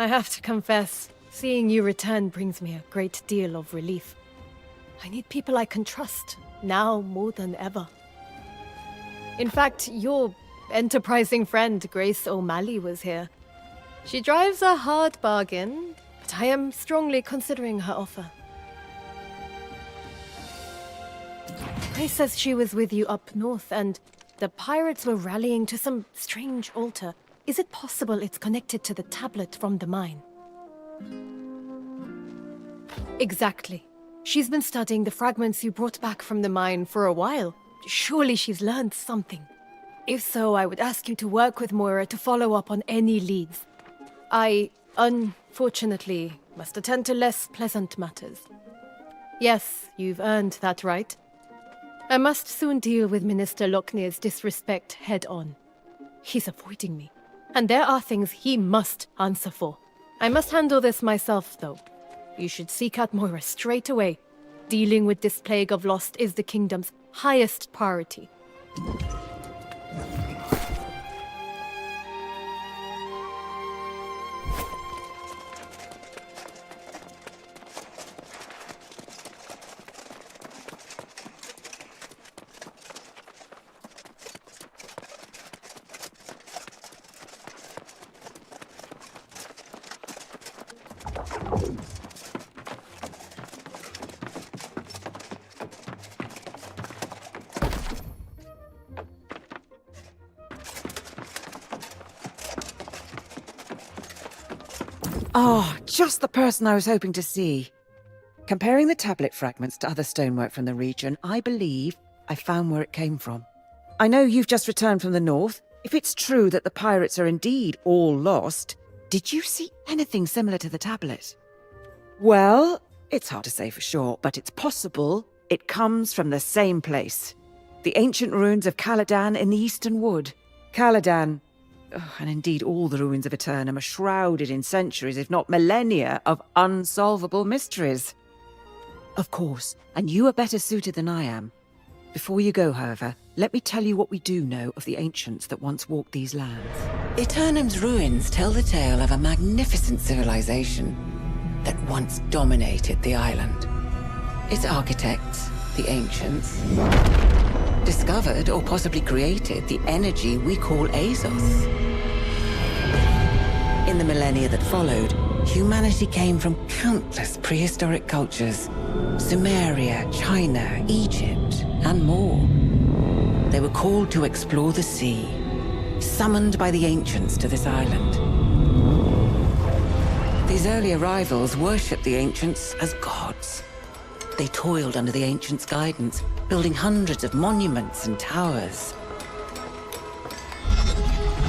I have to confess, seeing you return brings me a great deal of relief. I need people I can trust, now more than ever. In fact, your enterprising friend, Grace O'Malley, was here. She drives a hard bargain, but I am strongly considering her offer. Grace says she was with you up north, and the pirates were rallying to some strange altar. Is it possible it's connected to the tablet from the mine? Exactly. She's been studying the fragments you brought back from the mine for a while. Surely she's learned something. If so, I would ask you to work with Moira to follow up on any leads. I, unfortunately, must attend to less pleasant matters. Yes, you've earned that right. I must soon deal with Minister Lochner's disrespect head-on. He's avoiding me, and there are things he must answer for. I must handle this myself, though. You should seek out Moira straight away. Dealing with this plague of lost is the kingdom's highest priority. Ah, just the person I was hoping to see. Comparing the tablet fragments to other stonework from the region, I believe I found where it came from. I know you've just returned from the north. If it's true that the pirates are indeed all lost, did you see anything similar to the tablet? Well, it's hard to say for sure, but it's possible it comes from the same place. The ancient ruins of Caladan in the Eastern Wood. Caladan, and indeed all the ruins of Aeternum, are shrouded in centuries, if not millennia, of unsolvable mysteries. Of course, and you are better suited than I am. Before you go, however, let me tell you what we do know of the ancients that once walked these lands. Aeternum's ruins tell the tale of a magnificent civilization that once dominated the island. Its architects, the ancients, discovered or possibly created the energy we call Azos. In the millennia that followed, humanity came from countless prehistoric cultures: Sumeria, China, Egypt, and more. They were called to explore the sea, summoned by the ancients to this island. These early arrivals worshipped the ancients as gods. They toiled under the ancients' guidance, building hundreds of monuments and towers.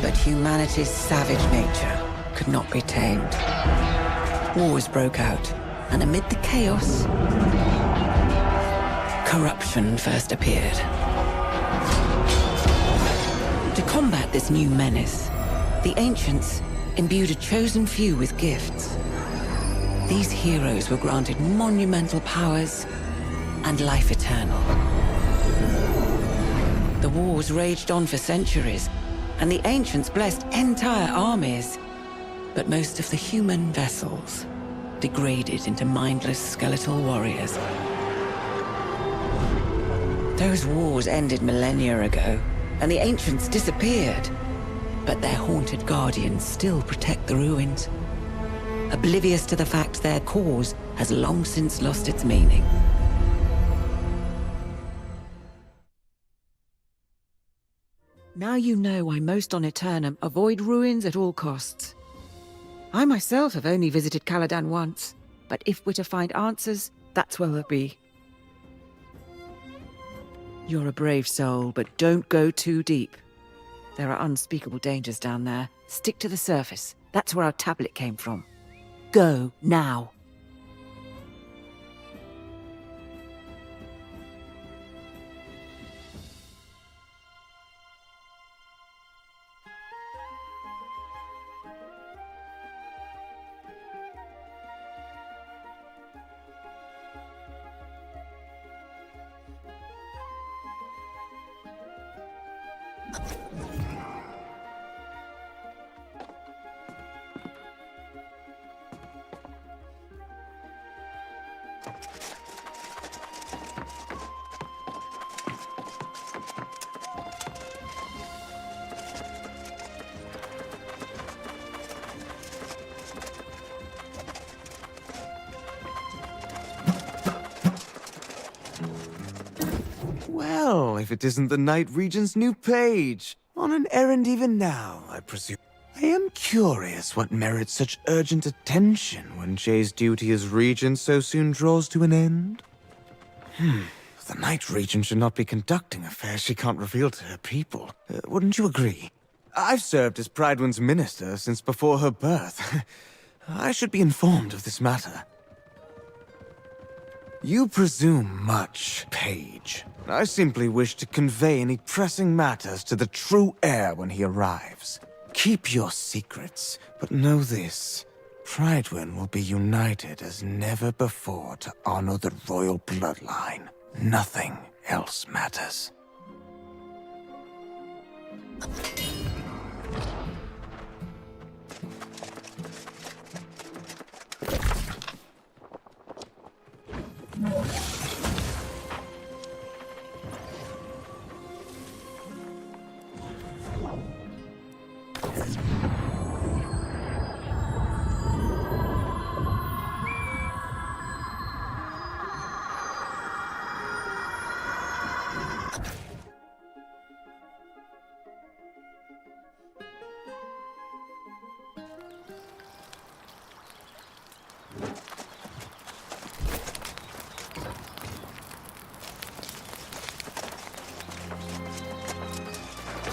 But humanity's savage nature could not be tamed. Wars broke out, and amid the chaos, corruption first appeared. To combat this new menace, the ancients imbued a chosen few with gifts. These heroes were granted monumental powers and life eternal. The wars raged on for centuries, and the ancients blessed entire armies. But most of the human vessels degraded into mindless skeletal warriors. Those wars ended millennia ago, and the ancients disappeared. But their haunted guardians still protect the ruins, oblivious to the fact their cause has long since lost its meaning. Now you know why most on Aeternum avoid ruins at all costs. I myself have only visited Caladan once, but if we're to find answers, that's where we'll be. You're a brave soul, but don't go too deep. There are unspeakable dangers down there. Stick to the surface. That's where our tablet came from. Go, now. Well, if it isn't the Night Regent's new page. On an errand even now, I presume. I am curious what merits such urgent attention when Jay's duty as regent so soon draws to an end. The Night Regent should not be conducting affairs she can't reveal to her people. Wouldn't you agree? I've served as Prydwen's minister since before her birth. I should be informed of this matter. You presume much, Page. I simply wish to convey any pressing matters to the true heir when he arrives. Keep your secrets, but know this. Prydwen will be united as never before to honor the royal bloodline. Nothing else matters.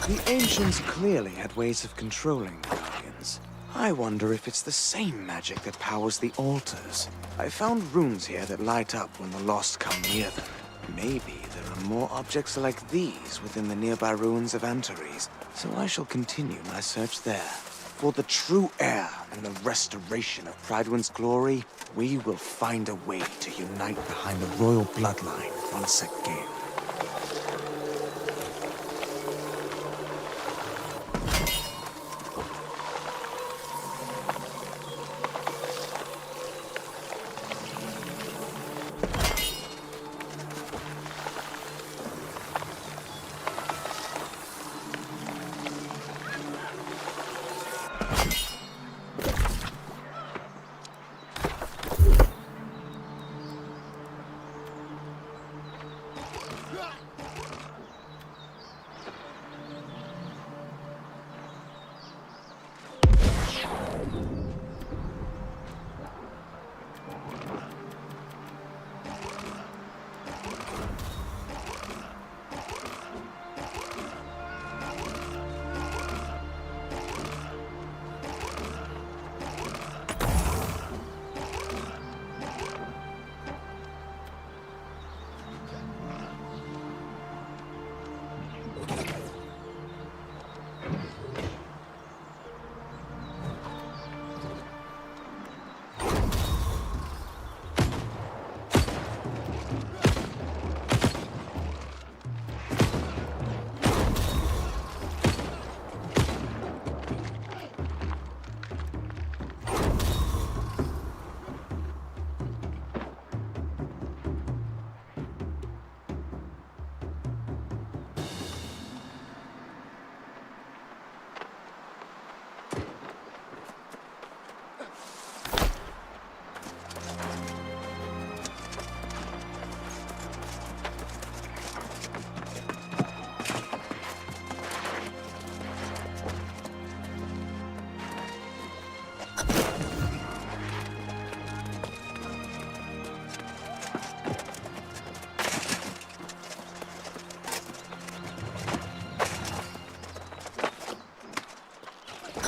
The Ancients clearly had ways of controlling the Guardians. I wonder if it's the same magic that powers the altars. I found runes here that light up when the Lost come near them. Maybe there are more objects like these within the nearby ruins of Antares, so I shall continue my search there. For the true heir and the restoration of Prydwen's glory, we will find a way to unite behind the royal bloodline once again.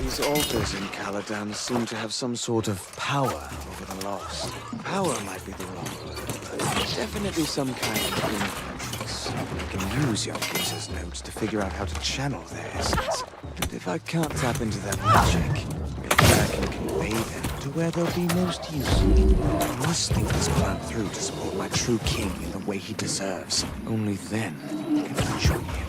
These altars in Caladan seem to have some sort of power over the lost. Power might be the wrong word, but definitely some kind of influence. I can use your Young's notes to figure out how to channel their essence. And if I can't tap into their magic, maybe I can convey them to where they'll be most useful. I must think this plan through to support my true king in the way he deserves. Only then can I join him.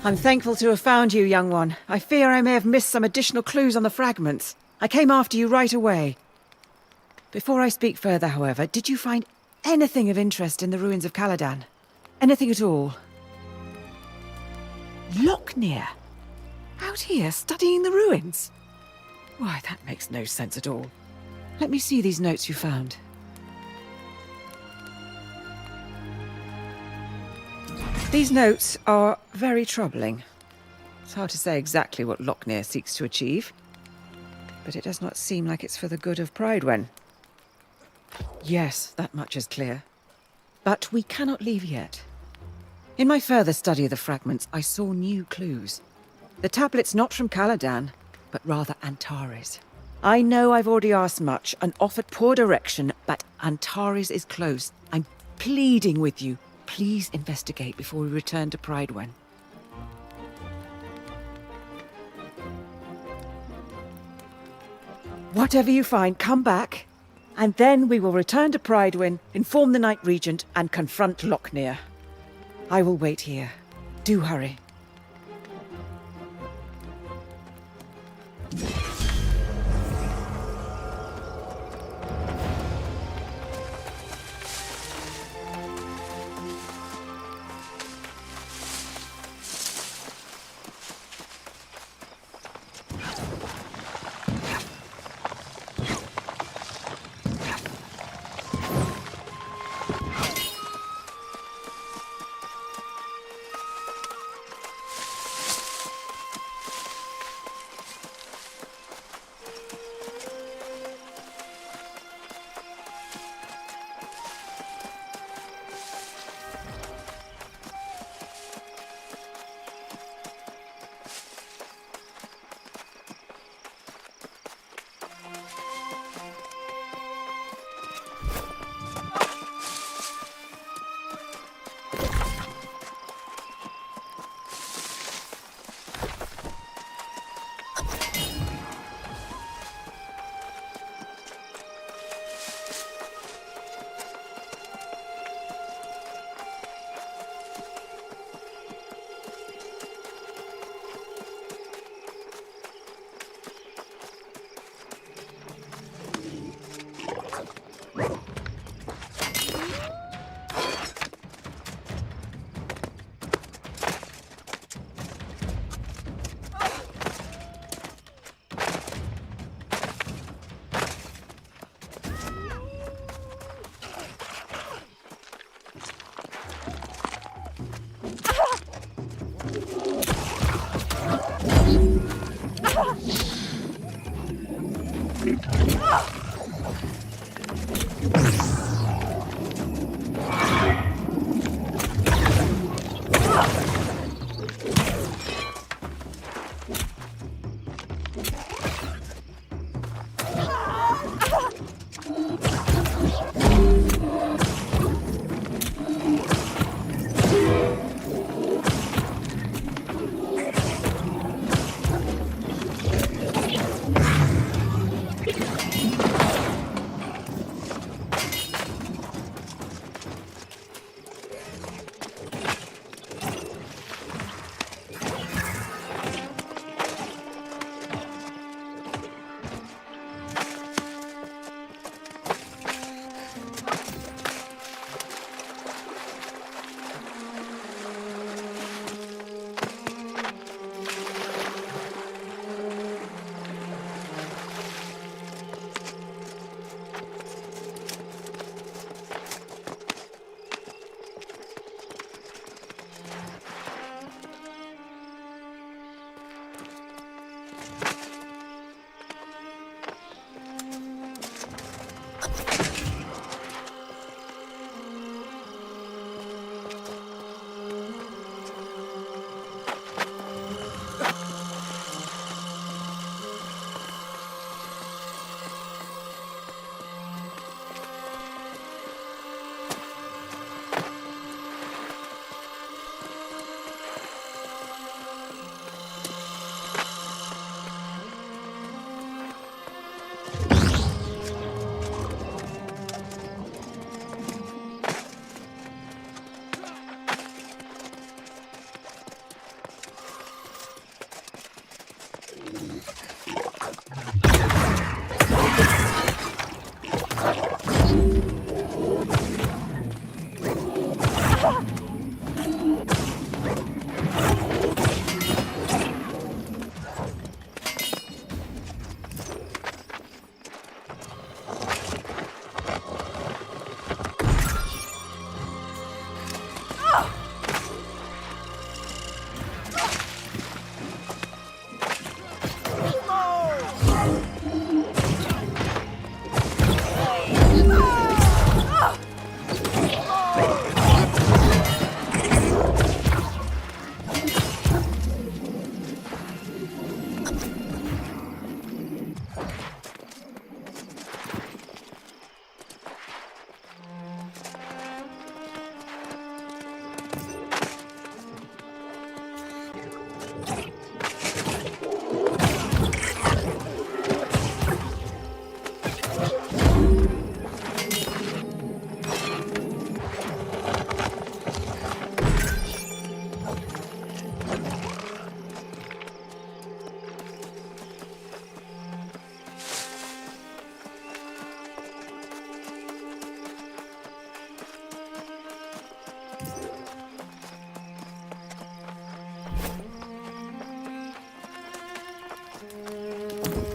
I'm thankful to have found you, young one. I fear I may have missed some additional clues on the fragments. I came after you right away. Before I speak further, however, did you find anything of interest in the ruins of Caladan? Anything at all? Lochner? Out here, studying the ruins? Why, that makes no sense at all. Let me see these notes you found. These notes are very troubling. It's hard to say exactly what Lochner seeks to achieve, but it does not seem like it's for the good of Prydwen. Yes, that much is clear. But we cannot leave yet. In my further study of the fragments, I saw new clues. The tablet's not from Caladan, but rather Antares. I know I've already asked much and offered poor direction, but Antares is close. I'm pleading with you. Please investigate before we return to Prydwen. Whatever you find, come back, and then we will return to Prydwen, inform the Night Regent, and confront Lochner. I will wait here. Do hurry.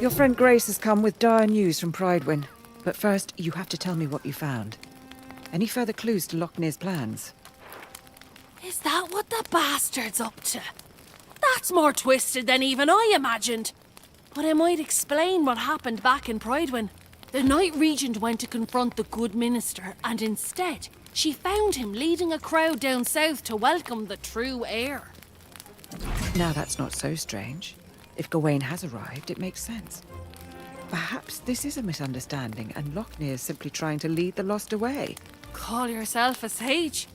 Your friend Grace has come with dire news from Prydwen. But first, you have to tell me what you found. Any further clues to Lochnear's plans? Is that what the bastard's up to? That's more twisted than even I imagined. But I might explain what happened back in Prydwen. The Night Regent went to confront the good minister, and instead, she found him leading a crowd down south to welcome the true heir. Now that's not so strange. If Gawain has arrived, it makes sense. Perhaps this is a misunderstanding, and Lochnear is simply trying to lead the lost away. Call yourself a sage?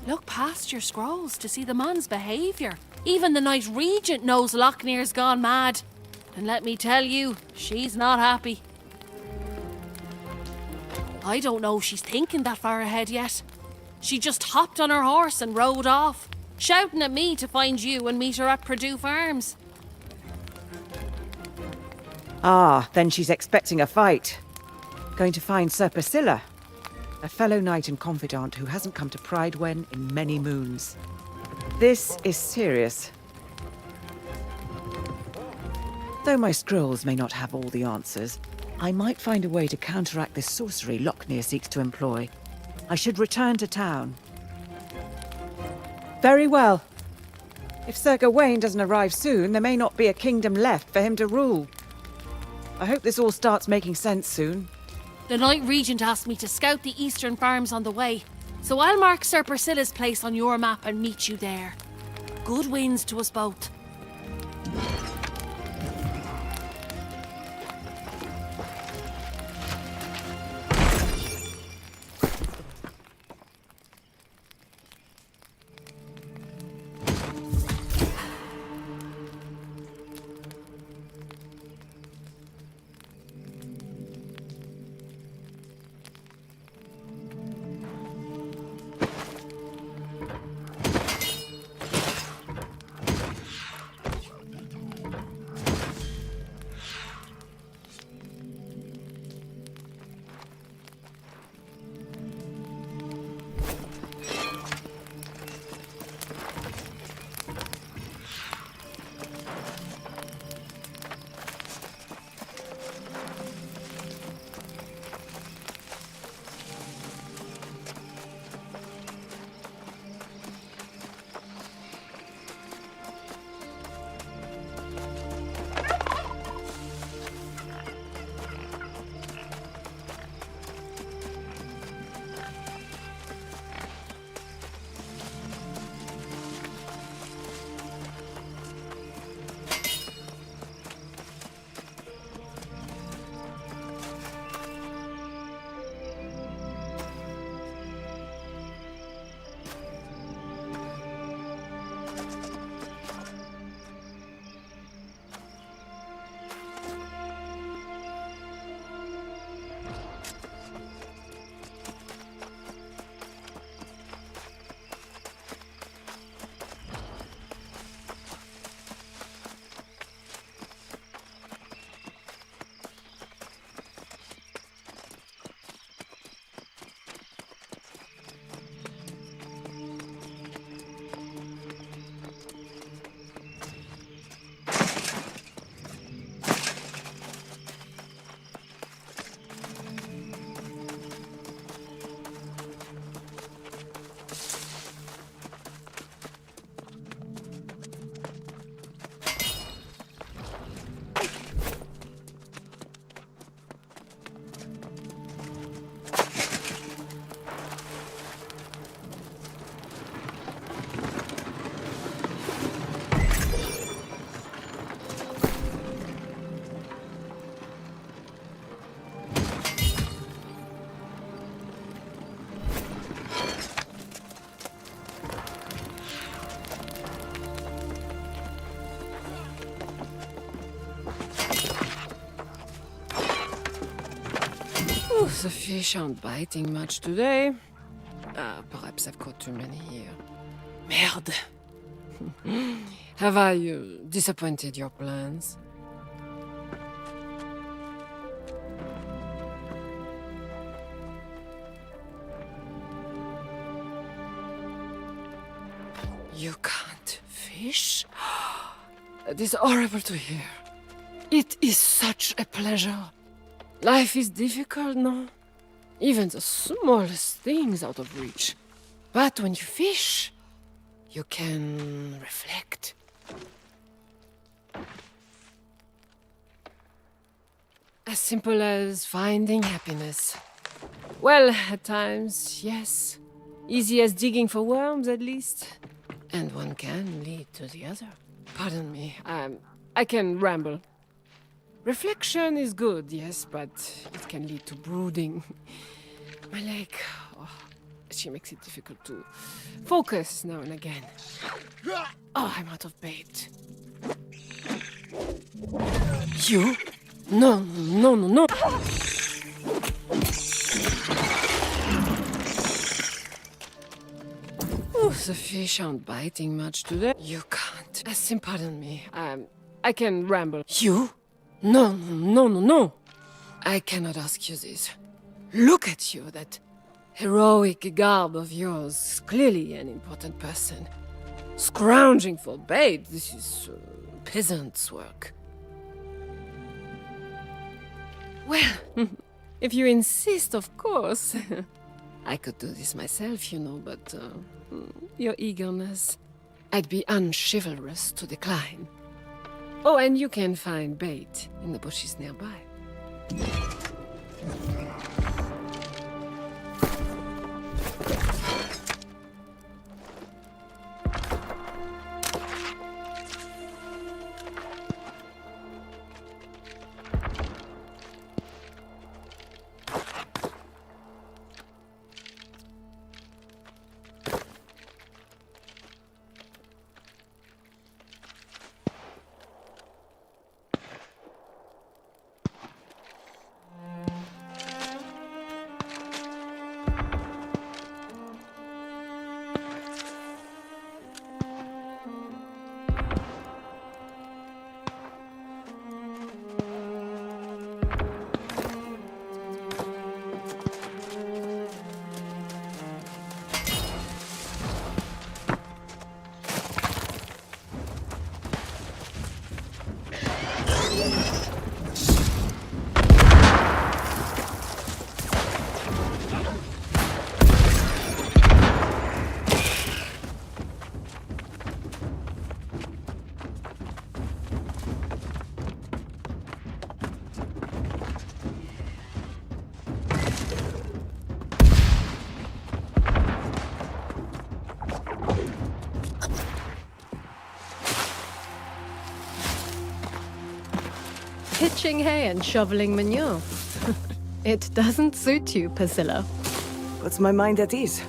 Look past your scrolls to see the man's behaviour. Even the Night Regent knows Lochnear's gone mad. And let me tell you, she's not happy. I don't know if she's thinking that far ahead yet. She just hopped on her horse and rode off, shouting at me to find you and meet her at Purdue Farms. Ah, then she's expecting a fight. Going to find Sir Priscilla, a fellow knight and confidant who hasn't come to Prydwen in many moons. This is serious. Though my scrolls may not have all the answers, I might find a way to counteract this sorcery Lochnear seeks to employ. I should return to town. Very well. If Sir Gawain doesn't arrive soon, there may not be a kingdom left for him to rule. I hope this all starts making sense soon. The Night Regent asked me to scout the eastern farms on the way, so I'll mark Sir Priscilla's place on your map and meet you there. Good winds to us both. the fish aren't biting much today. Perhaps I've caught too many here. Merde! Have I disappointed your plans? You can't fish? That is horrible to hear. It is such a pleasure. Life is difficult, no? Even the smallest things out of reach. But when you fish, you can reflect. As simple as finding happiness. Well, at times, yes. Easy as digging for worms, at least. And one can lead to the other. Pardon me, I can ramble. Reflection is good, yes, but it can lead to brooding. My leg, she makes it difficult to focus now and again. Oh, I'm out of bait. You? No, no, no, no. Oh, the fish aren't biting much today. You can't. Pardon me. I can ramble. You? No, no, no, no. I cannot ask you this. Look at you, that heroic garb of yours. Clearly an important person. Scrounging for bait. This is peasant's work. Well, if you insist, of course. I could do this myself, you know, but your eagerness. I'd be unchivalrous to decline. Oh, and you can find bait in the bushes nearby. Pitching hay and shoveling manure. It doesn't suit you, Priscilla. Puts my mind at ease.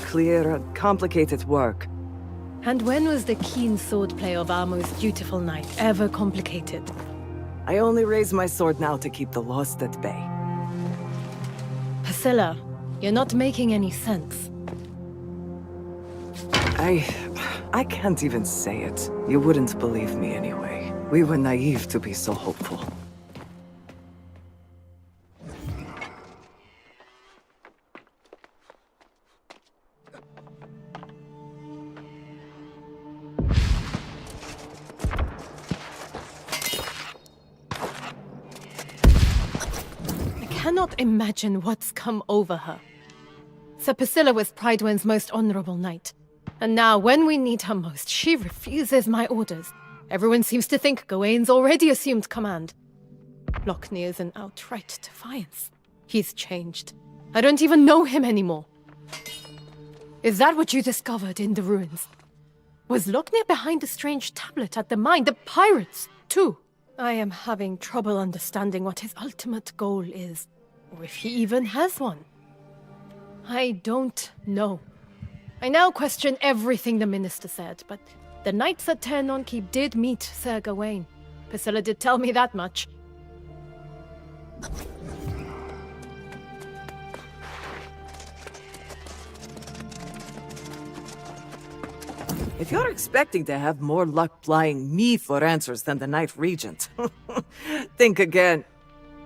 Clear, complicated work. And when was the keen swordplay of our most dutiful knight ever complicated? I only raise my sword now to keep the lost at bay. Priscilla, you're not making any sense. I can't even say it. You wouldn't believe me anyway. We were naive to be so hopeful. I cannot imagine what's come over her. Sir Priscilla was Prydwen's most honorable knight. And now, when we need her most, she refuses my orders. Everyone seems to think Gawain's already assumed command. Lockney is an outright defiance. He's changed. I don't even know him anymore. Is that what you discovered in the ruins? Was Lockney behind the strange tablet at the mine? The pirates, too? I am having trouble understanding what his ultimate goal is. Or if he even has one. I don't know. I now question everything the minister said, but the knights at Ternon Keep did meet Sir Gawain. Priscilla did tell me that much. If you're expecting to have more luck flying me for answers than the Night Regent, think again.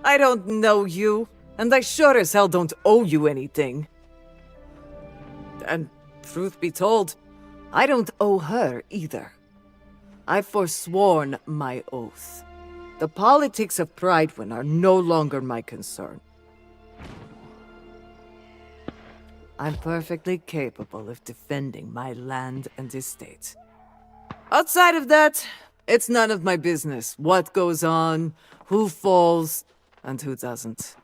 I don't know you, and I sure as hell don't owe you anything. And truth be told, I don't owe her either. I've forsworn my oath. The politics of Prydwen are no longer my concern. I'm perfectly capable of defending my land and estate. Outside of that, it's none of my business what goes on, who falls, and who doesn't.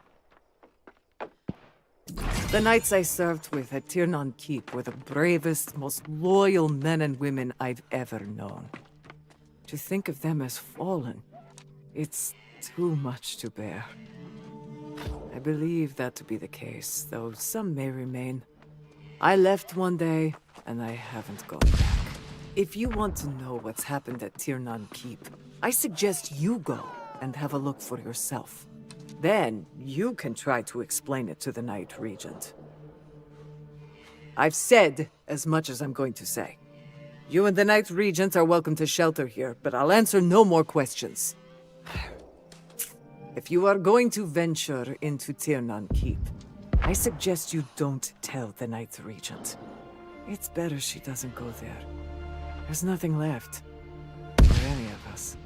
The knights I served with at Tiernan Keep were the bravest, most loyal men and women I've ever known. To think of them as fallen, it's too much to bear. I believe that to be the case, though some may remain. I left one day, and I haven't gone back. If you want to know what's happened at Tiernan Keep, I suggest you go and have a look for yourself. Then, you can try to explain it to the Night Regent. I've said as much as I'm going to say. You and the Night Regent are welcome to shelter here, but I'll answer no more questions. If you are going to venture into Tiernan Keep, I suggest you don't tell the Night Regent. It's better she doesn't go there. There's nothing left for any of us.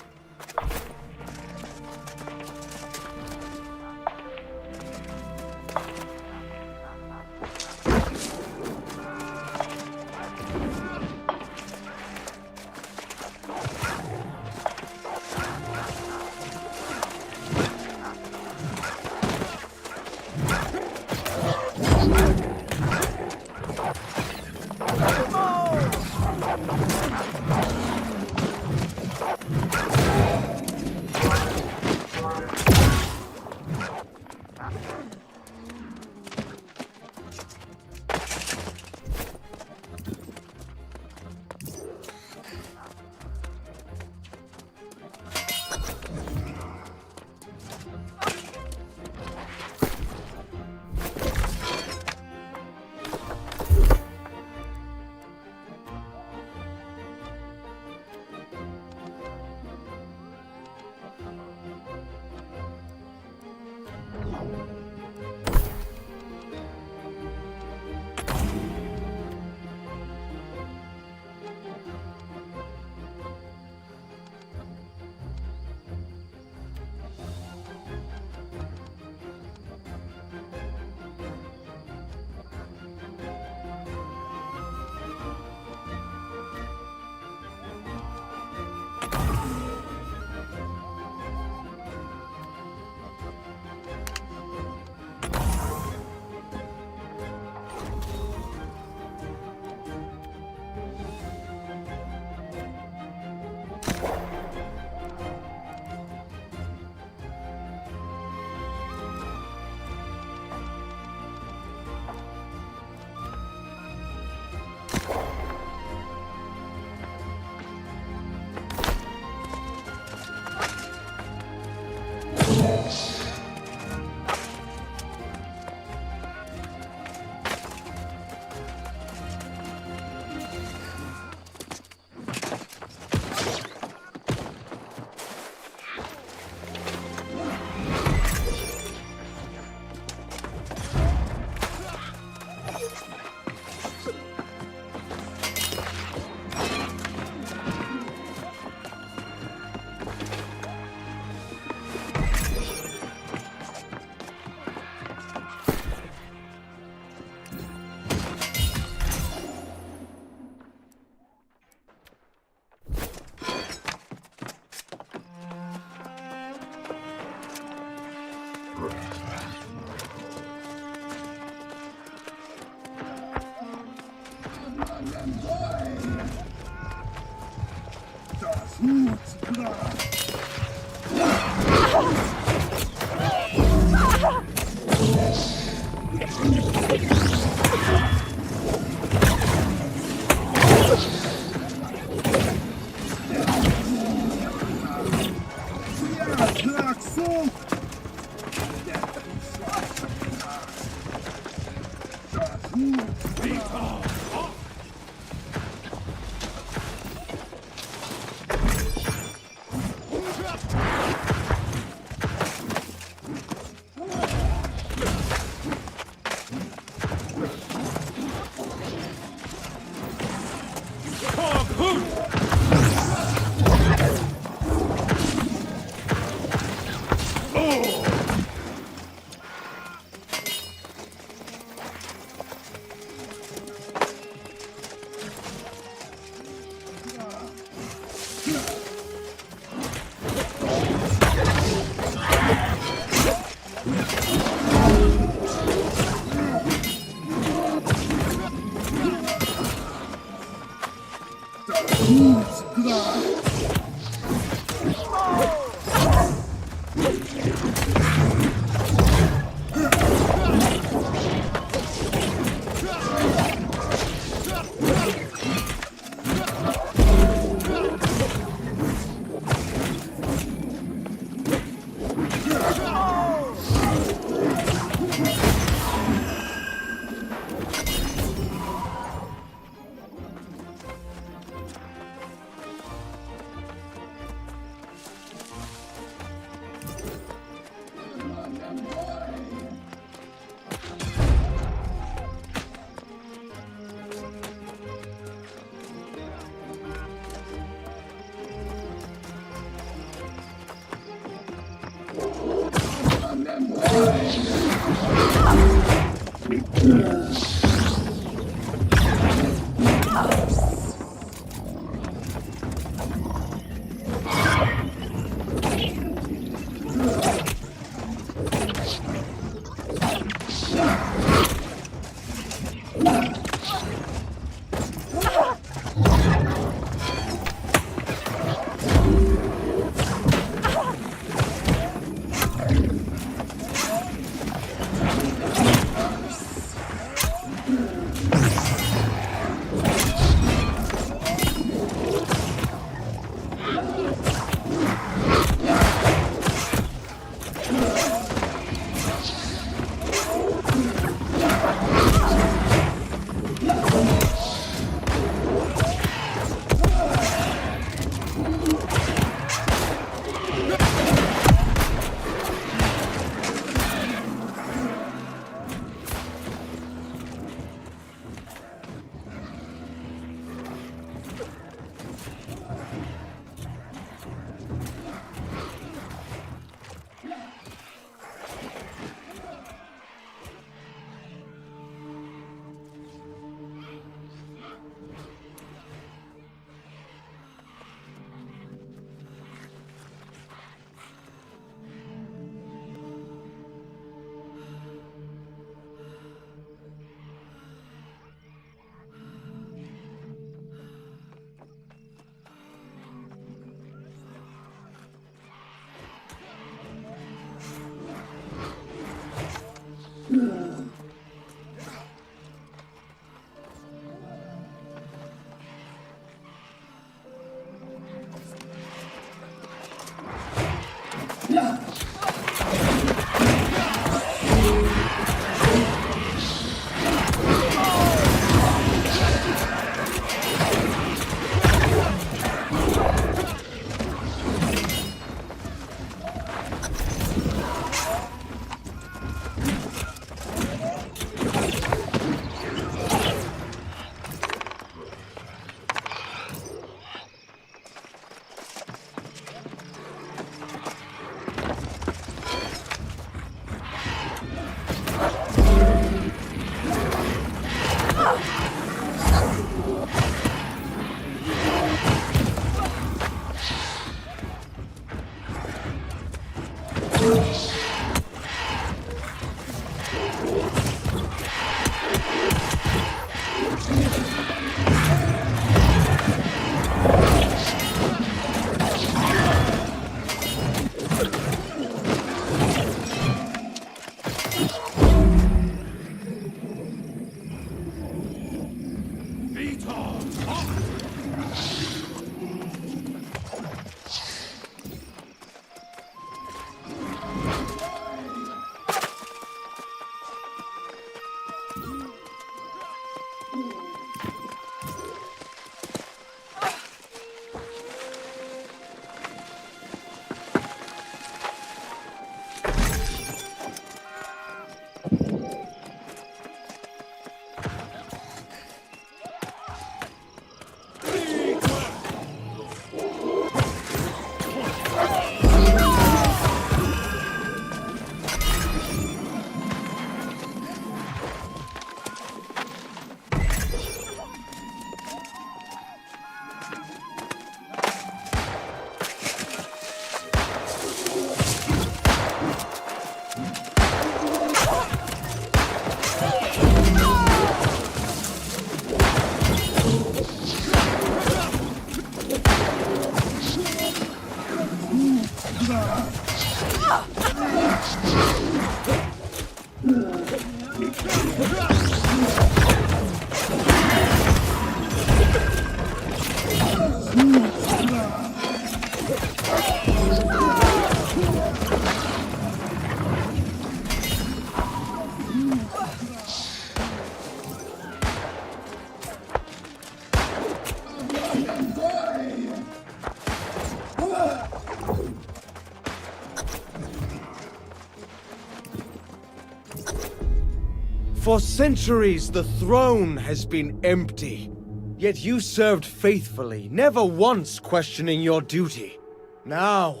For centuries, the throne has been empty. Yet you served faithfully, never once questioning your duty. Now,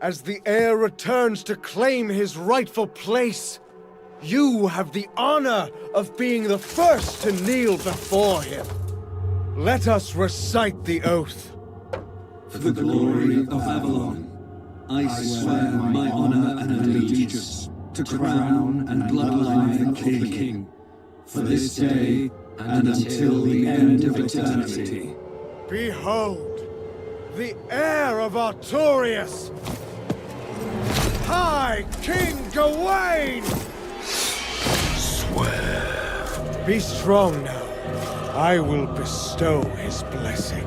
as the heir returns to claim his rightful place, you have the honor of being the first to kneel before him. Let us recite the oath. For the glory of Avalon, I swear my honor and allegiance to crown and bloodline the king, for this day and until the end of eternity. Behold, the heir of Artorias! High King Gawain! Swear. Be strong now. I will bestow his blessing.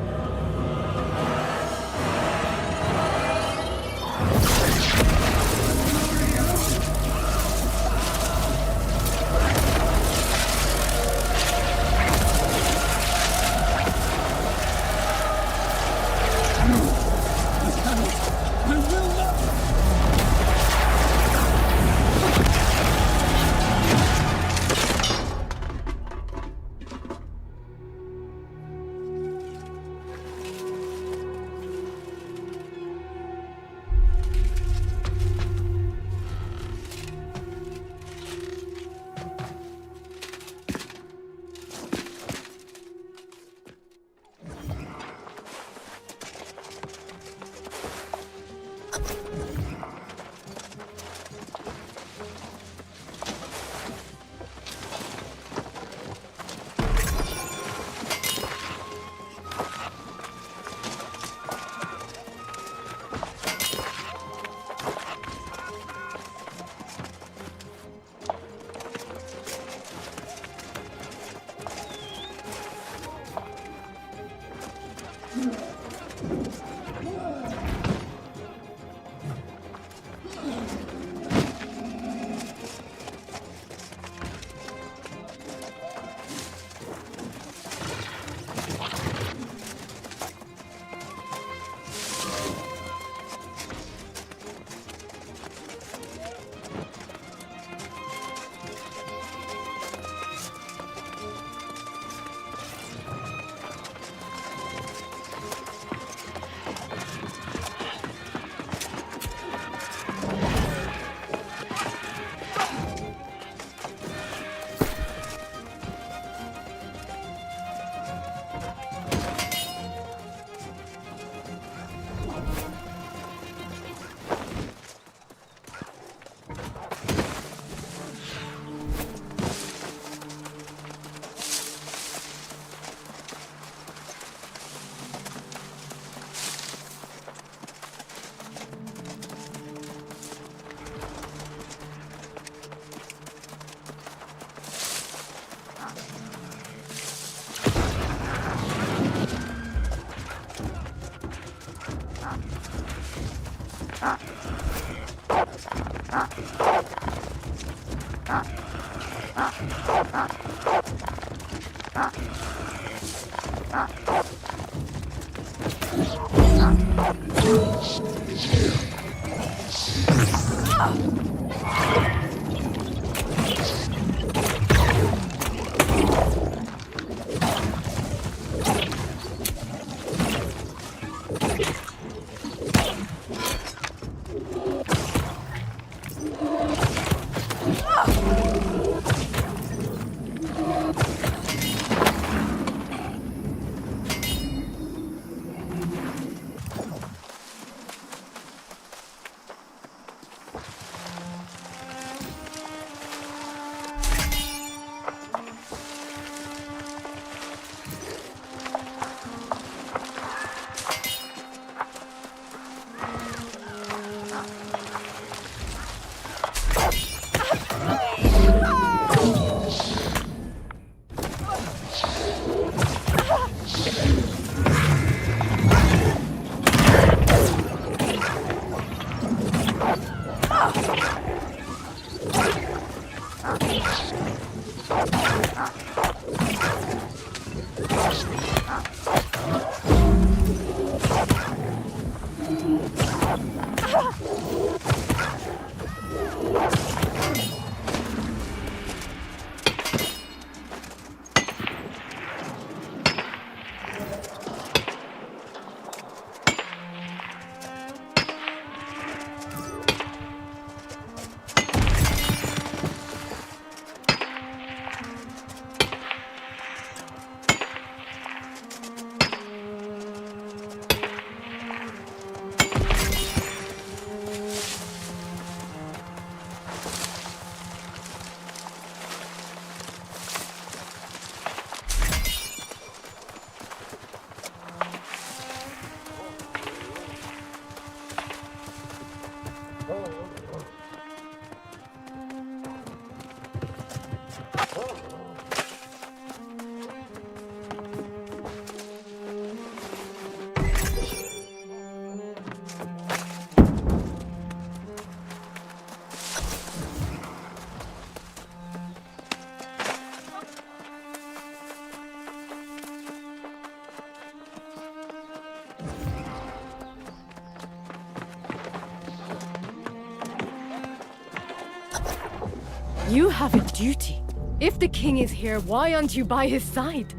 You have a duty. If the king is here, why aren't you by his side?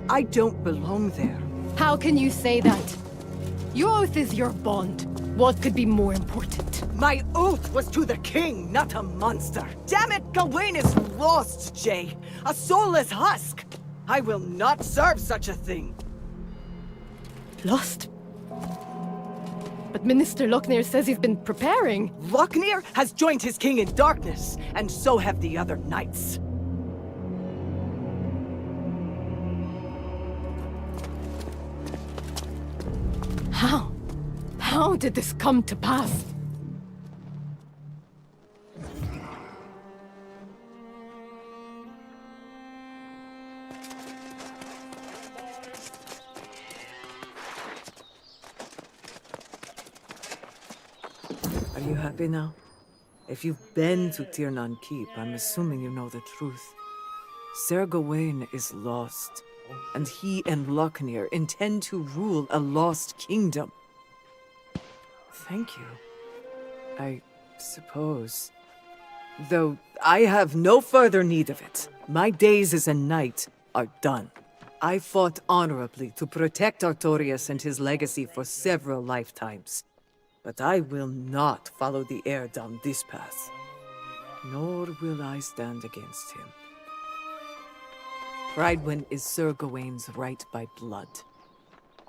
I don't belong there. How can you say that? Your oath is your bond. What could be more important? My oath was to the king, not a monster. Damn it, Gawain is lost, Jay. A soulless husk. I will not serve such a thing. Lost? But Minister Lochner says he's been preparing. Lochner has joined his king in darkness, and so have the other knights. How? How did this come to pass? Are you happy now? If you've been to Tiernan Keep, I'm assuming you know the truth. Sir Gawain is lost, and he and Lochner intend to rule a lost kingdom. Thank you, I suppose. Though I have no further need of it. My days as a knight are done. I fought honorably to protect Artorias and his legacy for several lifetimes. But I will not follow the heir down this path. Nor will I stand against him. Prydwen is Sir Gawain's right by blood.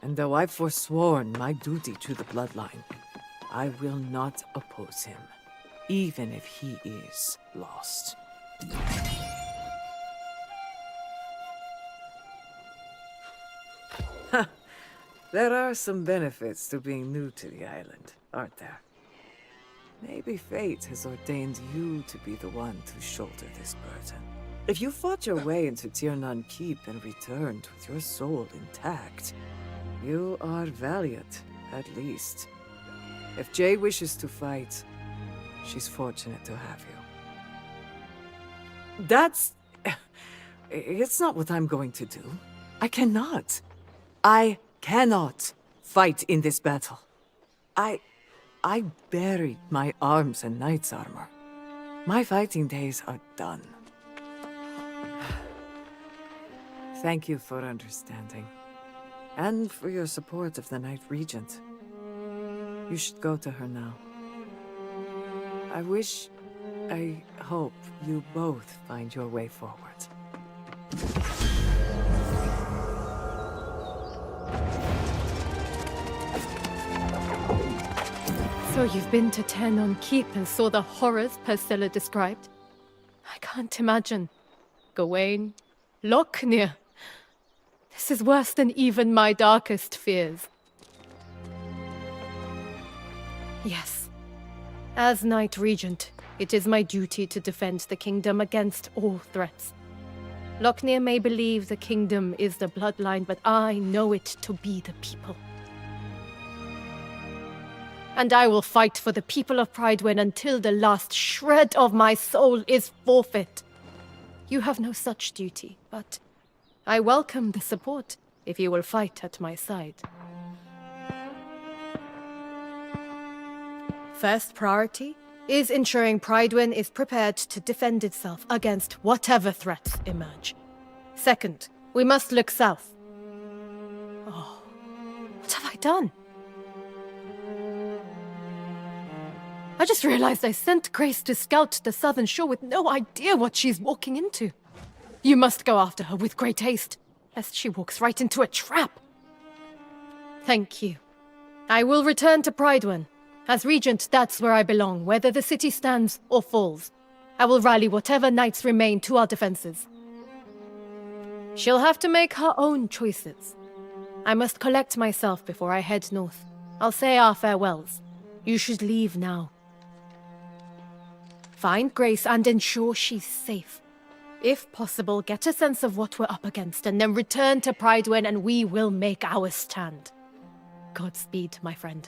And though I've forsworn my duty to the bloodline, I will not oppose him, even if he is lost. There are some benefits to being new to the island, aren't there? Maybe fate has ordained you to be the one to shoulder this burden. If you fought your way into Tiernan Keep and returned with your soul intact, you are valiant, at least. If Jay wishes to fight, she's fortunate to have you. That's... It's not what I'm going to do. I cannot fight in this battle. I buried my arms and knight's armor. My fighting days are done. Thank you for understanding. And for your support of the Knight Regent. You should go to her now. I hope you both find your way forward. So you've been to Tiernan Keep and saw the horrors Priscilla described? I can't imagine. Gawain, Lochner. This is worse than even my darkest fears. Yes. As Knight Regent, it is my duty to defend the kingdom against all threats. Lochner may believe the kingdom is the bloodline, but I know it to be the people. And I will fight for the people of Prydwen until the last shred of my soul is forfeit. You have no such duty, but I welcome the support if you will fight at my side. First priority is ensuring Prydwen is prepared to defend itself against whatever threats emerge. Second, we must look south. Oh, what have I done? I just realized I sent Grace to scout the southern shore with no idea what she's walking into. You must go after her with great haste, lest she walks right into a trap. Thank you. I will return to Prydwen. As Regent, that's where I belong, whether the city stands or falls. I will rally whatever knights remain to our defenses. She'll have to make her own choices. I must collect myself before I head north. I'll say our farewells. You should leave now. Find Grace and ensure she's safe. If possible, get a sense of what we're up against, and then return to Prydwen and we will make our stand. Godspeed, my friend.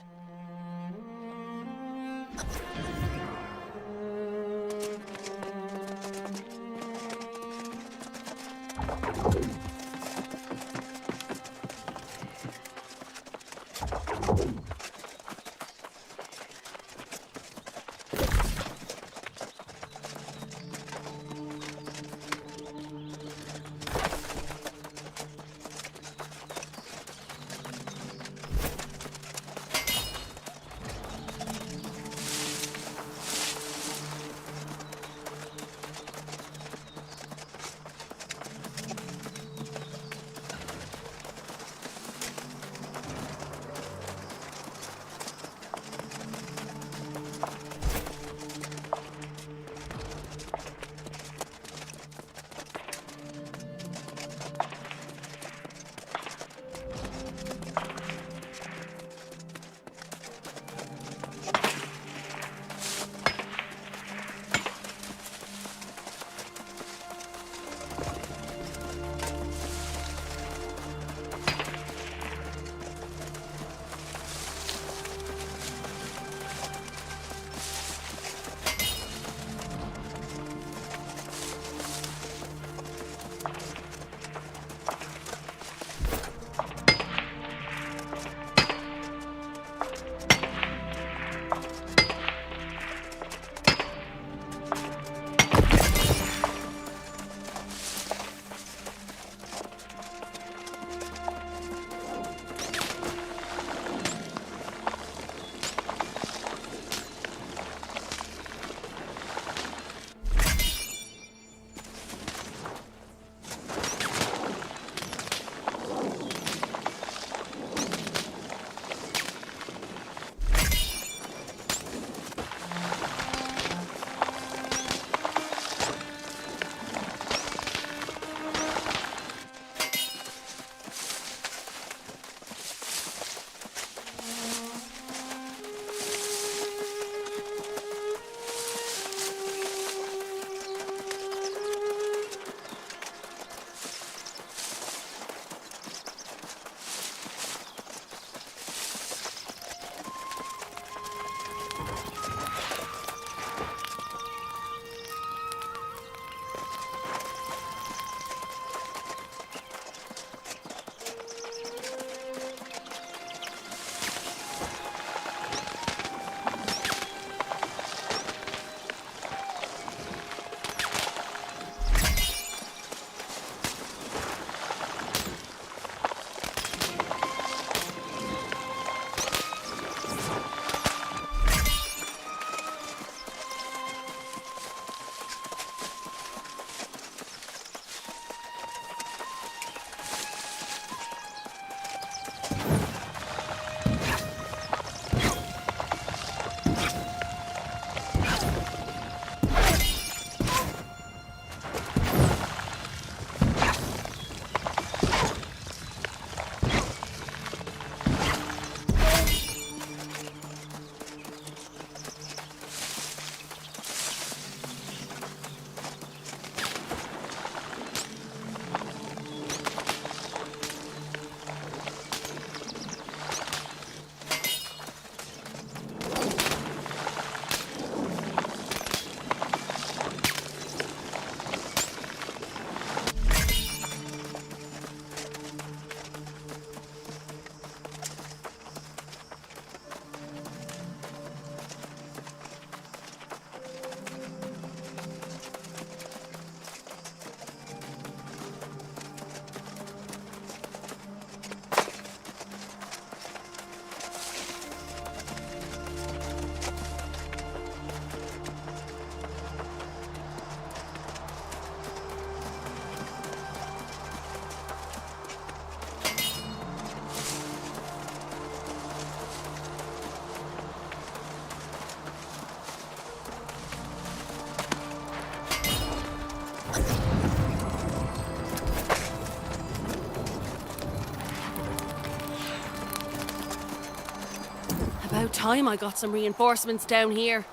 time I got some reinforcements down here.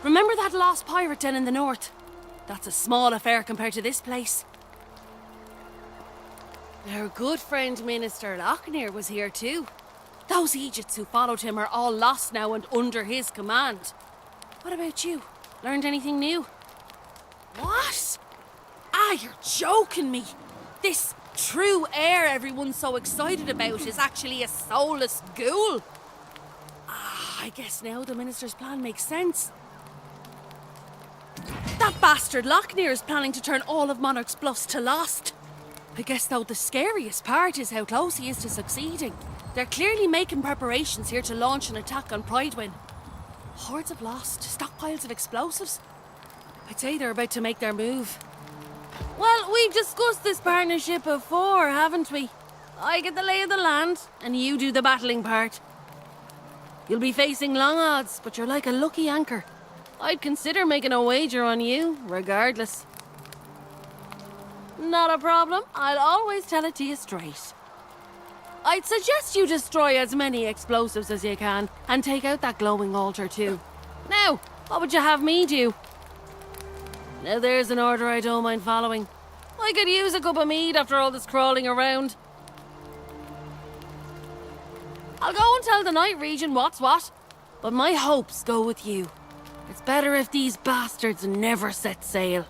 Remember that lost pirate den in the north? That's a small affair compared to this place. Our good friend Minister Lochner was here too. Those Egypts who followed him are all lost now and under his command. What about you? Learned anything new? What? Ah, you're joking me. This true heir everyone's so excited about is actually a soulless ghoul. Ah, I guess now the minister's plan makes sense. That bastard Lochner is planning to turn all of Monarch's bluffs to lost. I guess though the scariest part is how close he is to succeeding. They're clearly making preparations here to launch an attack on Prydwen. Hordes of lost, stockpiles of explosives. I'd say they're about to make their move. Well, we've discussed this partnership before, haven't we? I get the lay of the land, and you do the battling part. You'll be facing long odds, but you're like a lucky anchor. I'd consider making a wager on you, regardless. Not a problem. I'll always tell it to you straight. I'd suggest you destroy as many explosives as you can, and take out that glowing altar too. Now, what would you have me do? Now there's an order I don't mind following. I could use a cup of mead after all this crawling around. I'll go and tell the Night Region what's what, but my hopes go with you. It's better if these bastards never set sail.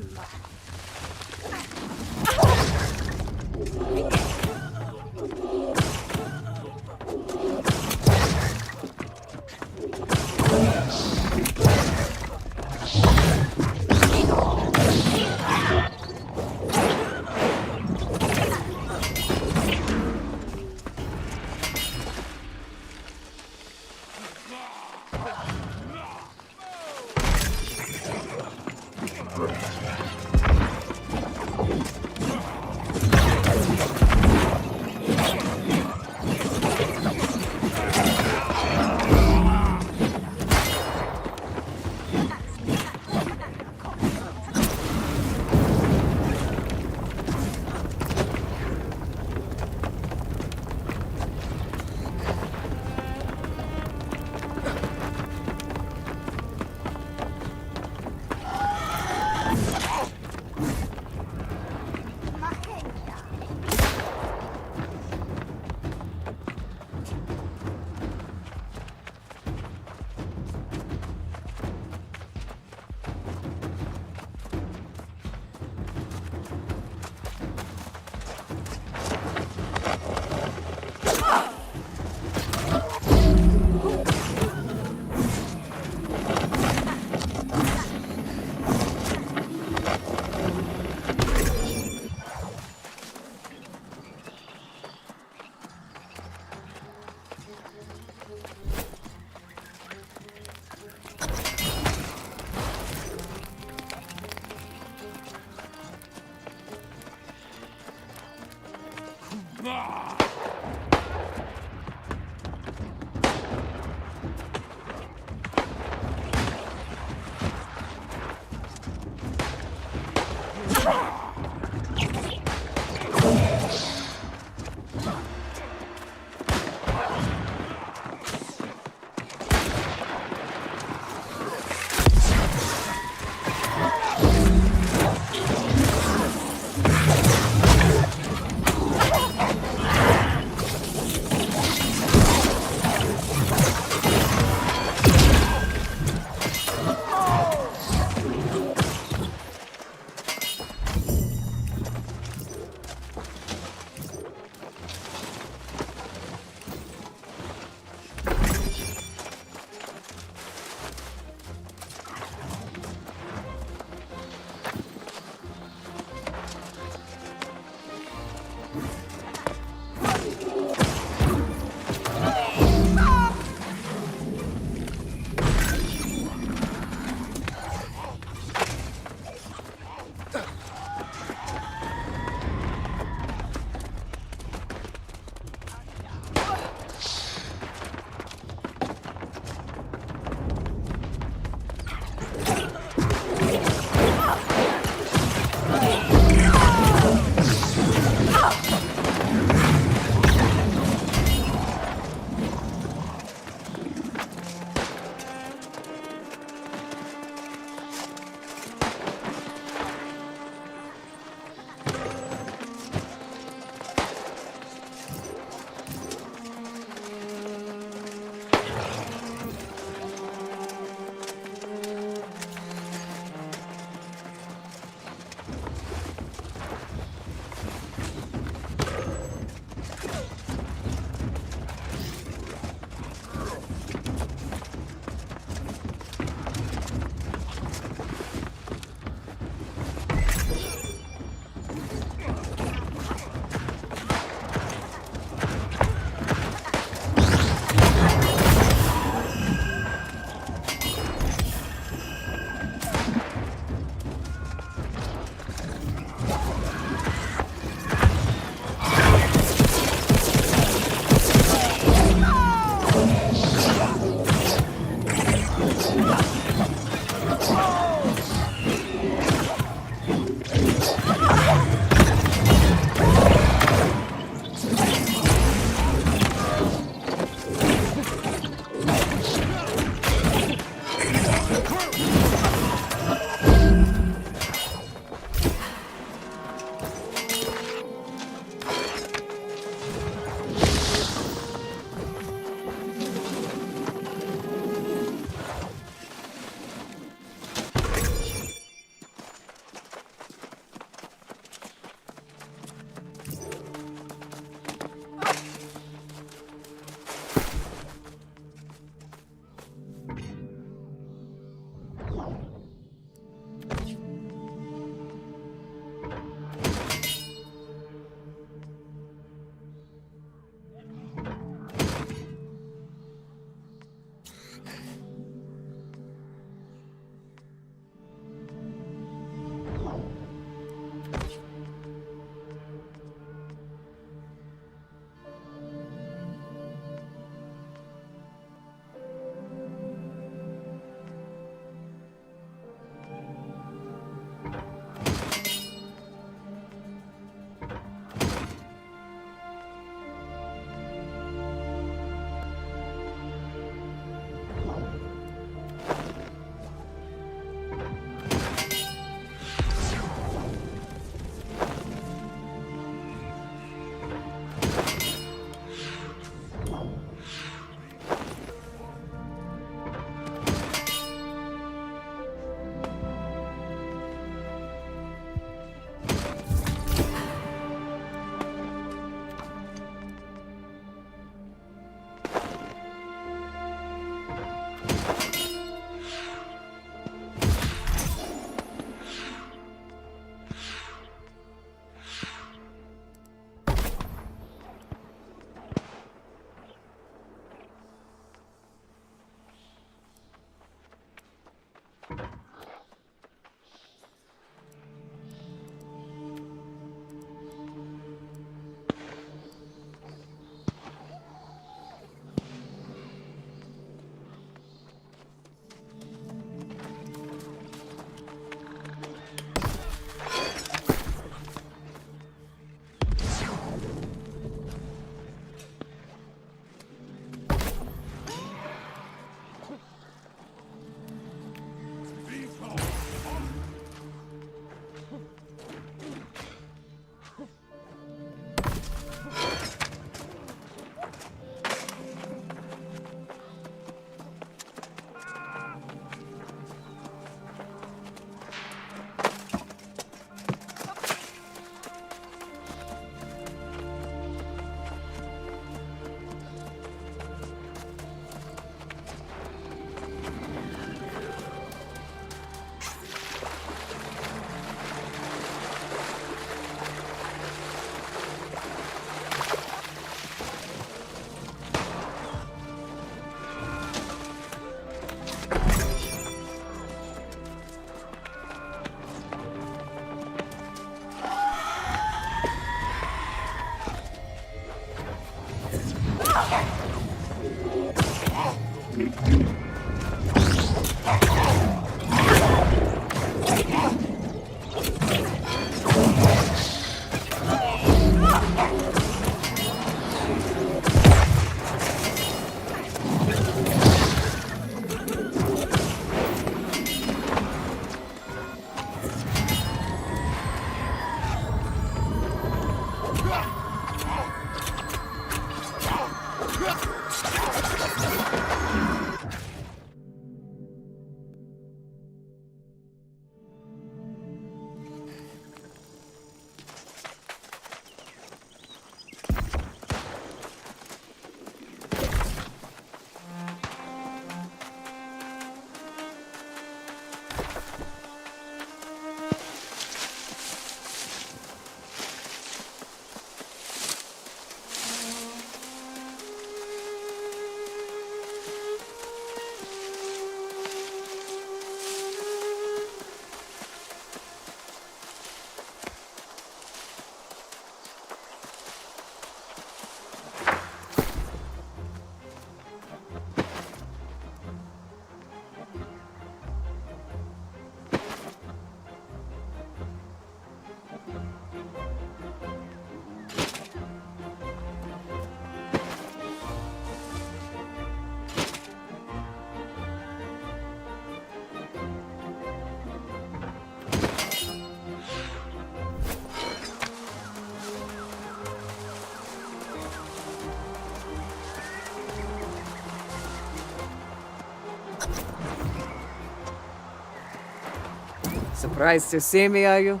Surprised to see me, are you?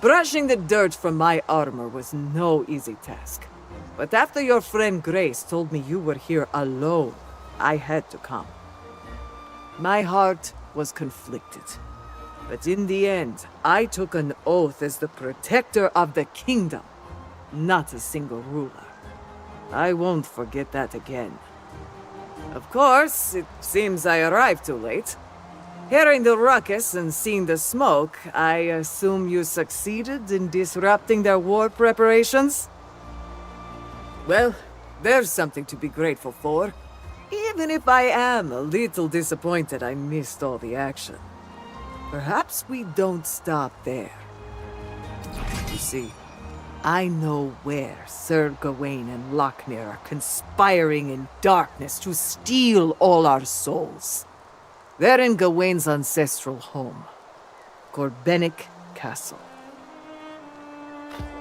Brushing the dirt from my armor was no easy task. But after your friend Grace told me you were here alone, I had to come. My heart was conflicted. But in the end, I took an oath as the protector of the kingdom, not a single ruler. I won't forget that again. Of course, it seems I arrived too late. Hearing the ruckus and seeing the smoke, I assume you succeeded in disrupting their war preparations? Well, there's something to be grateful for, even if I am a little disappointed I missed all the action. Perhaps we don't stop there. You see, I know where Sir Gawain and Lochner are conspiring in darkness to steal all our souls. They're in Gawain's ancestral home, Gorbenic Castle.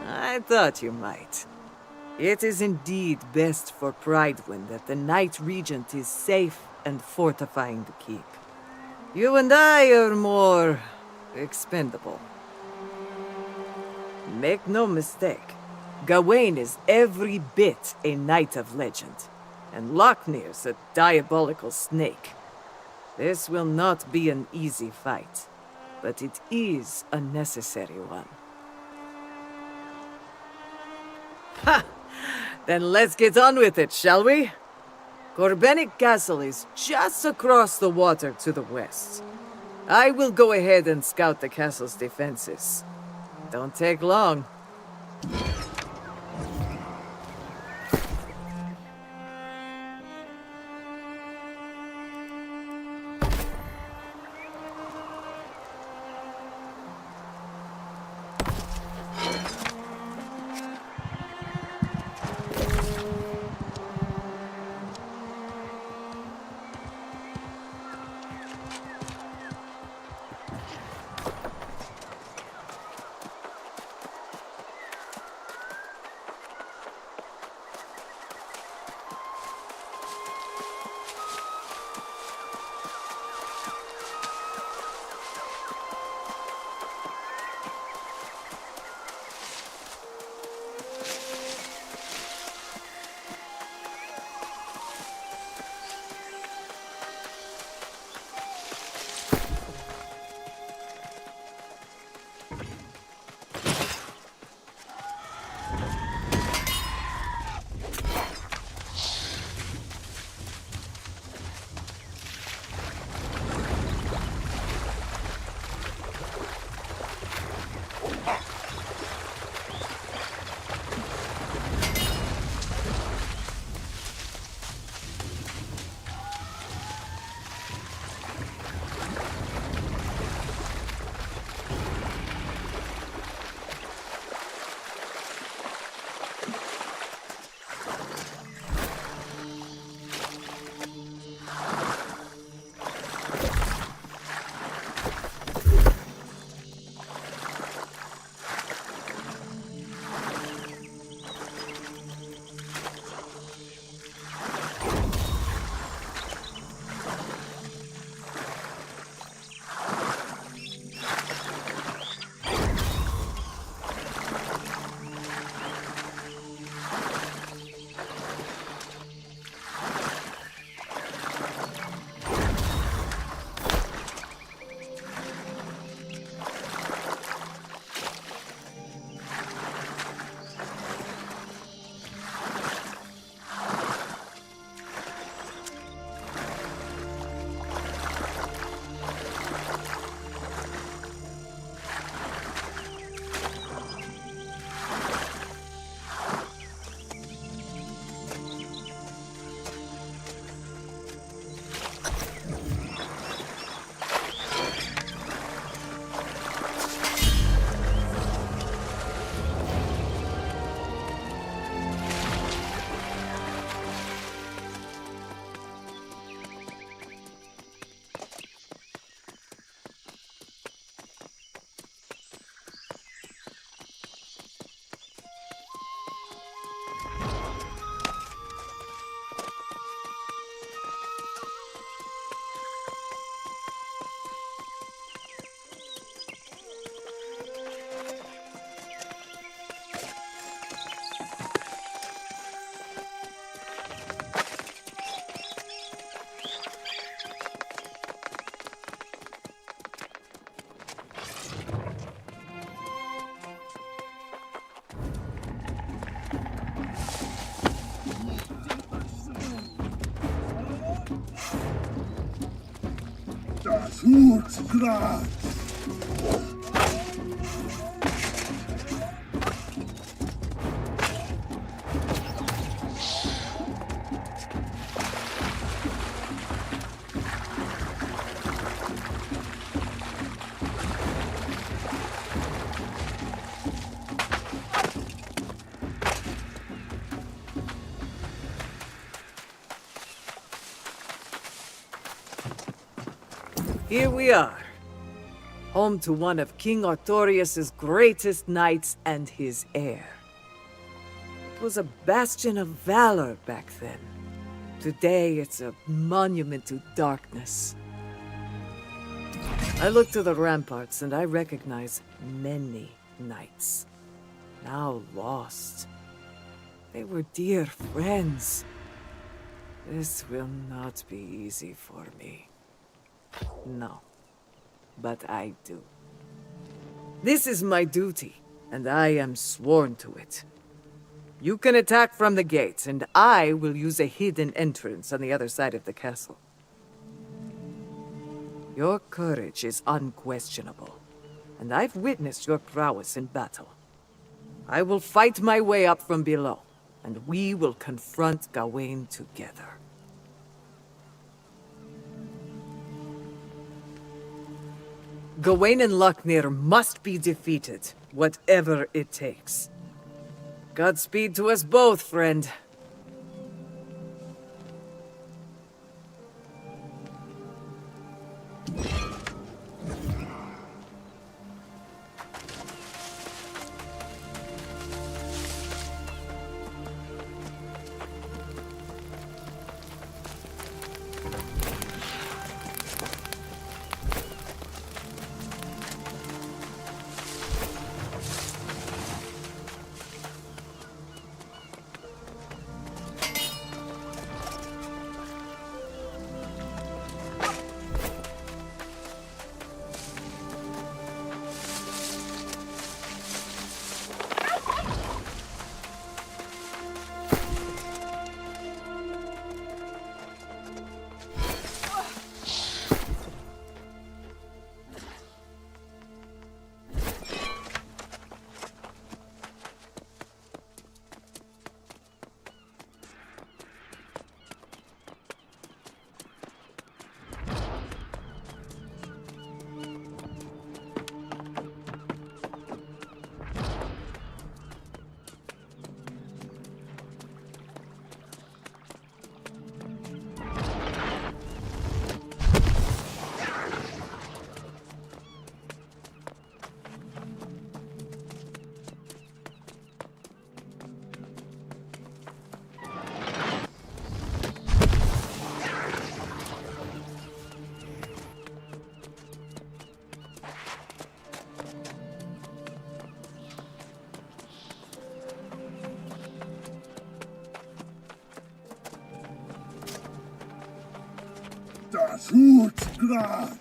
I thought you might. It is indeed best for Prydwen that the Knight Regent is safe and fortifying the keep. You and I are more expendable. Make no mistake, Gawain is every bit a knight of legend, and Lochner's a diabolical snake. This will not be an easy fight, but it is a necessary one. Ha! Then let's get on with it, shall we? Gorbenic Castle is just across the water to the west. I will go ahead and scout the castle's defenses. Don't take long. Das wird grad. Here we are, home to one of King Artorius' greatest knights and his heir. It was a bastion of valor back then. Today, it's a monument to darkness. I look to the ramparts and I recognize many knights, now lost. They were dear friends. This will not be easy for me. No, but I do. This is my duty, and I am sworn to it. You can attack from the gates, and I will use a hidden entrance on the other side of the castle. Your courage is unquestionable, and I've witnessed your prowess in battle. I will fight my way up from below, and we will confront Gawain together. Gawain and Lochner must be defeated, whatever it takes. Godspeed to us both, friend. Das wird grad.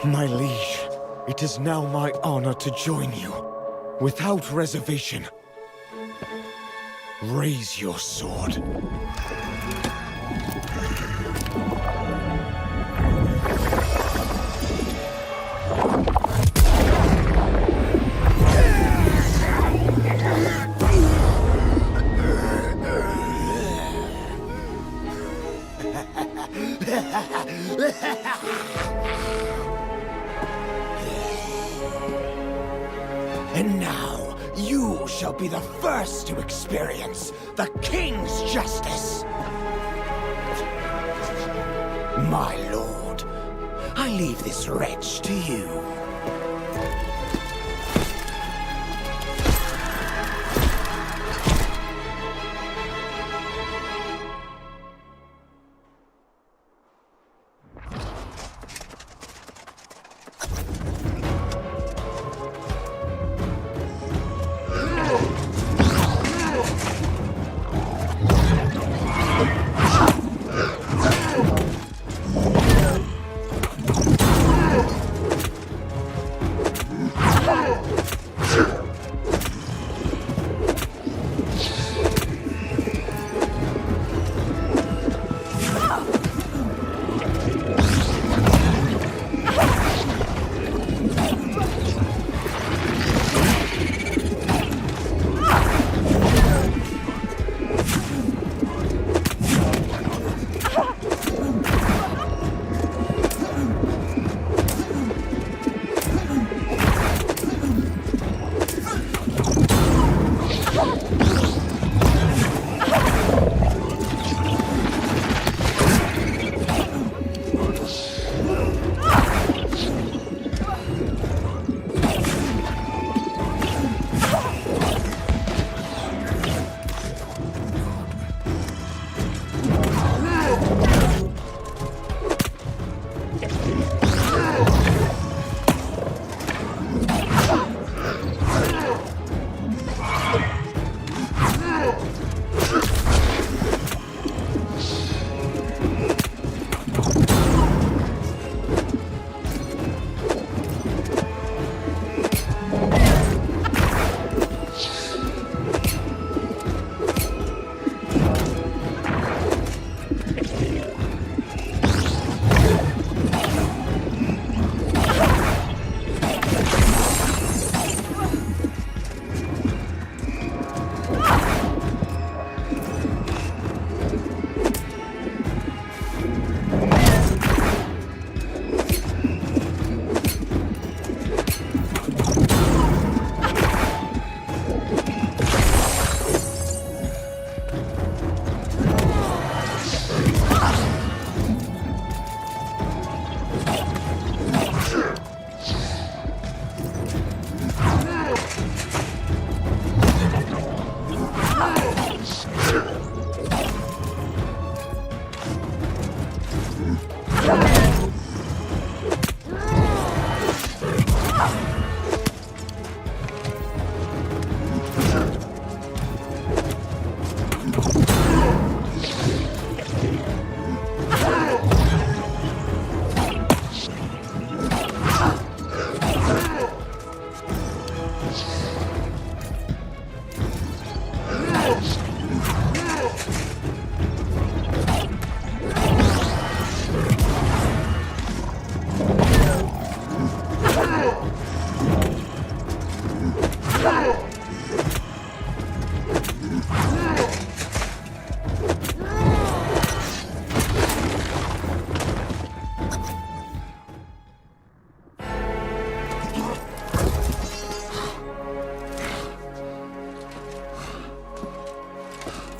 My liege, it is now my honor to join you. Without reservation. Raise your sword. And now, you shall be the first to experience the King's justice. My lord, I leave this wretch to you.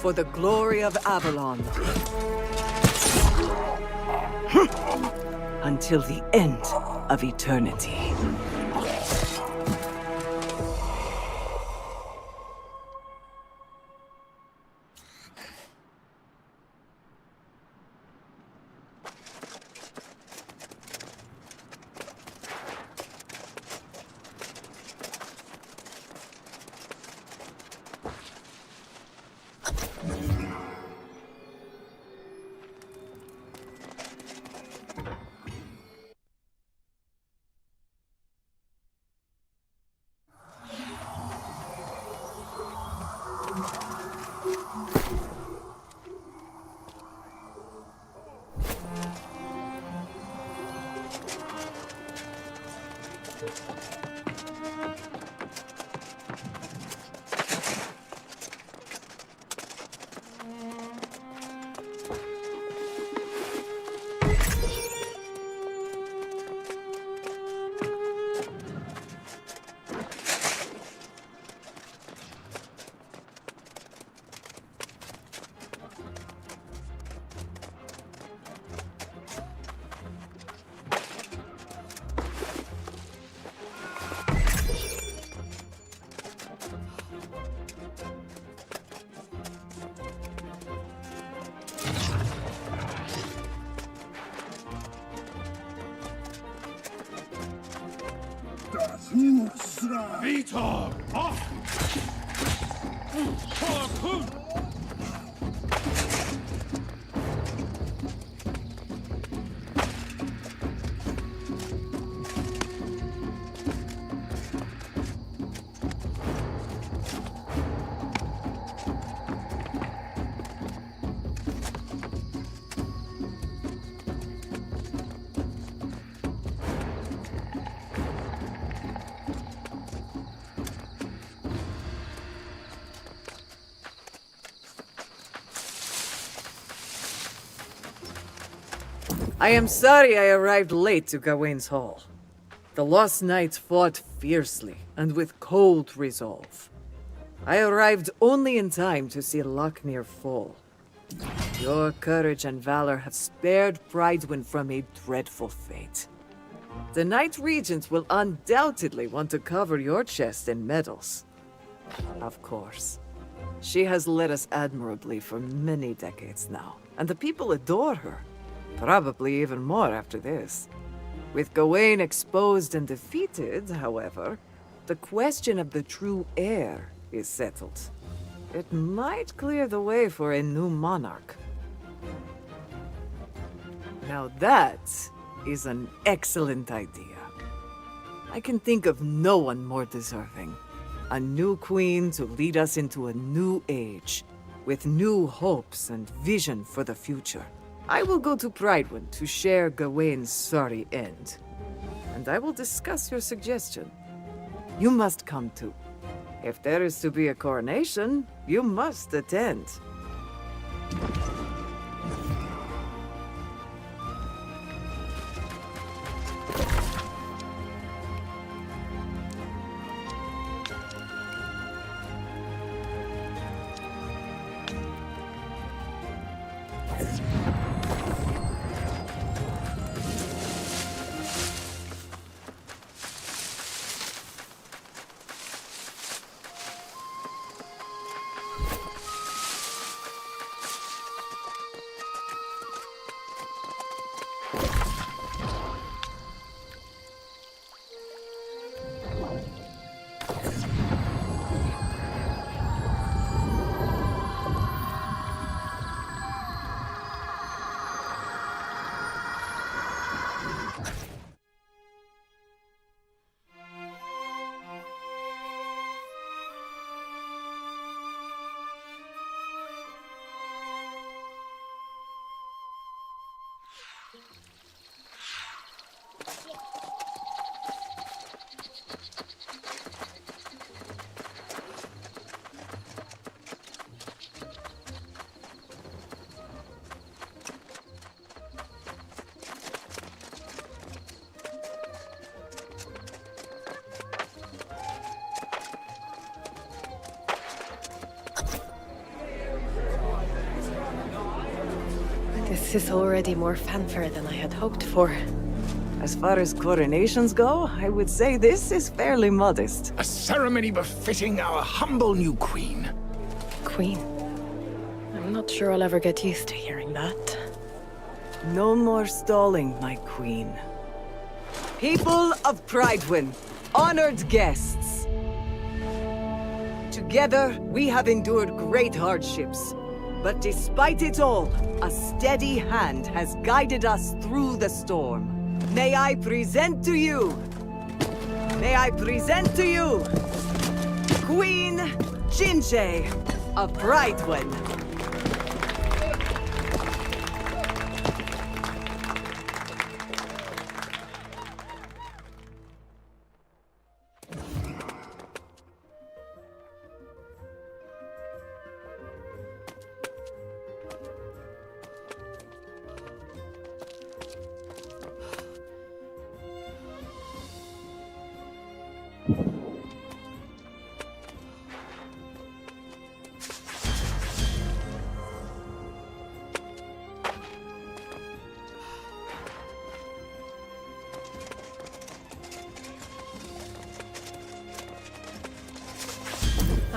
for the glory of Avalon. Until the end of eternity. I am sorry I arrived late to Gawain's Hall. The Lost Knights fought fiercely and with cold resolve. I arrived only in time to see Lochmere fall. Your courage and valor have spared Prydwen from a dreadful fate. The Knight Regent will undoubtedly want to cover your chest in medals. Of course. She has led us admirably for many decades now, and the people adore her. Probably even more after this. With Gawain exposed and defeated, however, the question of the true heir is settled. It might clear the way for a new monarch. Now that is an excellent idea. I can think of no one more deserving. A new queen to lead us into a new age, with new hopes and vision for the future. I will go to Prydwen to share Gawain's sorry end. And I will discuss your suggestion. You must come too. If there is to be a coronation, you must attend. This is already more fanfare than I had hoped for. As far as coronations go, I would say this is fairly modest. A ceremony befitting our humble new queen. Queen. I'm not sure I'll ever get used to hearing that. No more stalling, my queen. People of Prydwen, honored guests. Together, we have endured great hardships. But despite it all, a steady hand has guided us through the storm. May I present to you... Queen Jinjay of Prydwen.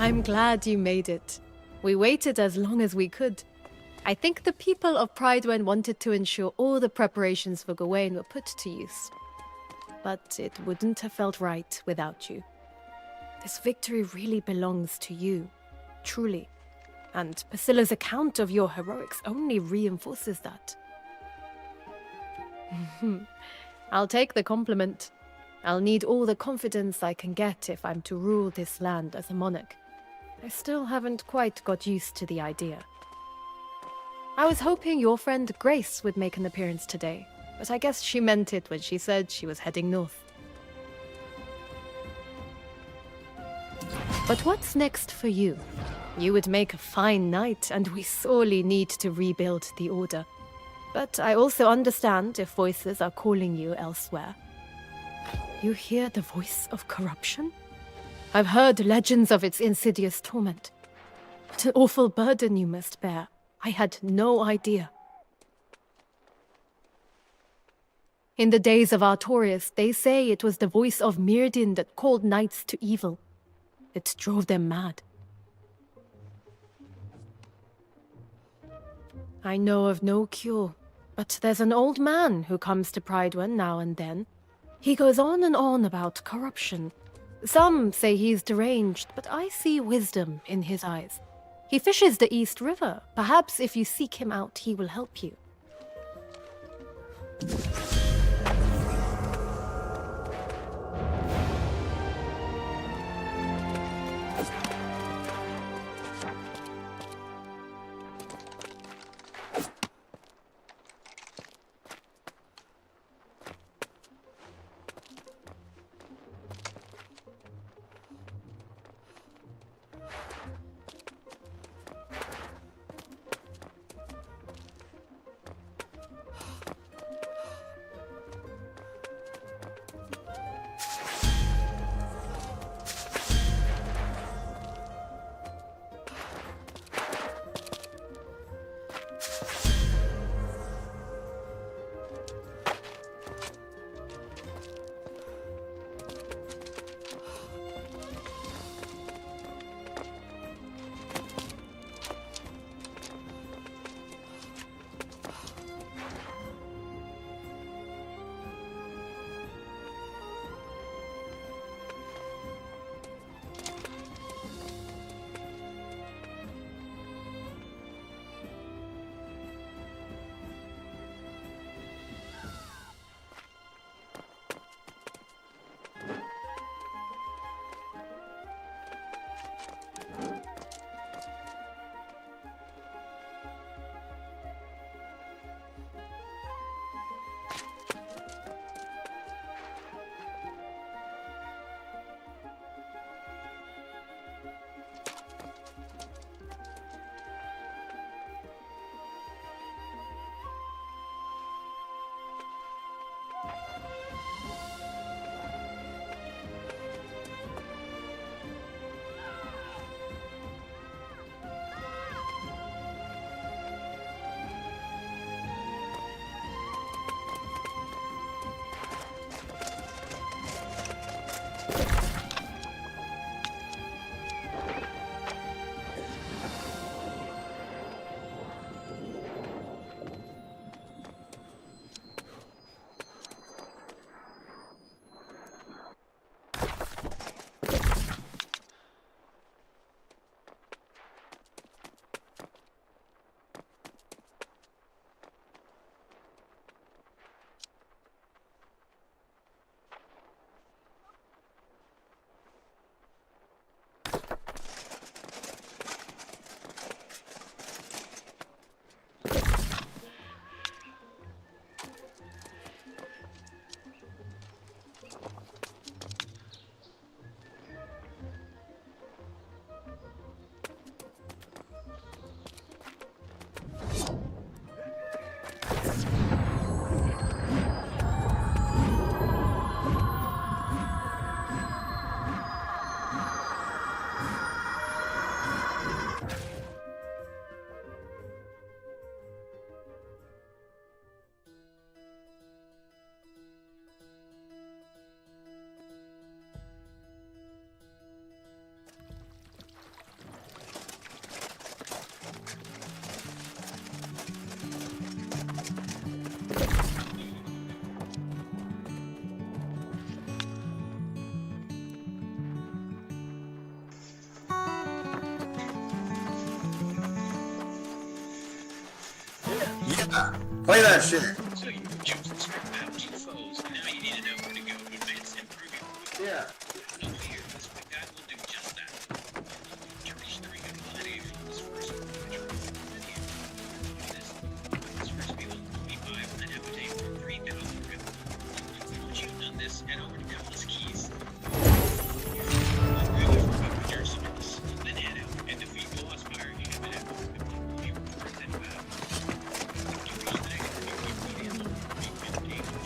I'm glad you made it. We waited as long as we could. I think the people of Prydwen wanted to ensure all the preparations for Gawain were put to use. But it wouldn't have felt right without you. This victory really belongs to you, truly. And Priscilla's account of your heroics only reinforces that. I'll take the compliment. I'll need all the confidence I can get if I'm to rule this land as a monarch. I still haven't quite got used to the idea. I was hoping your friend Grace would make an appearance today, but I guess she meant it when she said she was heading north. But what's next for you? You would make a fine knight, and we sorely need to rebuild the Order. But I also understand if voices are calling you elsewhere. You hear the voice of corruption? I've heard legends of its insidious torment. What an awful burden you must bear. I had no idea. In the days of Artorias, they say it was the voice of Myrddin that called knights to evil. It drove them mad. I know of no cure, but there's an old man who comes to Prydwen now and then. He goes on and on about corruption. Some say he's deranged, but I see wisdom in his eyes. He fishes the East River. Perhaps if you seek him out, he will help you. Yeah, play that shit. So you choose to strip out 2 foes, and now you need to know where to go to advance and improve your movement. Yeah. No fear, this quick guide will do just that. To reach the ring of Validity from this first control this first people will be 5 and then amputate from 3,000 rip. Once you've done this, head over to Countless Keys. Then head out and defeat the Lost Fire you have been at. You report that battle. To reach the next ring, you need to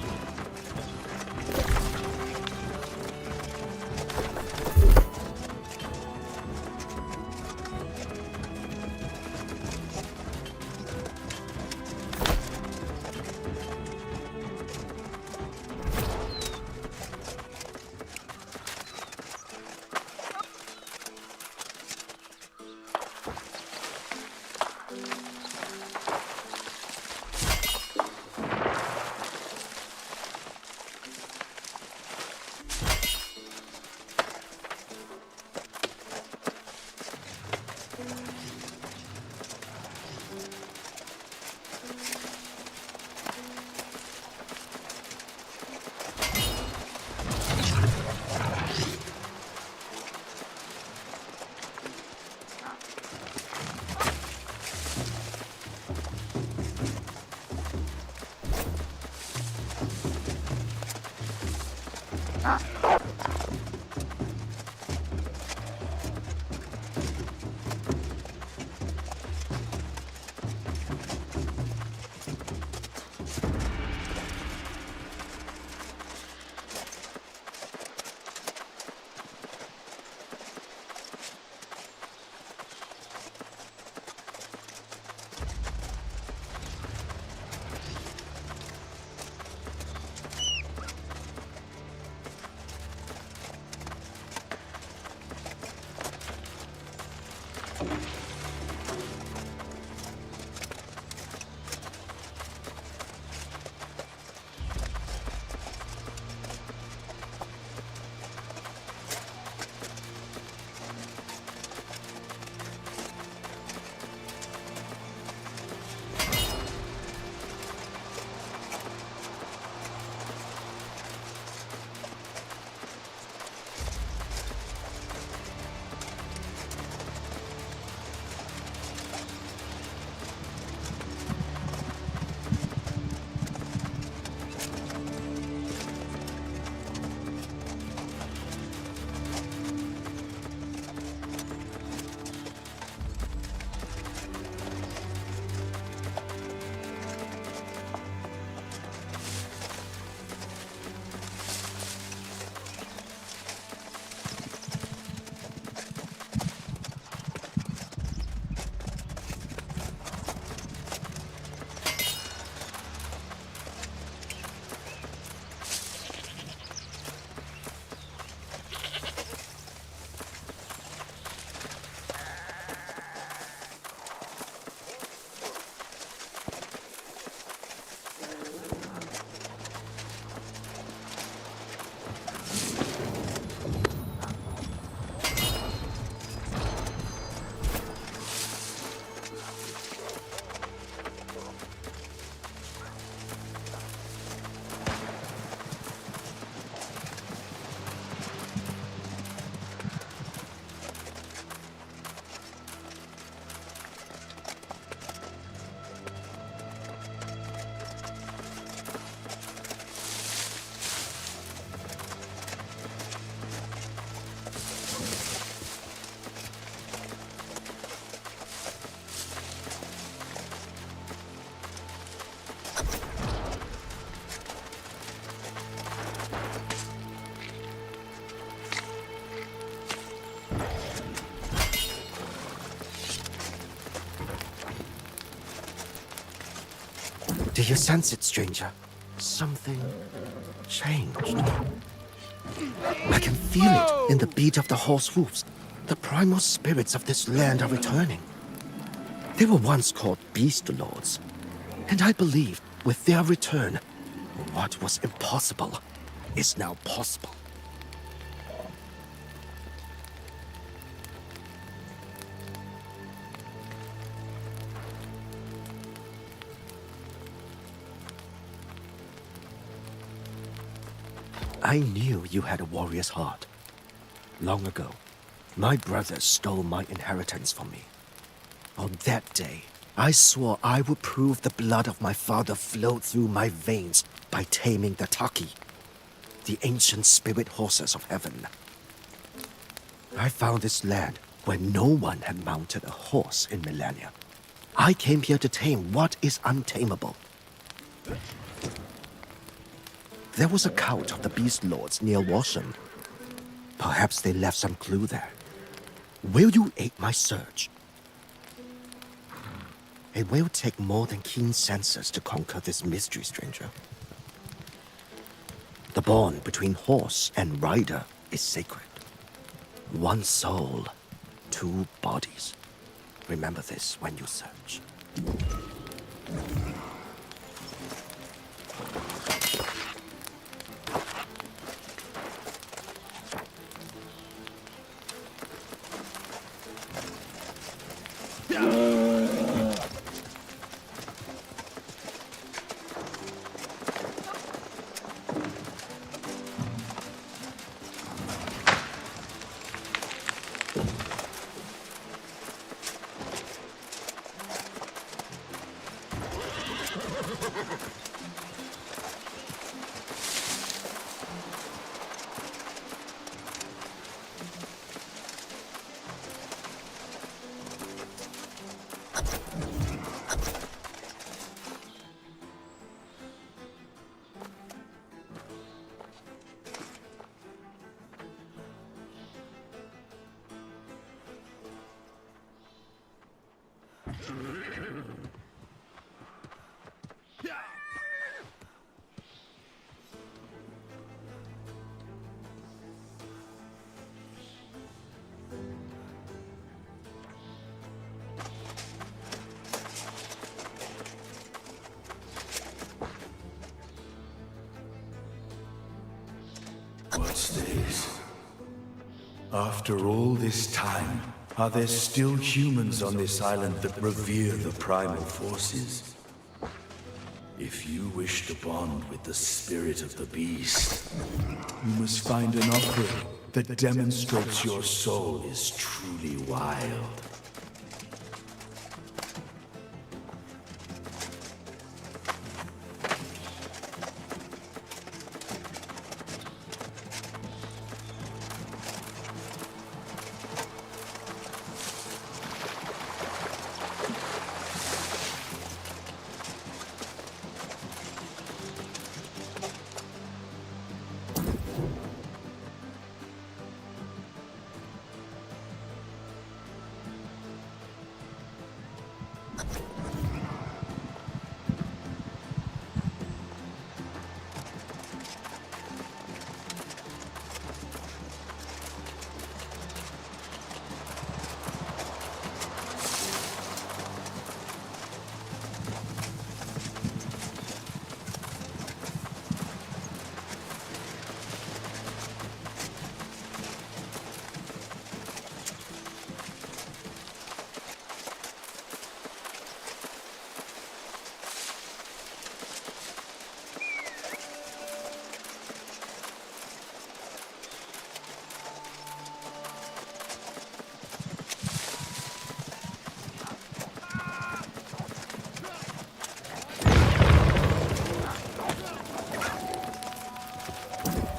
Do you sense it, stranger? Something changed. I can feel it in the beat of the horse hooves. The primal spirits of this land are returning. They were once called beast lords, and I believe with their return, what was impossible is now possible. I knew you had a warrior's heart. Long ago, my brothers stole my inheritance from me. On that day, I swore I would prove the blood of my father flowed through my veins by taming the Taki, the ancient spirit horses of heaven. I found this land where no one had mounted a horse in millennia. I came here to tame what is untamable. There was a cult of the Beast Lords near Washam. Perhaps they left some clue there. Will you aid my search? It will take more than keen senses to conquer this mystery, stranger. The bond between horse and rider is sacred. One soul, two bodies. Remember this when you search. What's this? After all this time, are there still humans on this island that revere the primal forces? If you wish to bond with the spirit of the beast, you must find an offering that demonstrates your soul is truly wild.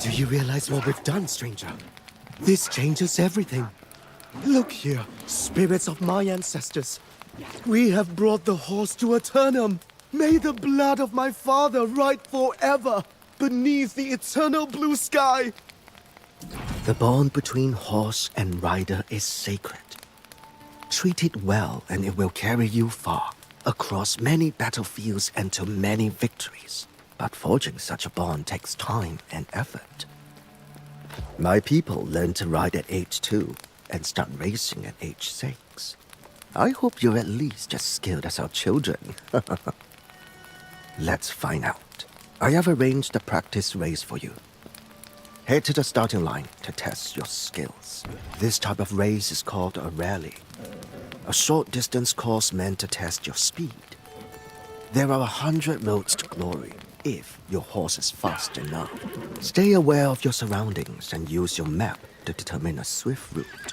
Do you realize what we've done, stranger? This changes everything. Look here, spirits of my ancestors. We have brought the horse to Aeternum. May the blood of my father ride forever beneath the eternal blue sky. The bond between horse and rider is sacred. Treat it well and it will carry you far, across many battlefields and to many victories. But forging such a bond takes time and effort. My people learn to ride at age 2 and start racing at age 6. I hope you're at least as skilled as our children. Let's find out. I have arranged a practice race for you. Head to the starting line to test your skills. This type of race is called a rally. A short distance course meant to test your speed. There are 100 roads to glory, if your horse is fast enough. Stay aware of your surroundings and use your map to determine a swift route.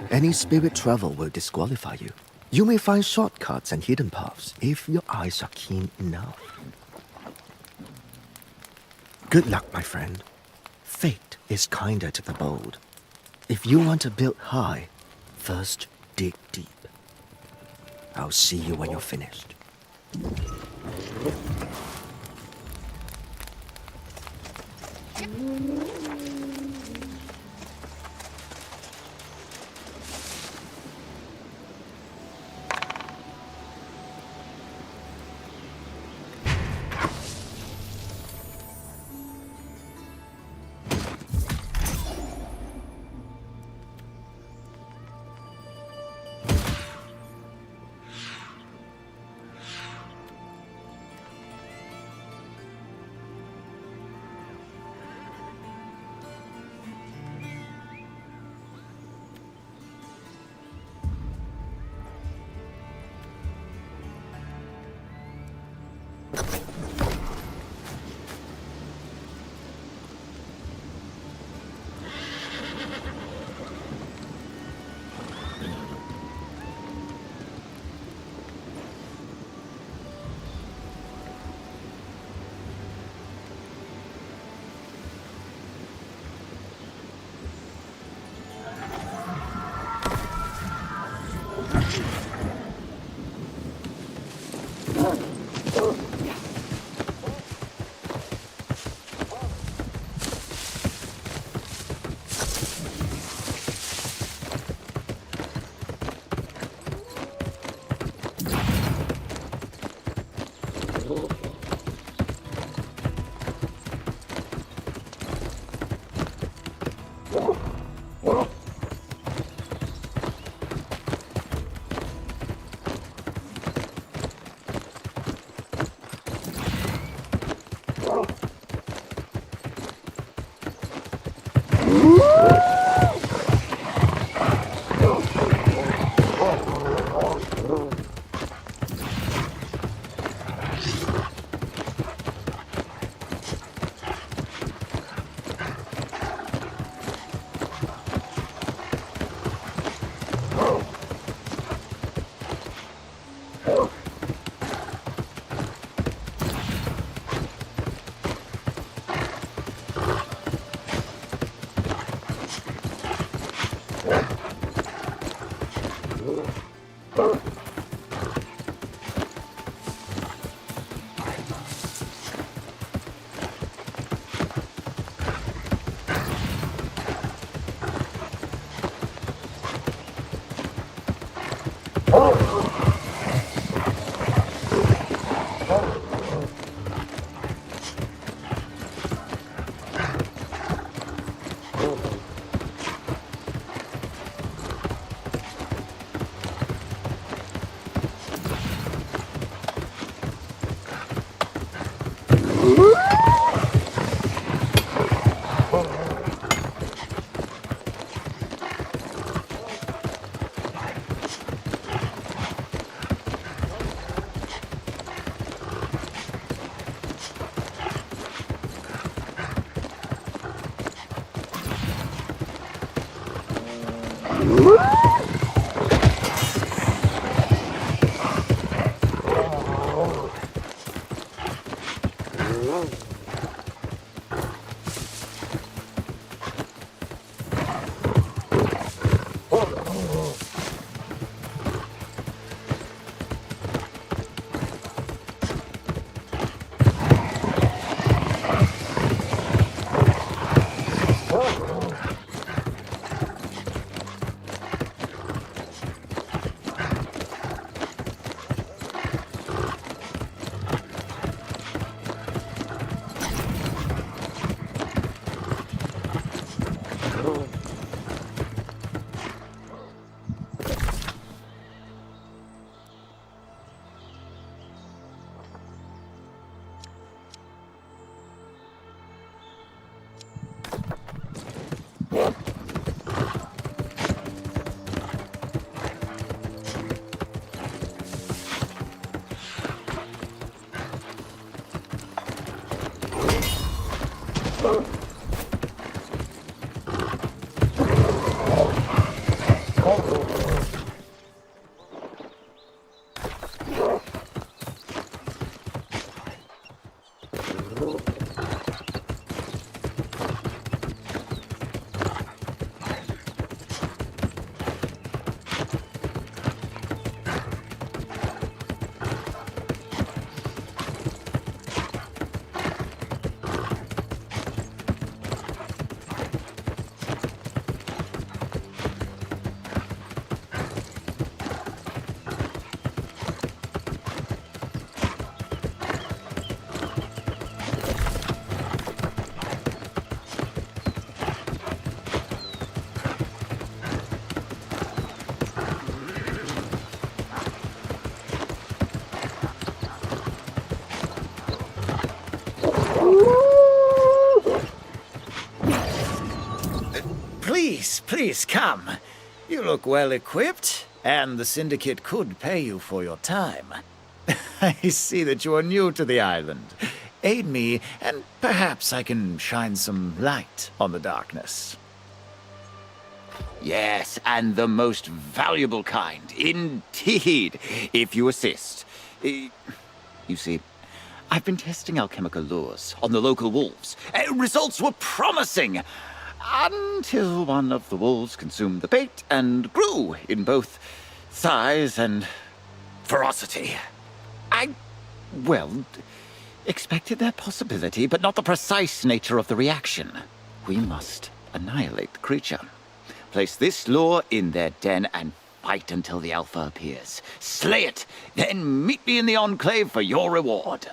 Any spirit travel will disqualify you. You may find shortcuts and hidden paths if your eyes are keen enough. Good luck, my friend. Fate is kinder to the bold. If you want to build high, first dig deep. I'll see you when you're finished. Please come. You look well equipped, and the Syndicate could pay you for your time. I see that you are new to the island. Aid me, and perhaps I can shine some light on the darkness. Yes, and the most valuable kind, indeed, if you assist. You see, I've been testing alchemical lures on the local wolves. Results were promising, until one of the wolves consumed the bait and grew in both size and ferocity. Well, expected that possibility, but not the precise nature of the reaction. We must annihilate the creature. Place this lure in their den and fight until the Alpha appears. Slay it, then meet me in the Enclave for your reward.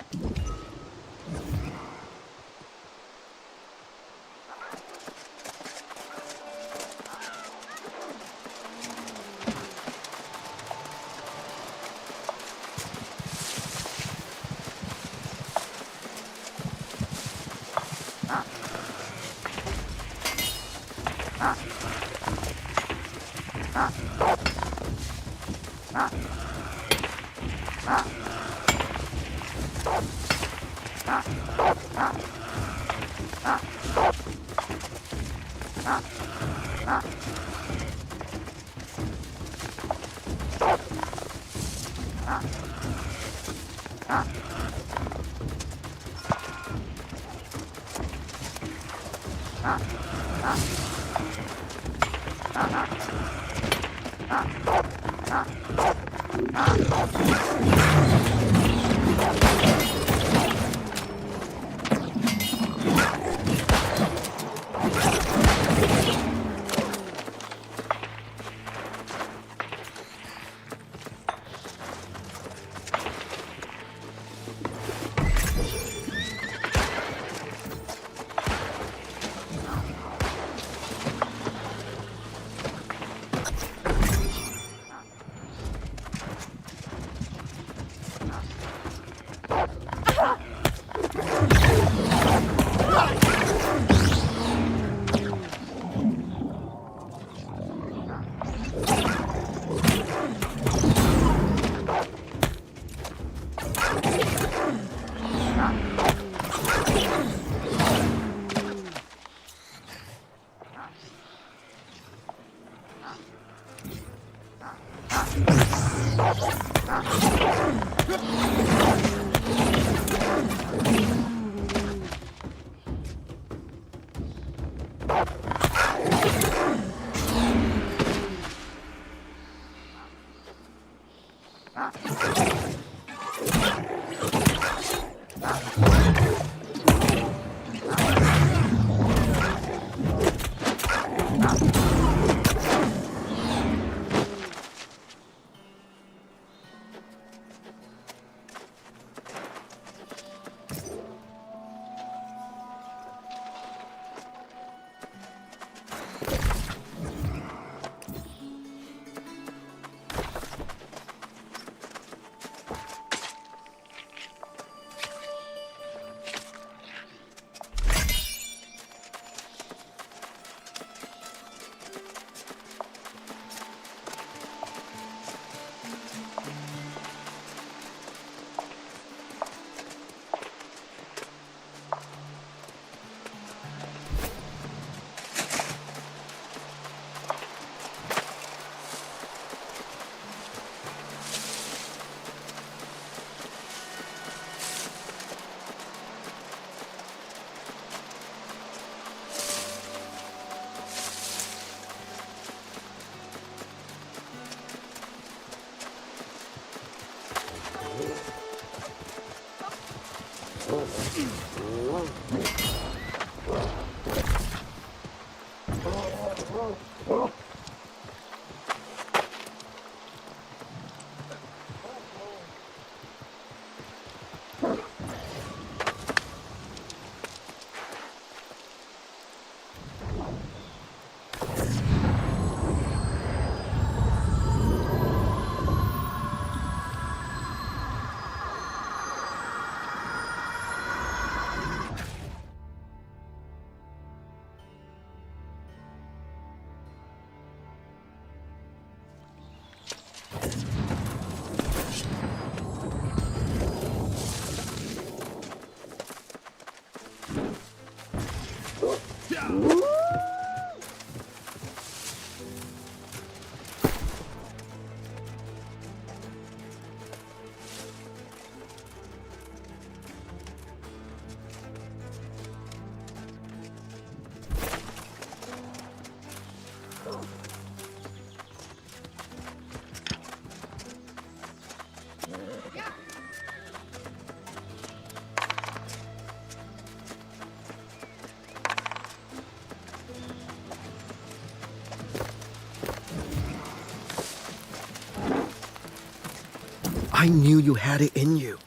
I knew you had it in you.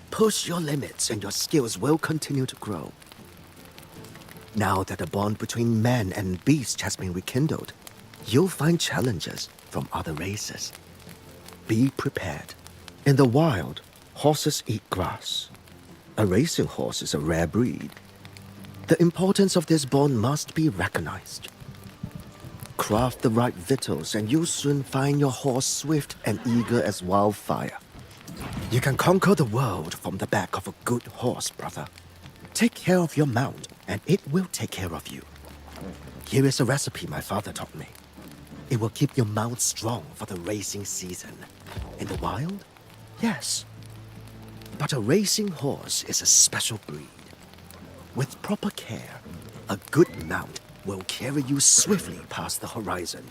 Push your limits and your skills will continue to grow. Now that the bond between man and beast has been rekindled, you'll find challenges from other races. Be prepared. In the wild, horses eat grass. A racing horse is a rare breed. The importance of this bond must be recognized. Craft the right victuals and you'll soon find your horse swift and eager as wildfire. You can conquer the world from the back of a good horse, brother. Take care of your mount, and it will take care of you. Here is a recipe my father taught me. It will keep your mount strong for the racing season. In the wild? Yes. But a racing horse is a special breed. With proper care, a good mount will carry you swiftly past the horizon.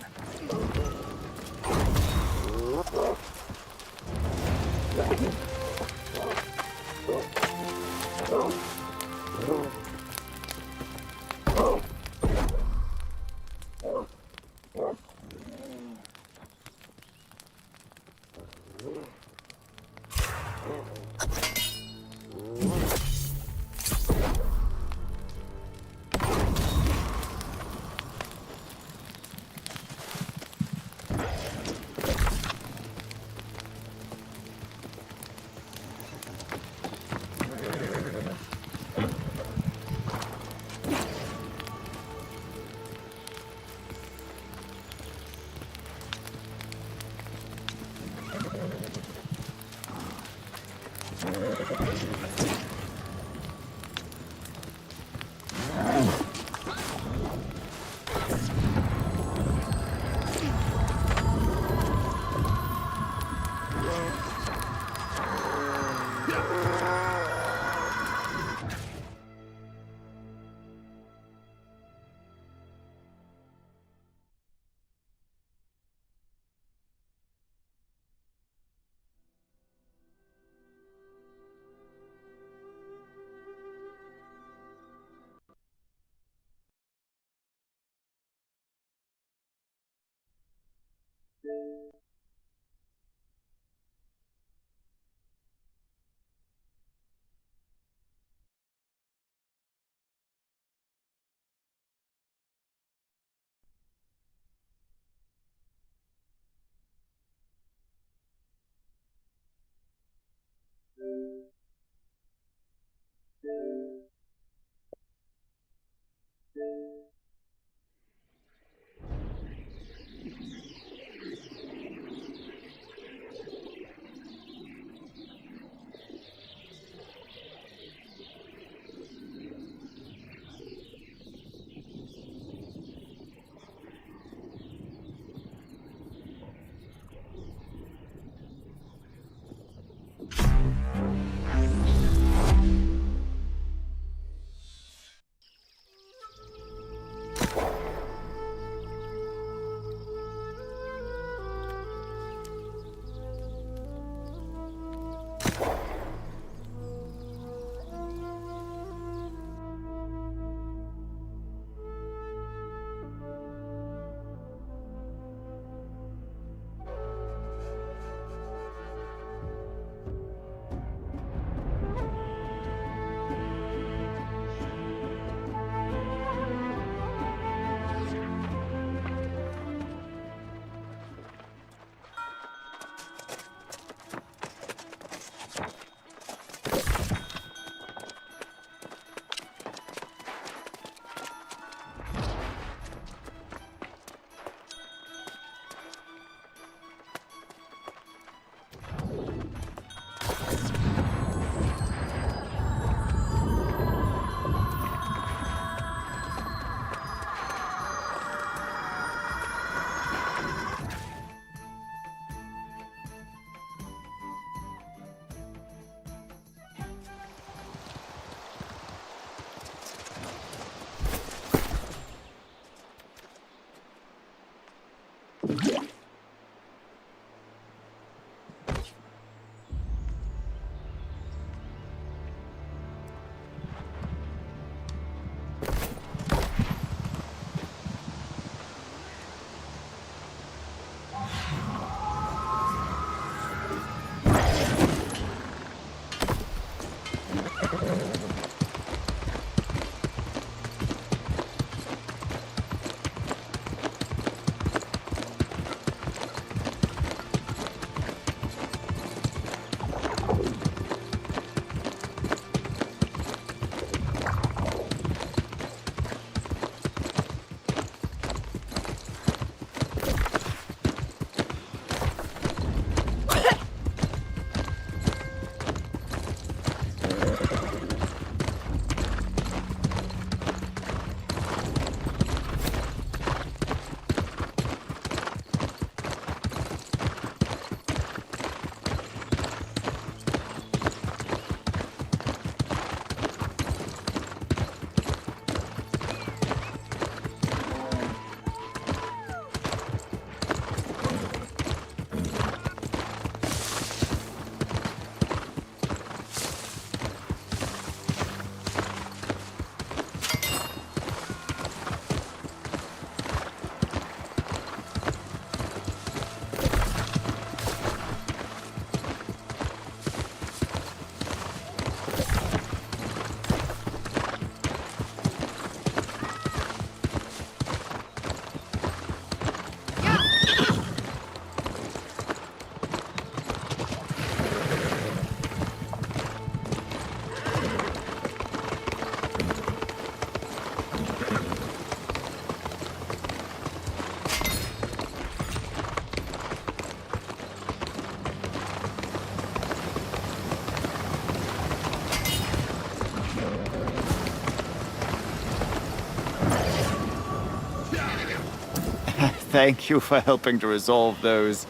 Thank you for helping to resolve those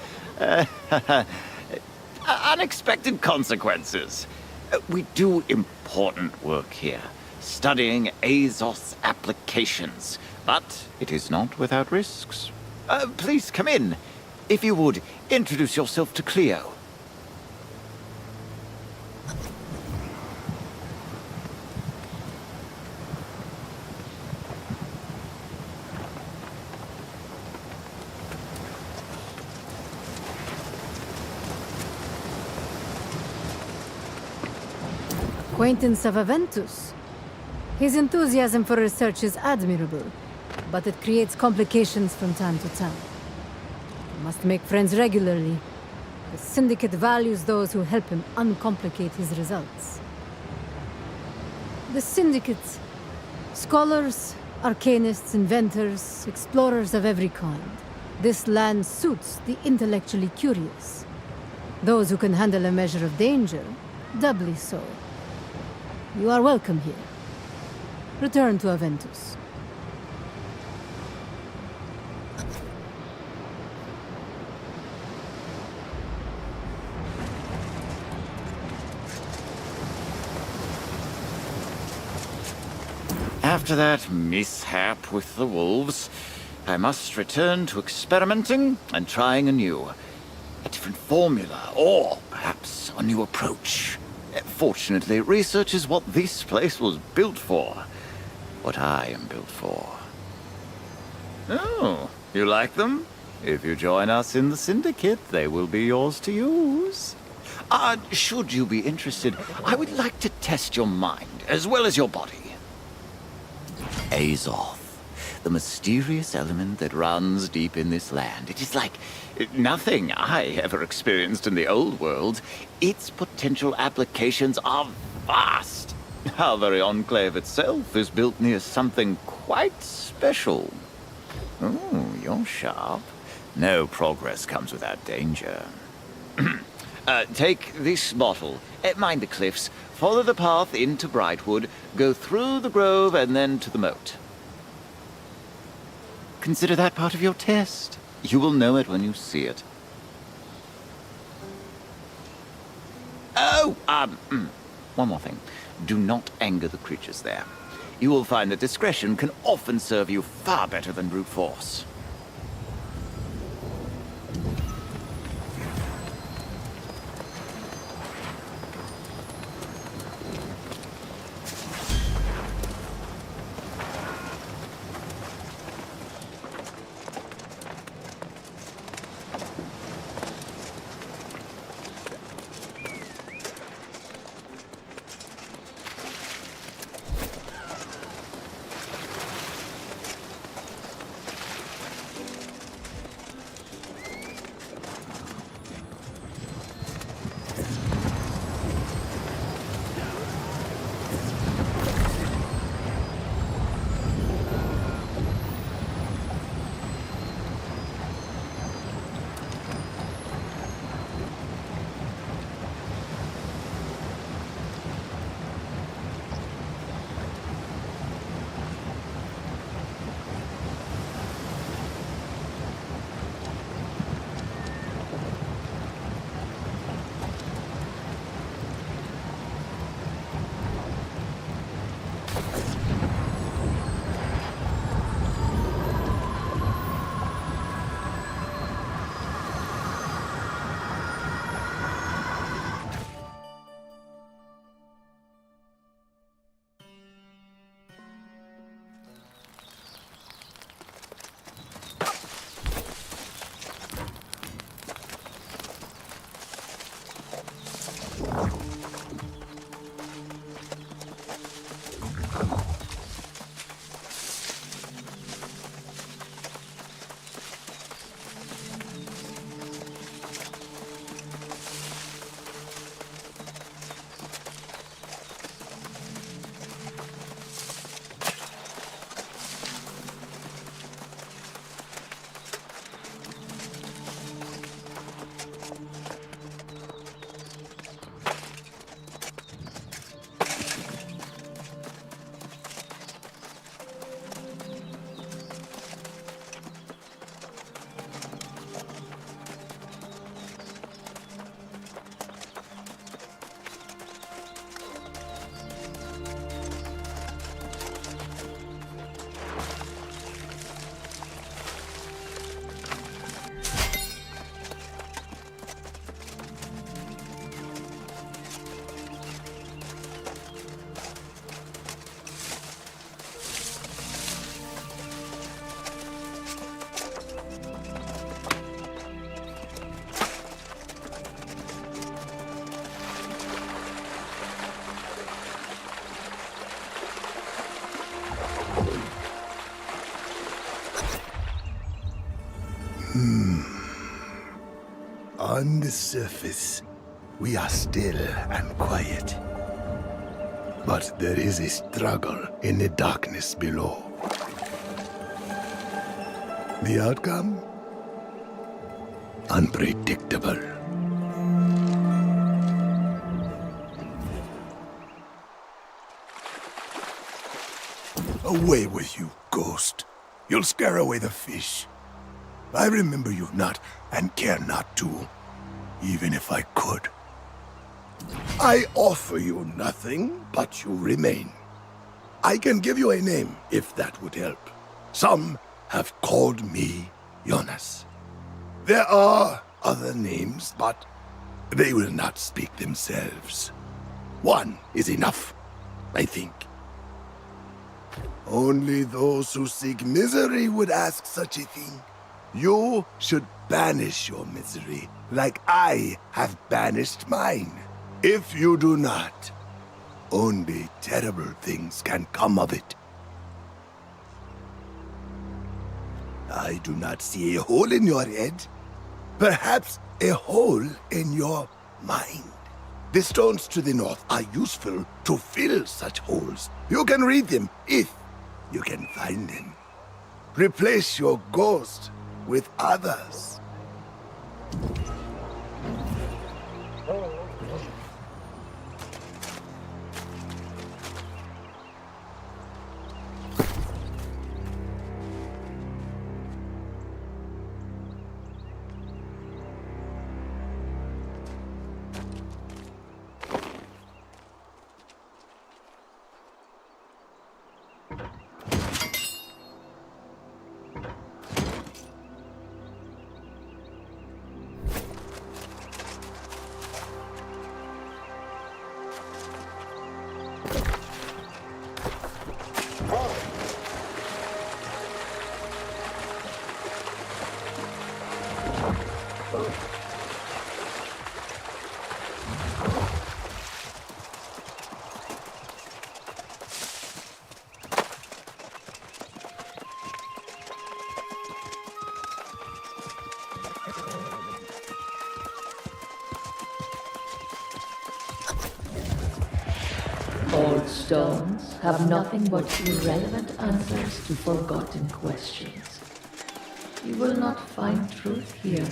unexpected consequences. We do important work here, studying Azoth's applications, but it is not without risks. Please come in. If you would, introduce yourself to Cleo. Acquaintance of Aventus. His enthusiasm for research is admirable, but it creates complications from time to time. He must make friends regularly. The Syndicate values those who help him uncomplicate his results. The Syndicate. Scholars, arcanists, inventors, explorers of every kind. This land suits the intellectually curious. Those who can handle a measure of danger, doubly so. You are welcome here. Return to Aventus. After that mishap with the wolves, I must return to experimenting and trying anew. A different formula, or perhaps a new approach. Fortunately, research is what this place was built for. What I am built for. Oh, you like them? If you join us in the Syndicate, they will be yours to use. Should you be interested, I would like to test your mind, as well as your body. Azoth, the mysterious element that runs deep in this land. It is like nothing I ever experienced in the old world. Its potential applications are vast. Our very enclave itself is built near something quite special. Oh, you're sharp. No progress comes without danger. Take this bottle. Mind the cliffs. Follow the path into Brightwood. Go through the grove and then to the moat. Consider that part of your test. You will know it when you see it. Oh, one more thing. Do not anger the creatures there. You will find that discretion can often serve you far better than brute force. On the surface, we are still and quiet. But there is a struggle in the darkness below. The outcome? Unpredictable. Away with you, ghost. You'll scare away the fish. I remember you not, and care not to, even if I could. I offer you nothing, but you remain. I can give you a name, if that would help. Some have called me Jonas. There are other names, but they will not speak themselves. One is enough, I think. Only those who seek misery would ask such a thing. You should banish your misery, like I have banished mine. If you do not, only terrible things can come of it. I do not see a hole in your head. Perhaps a hole in your mind. The stones to the north are useful to fill such holes. You can read them if you can find them. Replace your ghost with others. Old stones have nothing but irrelevant answers to forgotten questions. You will not find truth here.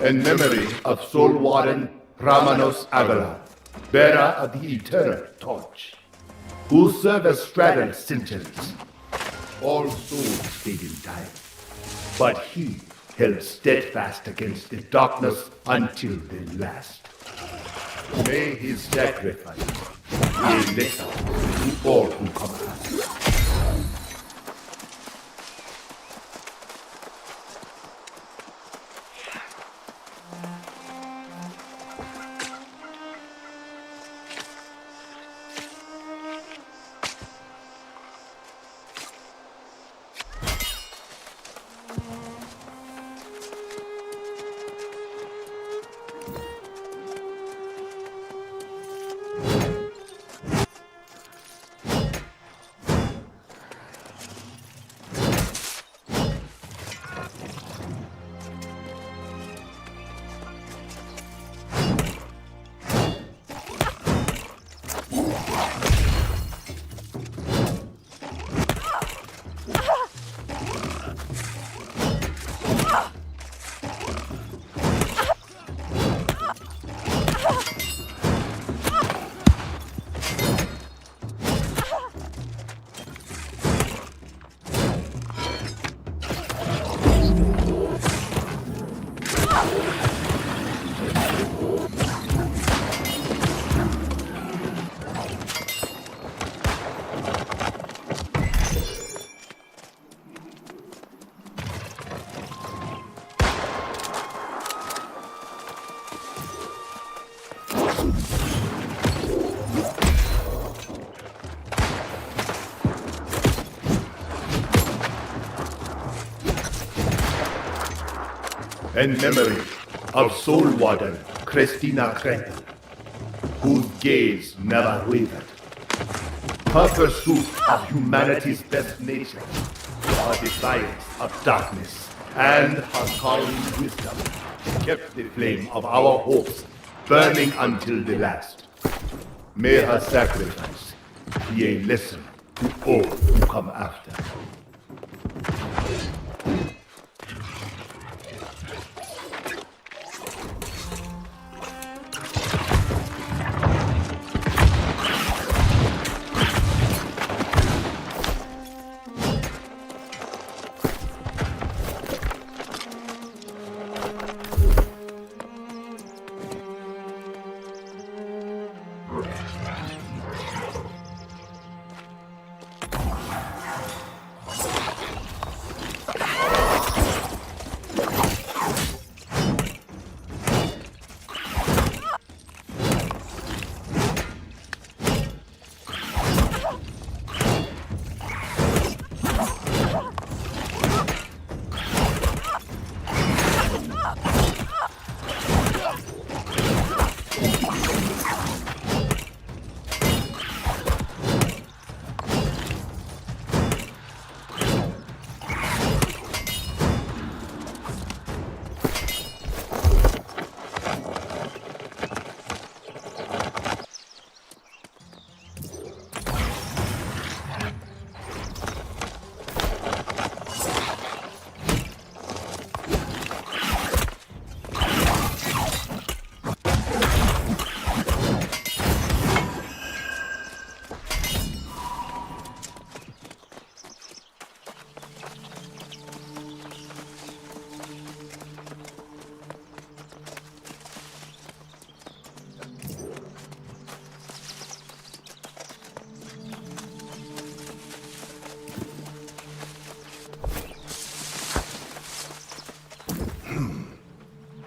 In memory of Soulwarden Ramanos Agala, bearer of the Eternal Torch, who served as straddled sentinels. All souls stayed in time, but he held steadfast against the darkness until the last. May his sacrifice be a lesson to all who come after. In memory of Soulwarden Christina Kretel, whose gaze never wavered. Her pursuit of humanity's best nature, her defiance of darkness, and her calling wisdom kept the flame of our hopes burning until the last. May her sacrifice be a lesson to all who come after.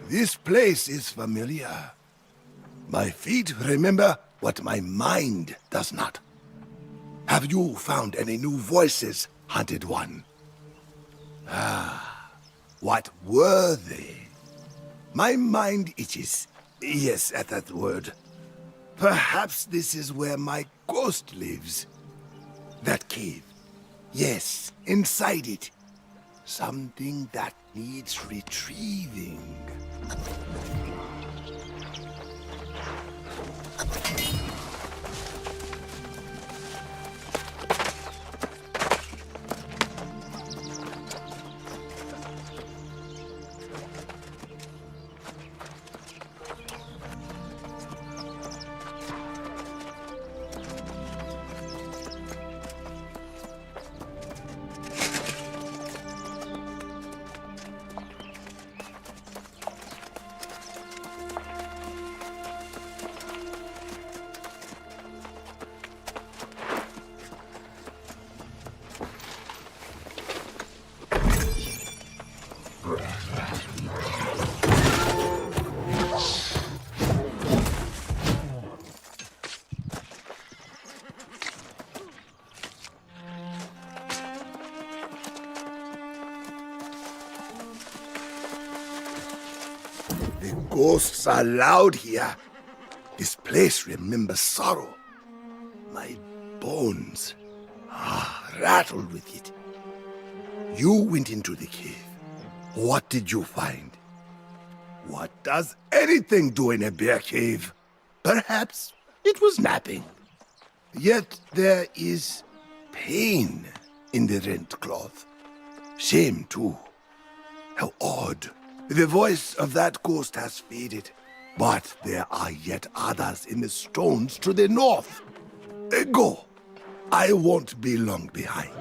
This place is familiar. My feet remember what my mind does not. Have you found any new voices, Hunted One? Ah, what were they? My mind itches. Yes, at that word. Perhaps this is where my ghost lives. That cave. Yes, inside it. Something that needs retrieving. ghosts are loud here. This place remembers sorrow. My bones rattle with it. You went into the cave. What did you find? What does anything do in a bear cave? Perhaps it was napping. Yet there is pain in the rent cloth. Shame, too. How odd. The voice of that ghost has faded. But there are yet others in the stones to the north. Go. I won't be long behind.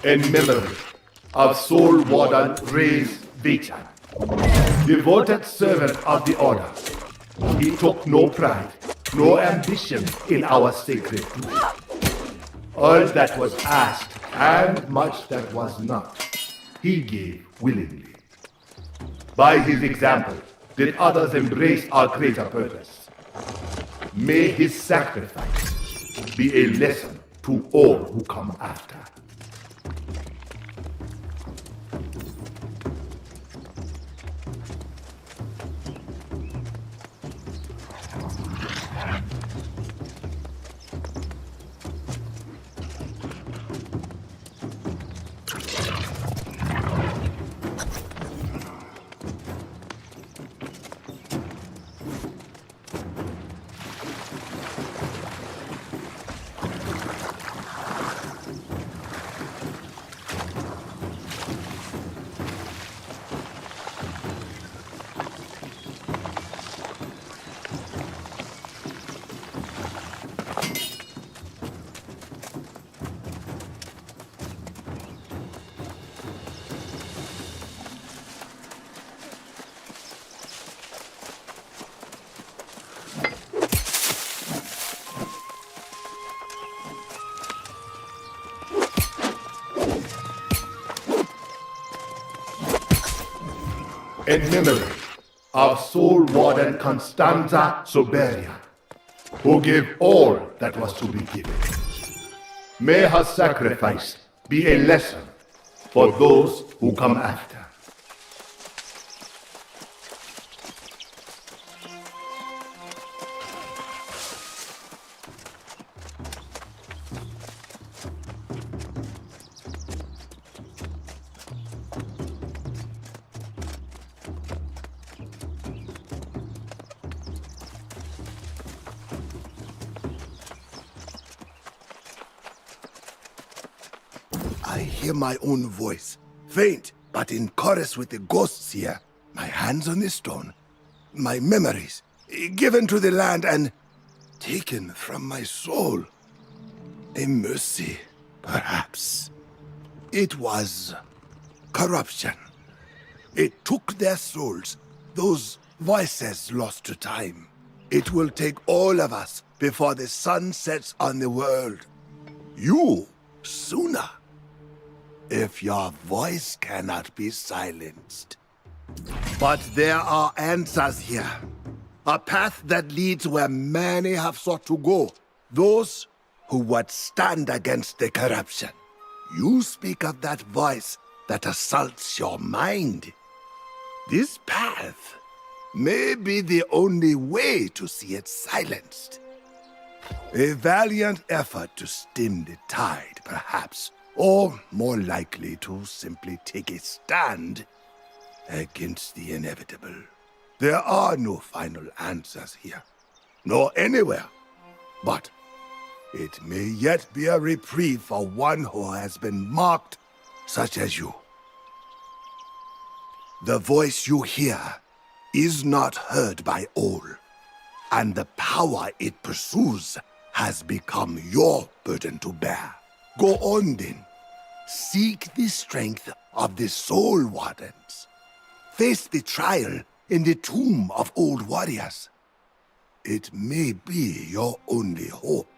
In memory of Soulwarden Reyes Vita, devoted servant of the Order. He took no pride, no ambition in our sacred group. All that was asked and much that was not, he gave willingly. By his example, did others embrace our greater purpose. May his sacrifice be a lesson to all who come after. In memory of Soulwarden Constanza Soberia, who gave all that was to be given. May her sacrifice be a lesson for those who come after. I hear my own voice, faint, but in chorus with the ghosts here. My hands on the stone, my memories, given to the land and taken from my soul. A mercy, perhaps. It was corruption. It took their souls, those voices lost to time. It will take all of us before the sun sets on the world. You, sooner. if your voice cannot be silenced. But there are answers here. A path that leads where many have sought to go. Those who would stand against the corruption. You speak of that voice that assaults your mind. This path may be the only way to see it silenced. A valiant effort to stem the tide, perhaps, or more likely to simply take a stand against the inevitable. There are no final answers here, nor anywhere, but it may yet be a reprieve for one who has been marked, such as you. The voice you hear is not heard by all, and the power it pursues has become your burden to bear. Go on then. Seek the strength of the Soulwardens. Face the trial in the tomb of old warriors. It may be your only hope.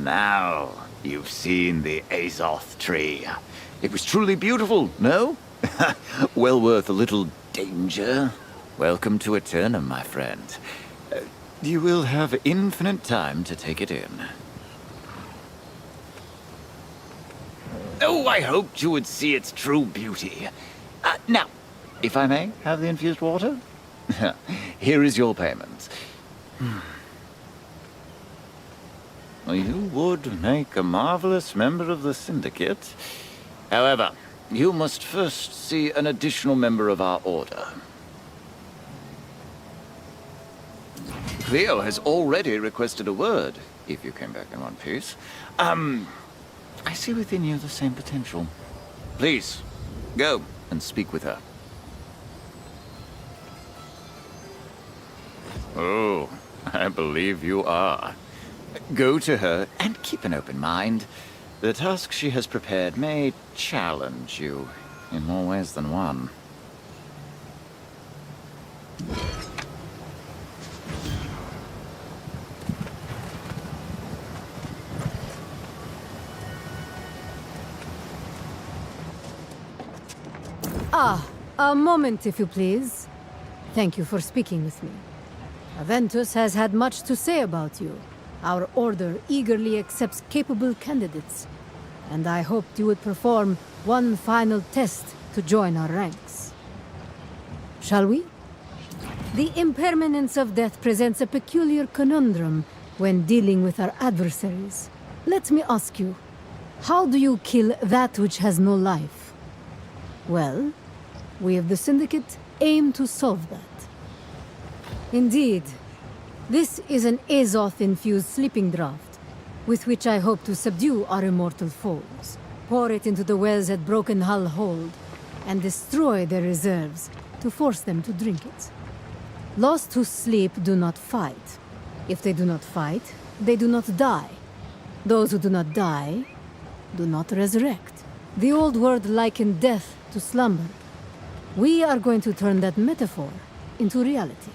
Now, you've seen the Azoth tree. It was truly beautiful, no? Well worth a little danger. Welcome to Aeternum, my friend. You will have infinite time to take it in. Oh, I hoped you would see its true beauty. Now, if I may have the infused water? Here is your payment. You would make a marvelous member of the Syndicate. However, you must first see an additional member of our order. Cleo has already requested a word, if you came back in one piece. I see within you the same potential. Please, go and speak with her. Oh, I believe you are. Go to her and keep an open mind. The task she has prepared may challenge you in more ways than one. A moment, if you please. Thank you for speaking with me. Aventus has had much to say about you. Our order eagerly accepts capable candidates, and I hoped you would perform one final test to join our ranks. Shall we? The impermanence of death presents a peculiar conundrum when dealing with our adversaries. Let me ask you, how do you kill that which has no life? Well, we of the Syndicate aim to solve that. Indeed, this is an Azoth-infused sleeping draught, with which I hope to subdue our immortal foes, pour it into the wells at Broken Hull Hold, and destroy their reserves to force them to drink it. Lost who sleep do not fight. If they do not fight, they do not die. Those who do not die do not resurrect. The old world likened death to slumber. We are going to turn that metaphor into reality.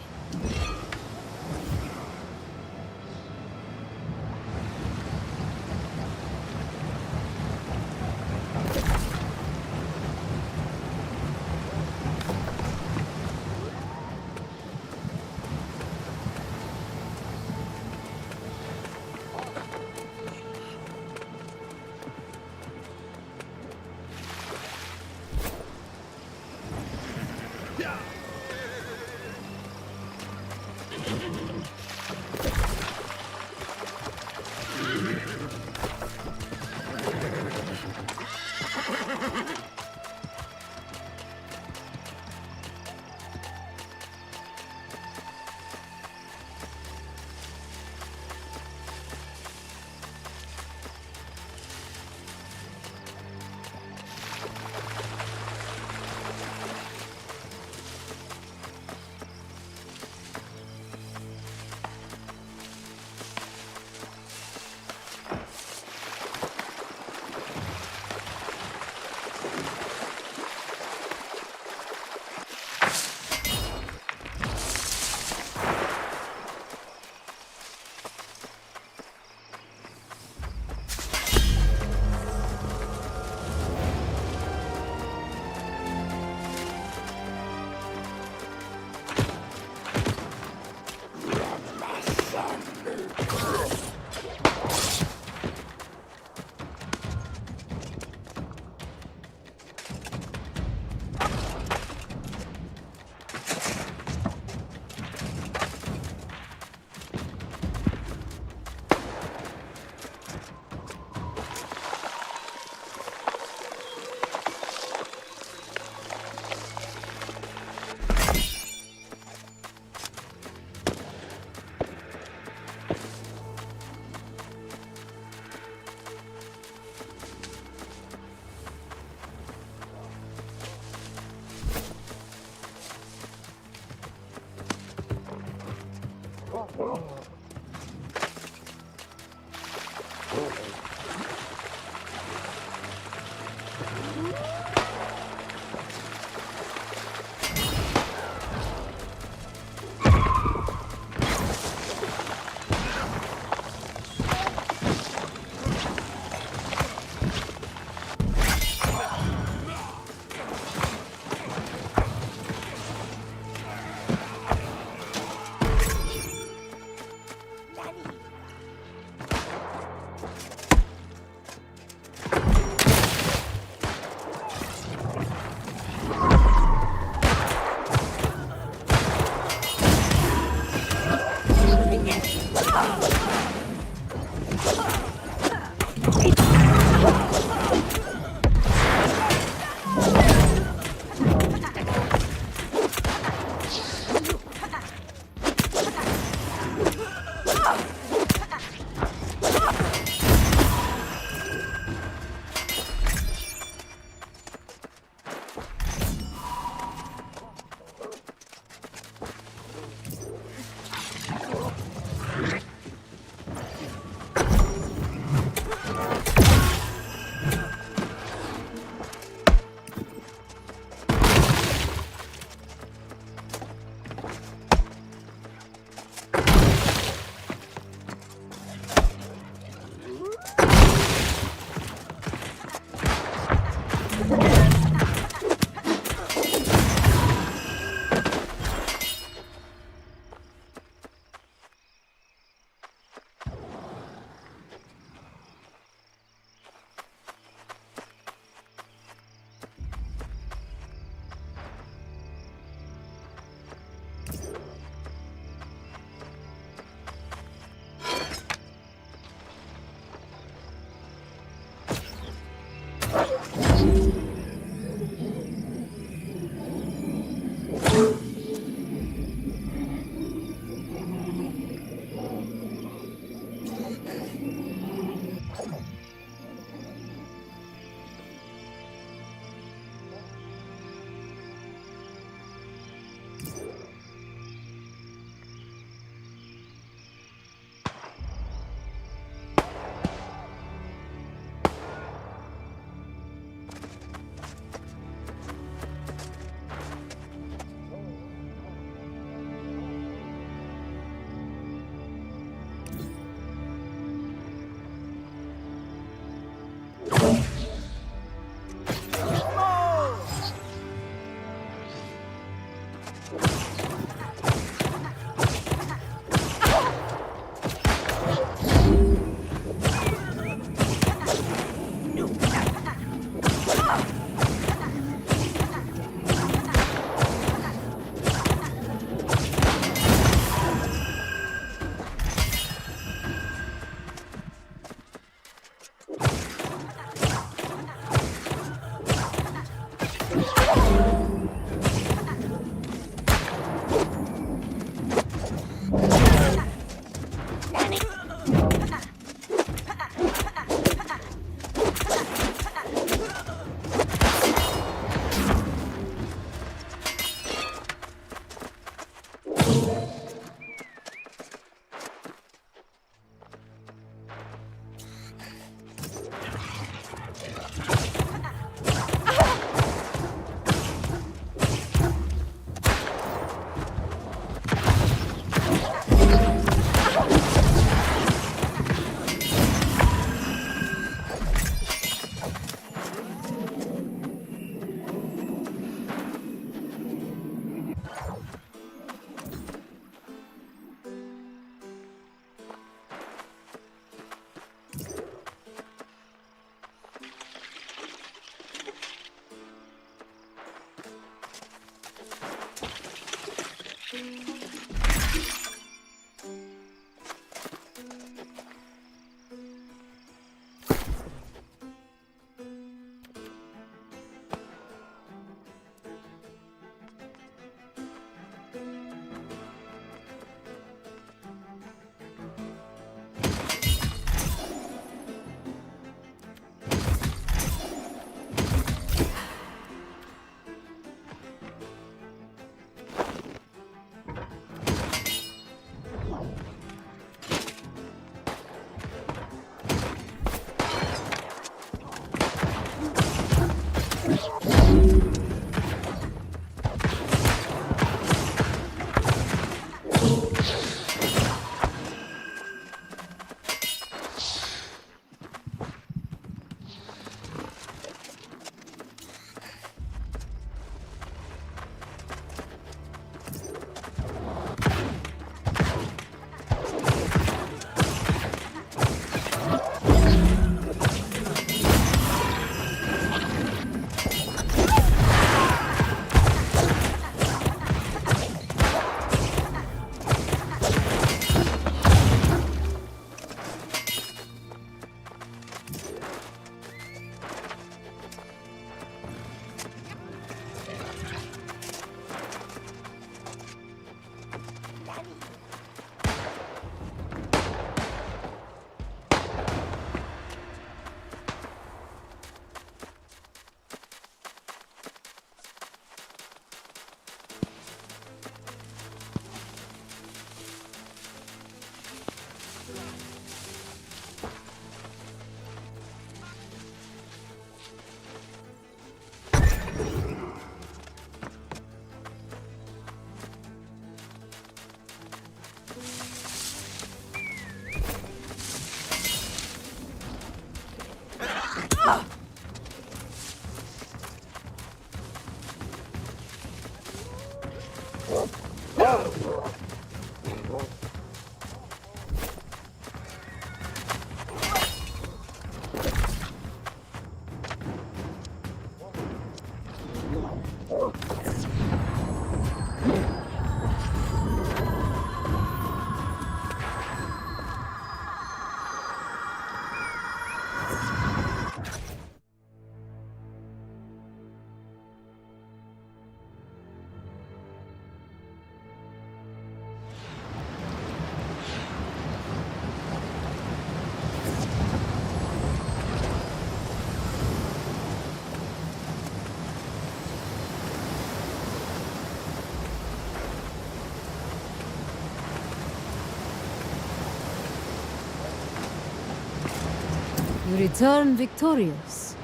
You return victorious.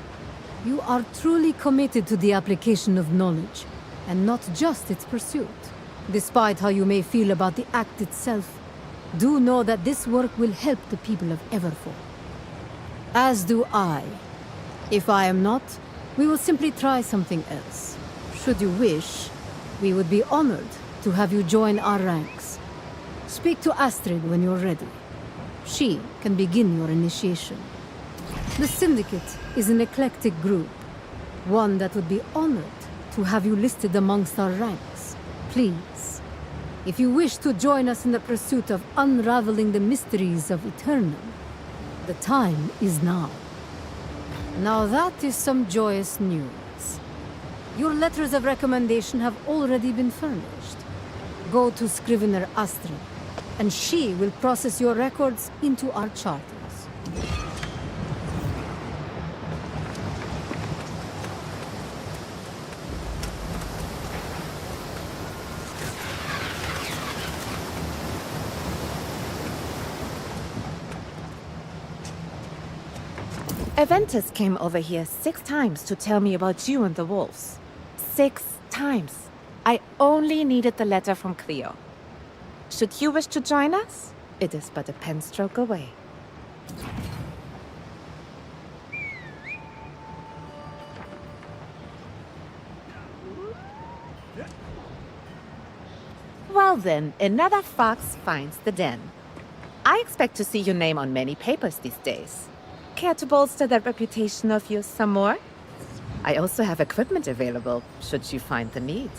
You are truly committed to the application of knowledge, and not just its pursuit. Despite how you may feel about the act itself, do know that this work will help the people of Everfall. As do I. If I am not, we will simply try something else. Should you wish, we would be honored to have you join our ranks. Speak to Astrid when you're ready. She can begin your initiation. The Syndicate is an eclectic group, one that would be honored to have you listed amongst our ranks. Please, if you wish to join us in the pursuit of unraveling the mysteries of Aeternum, the time is now. Now that is some joyous news. Your letters of recommendation have already been furnished. Go to Scrivener Astrid, and she will process your records into our charters. Aventus came over here 6 times to tell me about you and the wolves. 6 times. I only needed the letter from Cleo. Should you wish to join us, it is but a pen stroke away. Well then, another fox finds the den. I expect to see your name on many papers these days. Care to bolster that reputation of yours some more? I also have equipment available, should you find the need.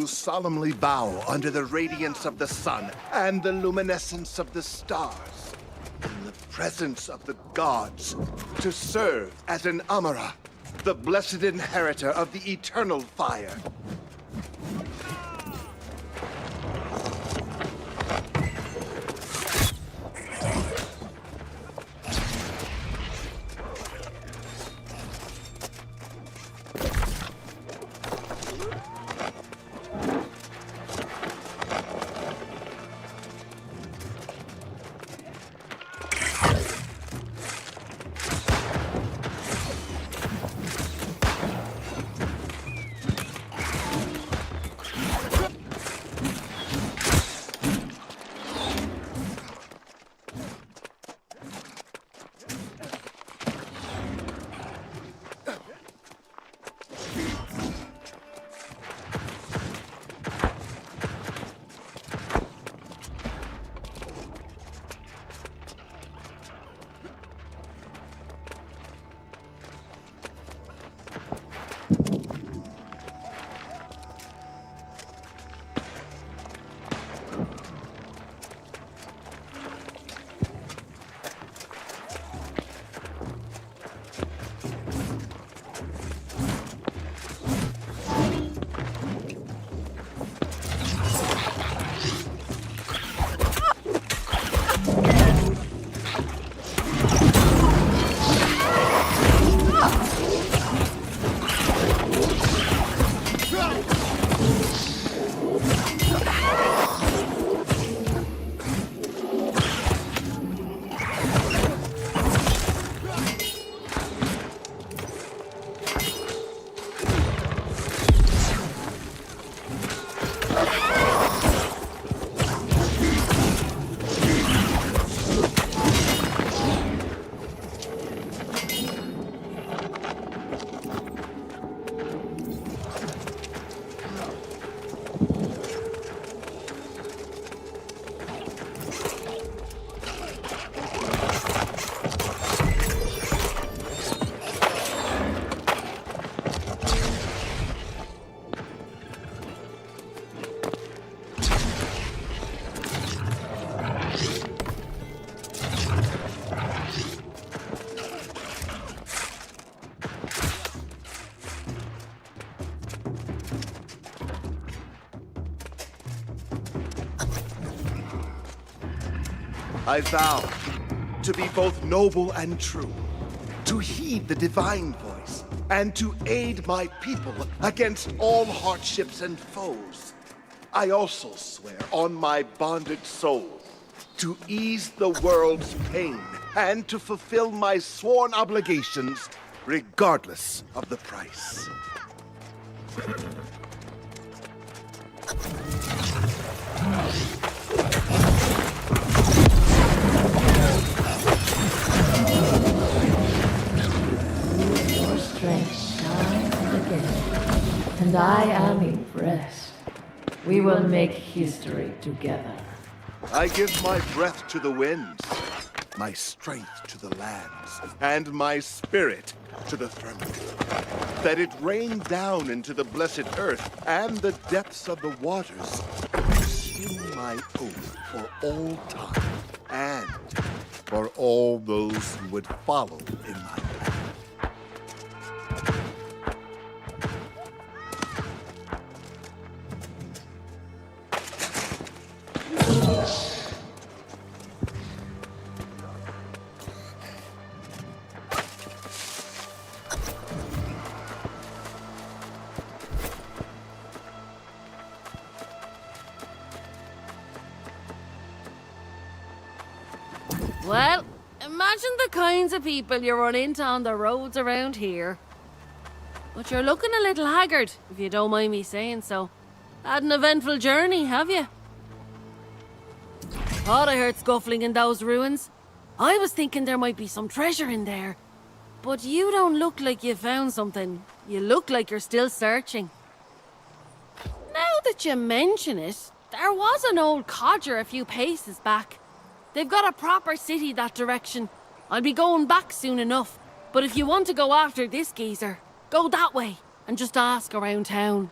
solemnly bow under the radiance of the sun and the luminescence of the stars, in the presence of the gods, to serve as an Amara, the blessed inheritor of the eternal fire. I vow to be both noble and true, to heed the divine voice, and to aid my people against all hardships and foes. I also swear on my bonded soul to ease the world's pain and to fulfill my sworn obligations regardless of the price. Your strength shines again, and I am impressed. We will make history together. I give my breath to the winds, my strength to the lands, and my spirit to the firmament. That it rain down into the blessed earth and the depths of the waters. Seal my oath for all time and for all those who would follow in my path. Well, imagine the kinds of people you run into on the roads around here. But you're looking a little haggard, if you don't mind me saying so. Had an eventful journey, have you? Thought I heard scuffling in those ruins. I was thinking there might be some treasure in there. But you don't look like you found something. You look like you're still searching. Now that you mention it, there was an old codger a few paces back. They've got a proper city that direction. I'll be going back soon enough. But if you want to go after this geezer, go that way and just ask around town.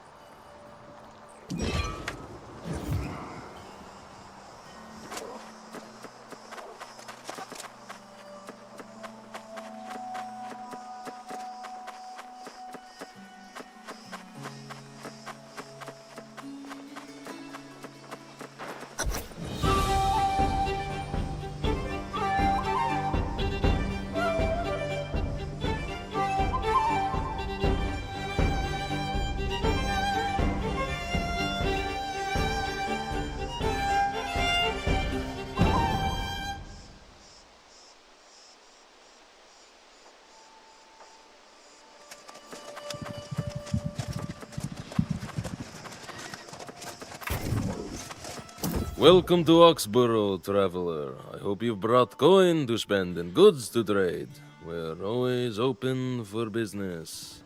Welcome to Oxborough, traveler. I hope you've brought coin to spend and goods to trade. We're always open for business.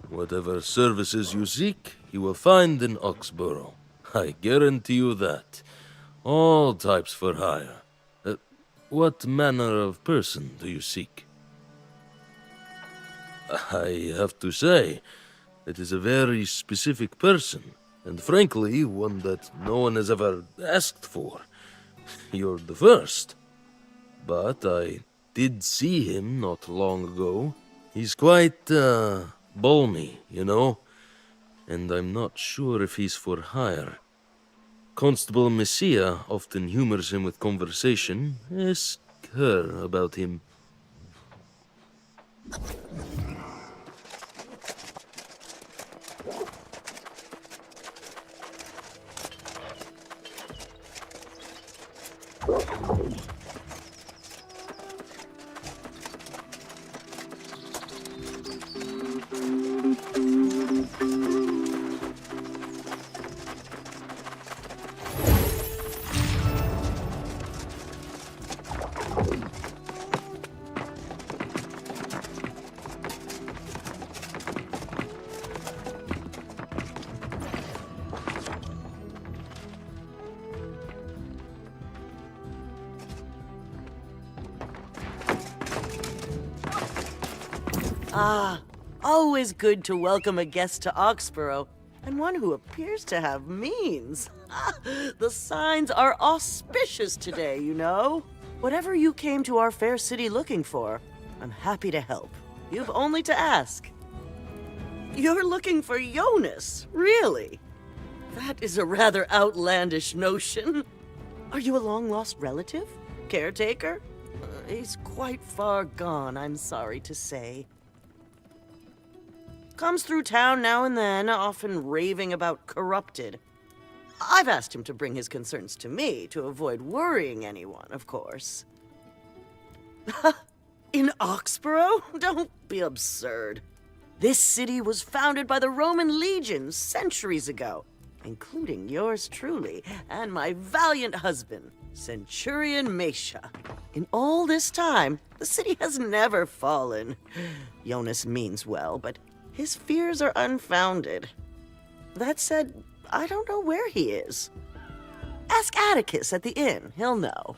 Whatever services you seek, you will find in Oxborough. I guarantee you that. All types for hire. What manner of person do you seek? I have to say, it is a very specific person, and frankly, one that no one has ever asked for. You're the first. But I did see him not long ago. He's quite, balmy, you know? And I'm not sure if he's for hire. Constable Messiah often humors him with conversation. Ask her about him. Ah, always good to welcome a guest to Oxborough, and one who appears to have means. The signs are auspicious today, you know. Whatever you came to our fair city looking for, I'm happy to help. You've only to ask. You're looking for Jonas, really? That is a rather outlandish notion. Are you a long-lost relative? Caretaker? He's quite far gone, I'm sorry to say. Comes through town now and then, often raving about corrupted. I've asked him to bring his concerns to me to avoid worrying anyone, of course. In Oxborough? Don't be absurd. This city was founded by the Roman legions centuries ago, including yours truly and my valiant husband, Centurion Mesha. In all this time, the city has never fallen. Jonas means well, but his fears are unfounded. That said, I don't know where he is. Ask Atticus at the inn, he'll know.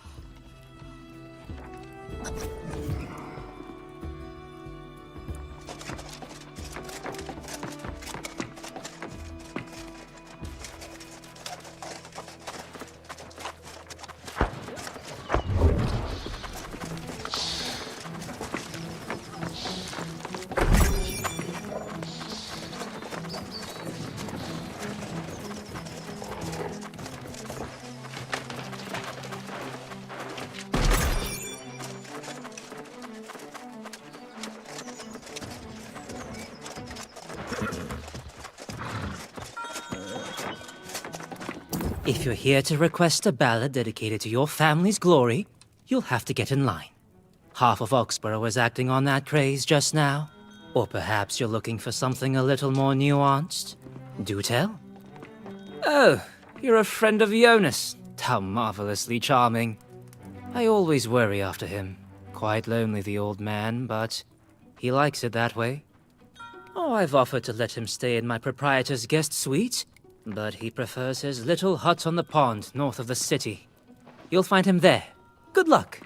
If you're here to request a ballad dedicated to your family's glory, you'll have to get in line. Half of Oxborough is acting on that craze just now. Or perhaps you're looking for something a little more nuanced. Do tell. Oh, you're a friend of Jonas. How marvelously charming. I always worry after him. Quite lonely, the old man, but he likes it that way. Oh, I've offered to let him stay in my proprietor's guest suite, but he prefers his little hut on the pond north of the city. You'll find him there. Good luck.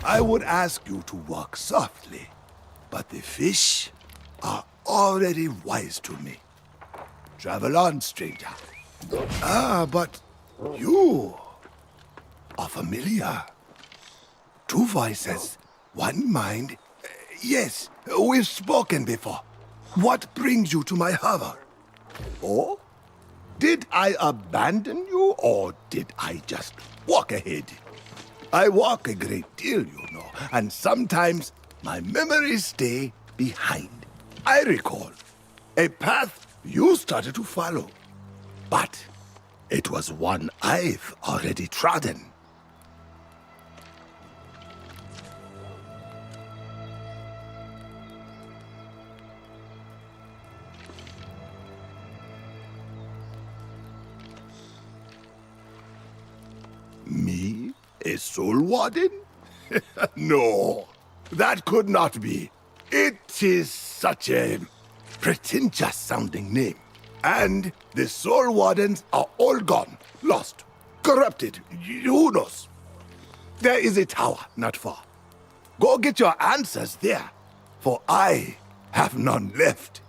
I would ask you to walk softly, but the fish are already wise to me. Travel on, stranger. Ah, but you are familiar. Two voices, one mind. Yes, we've spoken before. What brings you to my hover? Oh? Did I abandon you, or did I just walk ahead? I walk a great deal, you know, and sometimes my memories stay behind. I recall a path you started to follow, but it was one I've already trodden. Me? A soul warden? No, that could not be. It is such a pretentious sounding name. And the soul wardens are all gone, lost, corrupted, who knows? There is a tower not far. Go get your answers there, for I have none left.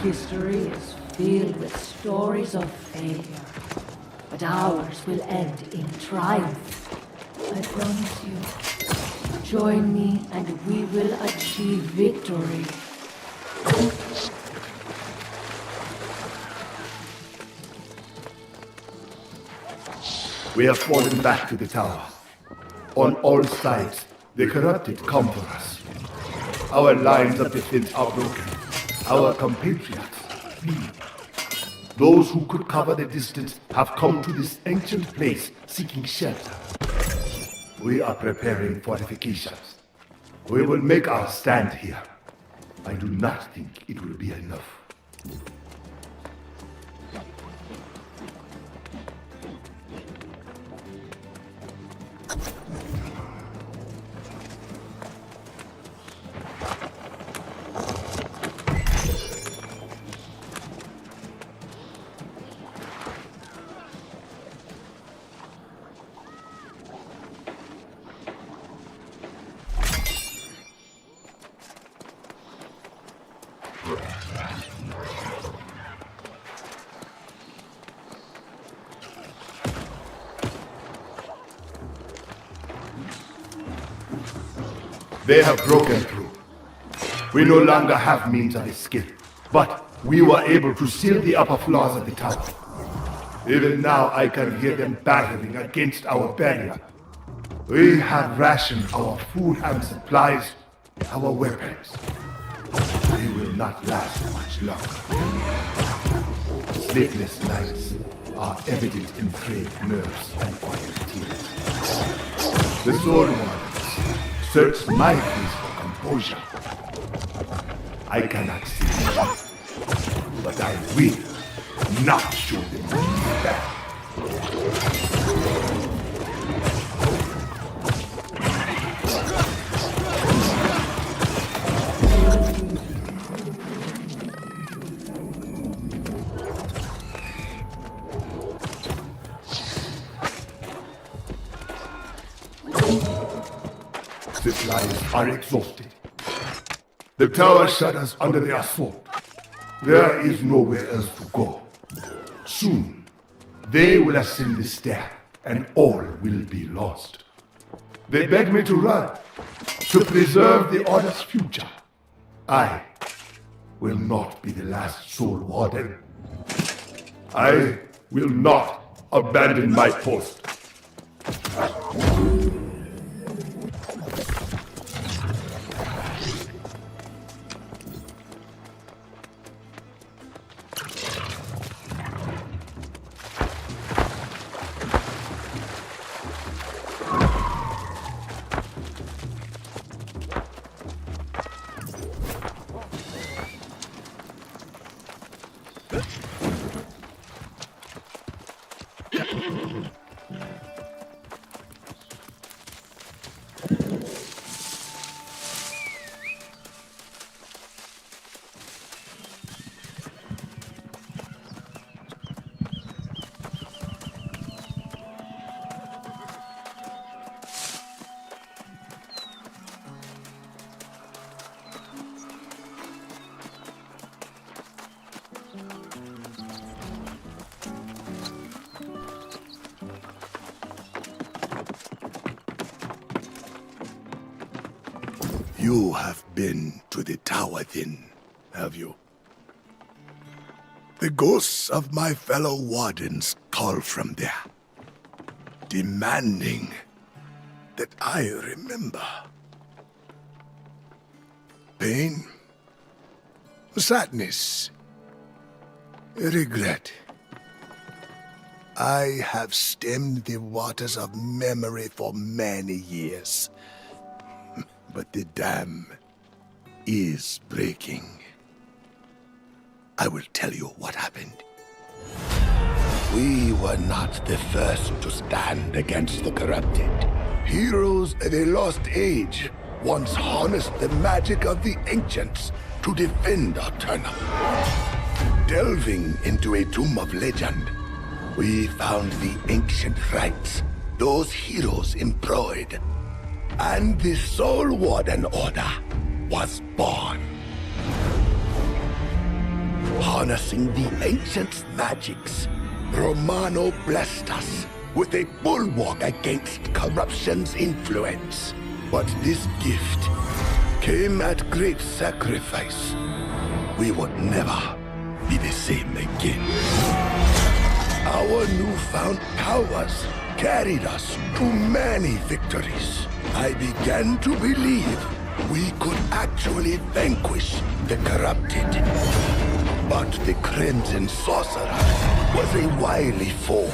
History is filled with stories of failure, but ours will end in triumph. I promise you. Join me and we will achieve victory. We have fallen back to the tower. On all sides, the corrupted come for us. Our lines of defense are broken. Our compatriots flee. Those who could cover the distance have come to this ancient place seeking shelter. We are preparing fortifications. We will make our stand here. I do not think it will be enough. They have broken through. We no longer have means of escape, but we were able to seal the upper floors of the tower. Even now I can hear them battering against our barrier. We have rationed our food and supplies, our weapons. They will not last much longer. Sleepless nights are evident in frayed nerves and quiet tears. The Soulwardens search my face for composure. I cannot see them, but I will not show them that. Supplies are exhausted. The tower shudders under the assault. There is nowhere else to go. Soon, they will ascend the stair, and all will be lost. They beg me to run, to preserve the Order's future. I will not be the last Soul Warden. I will not abandon my post. You have been to the tower then, have you? The ghosts of my fellow wardens call from there, demanding that I remember. Pain, sadness, regret. I have stemmed the waters of memory for many years. But the dam is breaking. I will tell you what happened. We were not the first to stand against the corrupted. Heroes of a lost age once harnessed the magic of the ancients to defend Aeternum. Delving into a tomb of legend, we found the ancient rites those heroes employed. And the Soul Warden Order was born. Harnessing the ancients' magics, Romano blessed us with a bulwark against corruption's influence. But this gift came at great sacrifice. We would never be the same again. Our newfound powers carried us to many victories. I began to believe we could actually vanquish the corrupted. But the Crimson Sorcerer was a wily foe.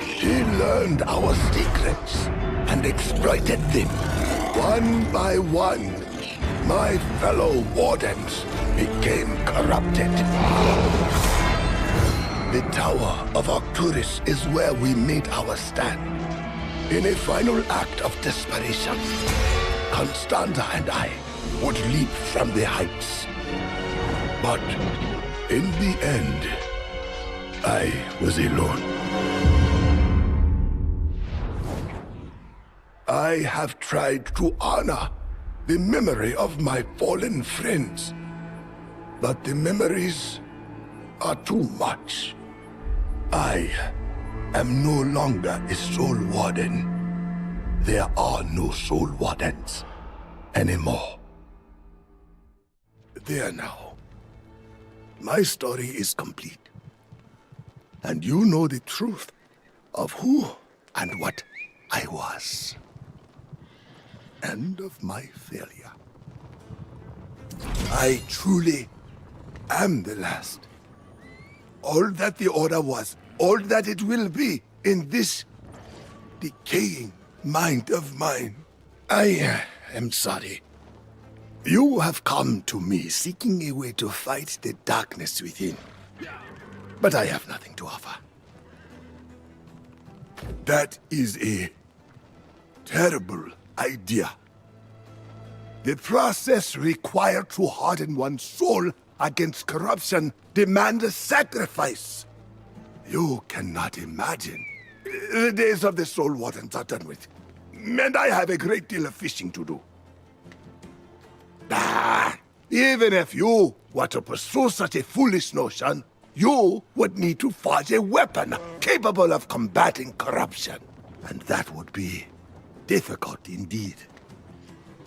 He learned our secrets and exploited them. One by one, my fellow wardens became corrupted. The Tower of Arcturus is where we made our stand. In a final act of desperation, Constanza and I would leap from the heights. But in the end, I was alone. I have tried to honor the memory of my fallen friends, but the memories are too much. I am no longer a Soul Warden. There are no Soul Wardens anymore. There now. My story is complete. And you know the truth of who and what I was. End of my failure. I truly am the last. All that the Order was, all that it will be in this decaying mind of mine. I am sorry. You have come to me seeking a way to fight the darkness within. But I have nothing to offer. That is a terrible idea. The process required to harden one's soul against corruption demands a sacrifice. You cannot imagine. The days of the Soul Wardens are done with. and I have a great deal of fishing to do. Even if you were to pursue such a foolish notion, you would need to forge a weapon capable of combating corruption. And that would be difficult indeed.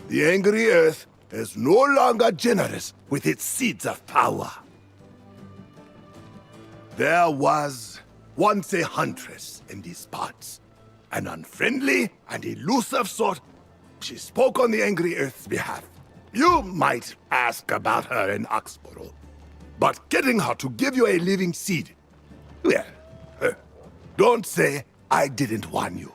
The angry earth is no longer generous with its seeds of power. There was once a huntress in these parts, an unfriendly and elusive sort. She spoke on the angry earth's behalf. You might ask about her in Oxborough, but getting her to give you a living seed, well, don't say I didn't warn you.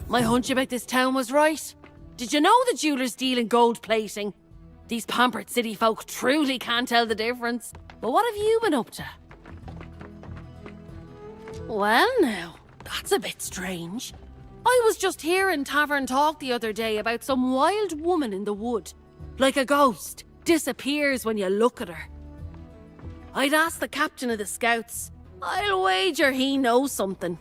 My hunch about this town was right. Did you know the jewelers deal in gold plating? These pampered city folk truly can't tell the difference. But what have you been up to? Well now, that's a bit strange. I was just hearing tavern talk the other day about some wild woman in the wood. Like a ghost, disappears when you look at her. I'd ask the captain of the scouts. I'll wager he knows something.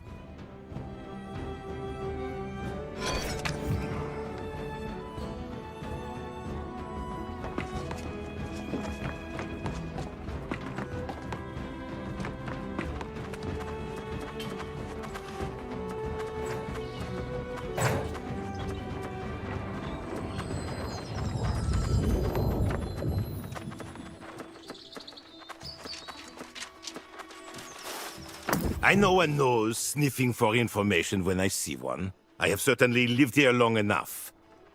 I know one knows sniffing for information when I see one. I have certainly lived here long enough.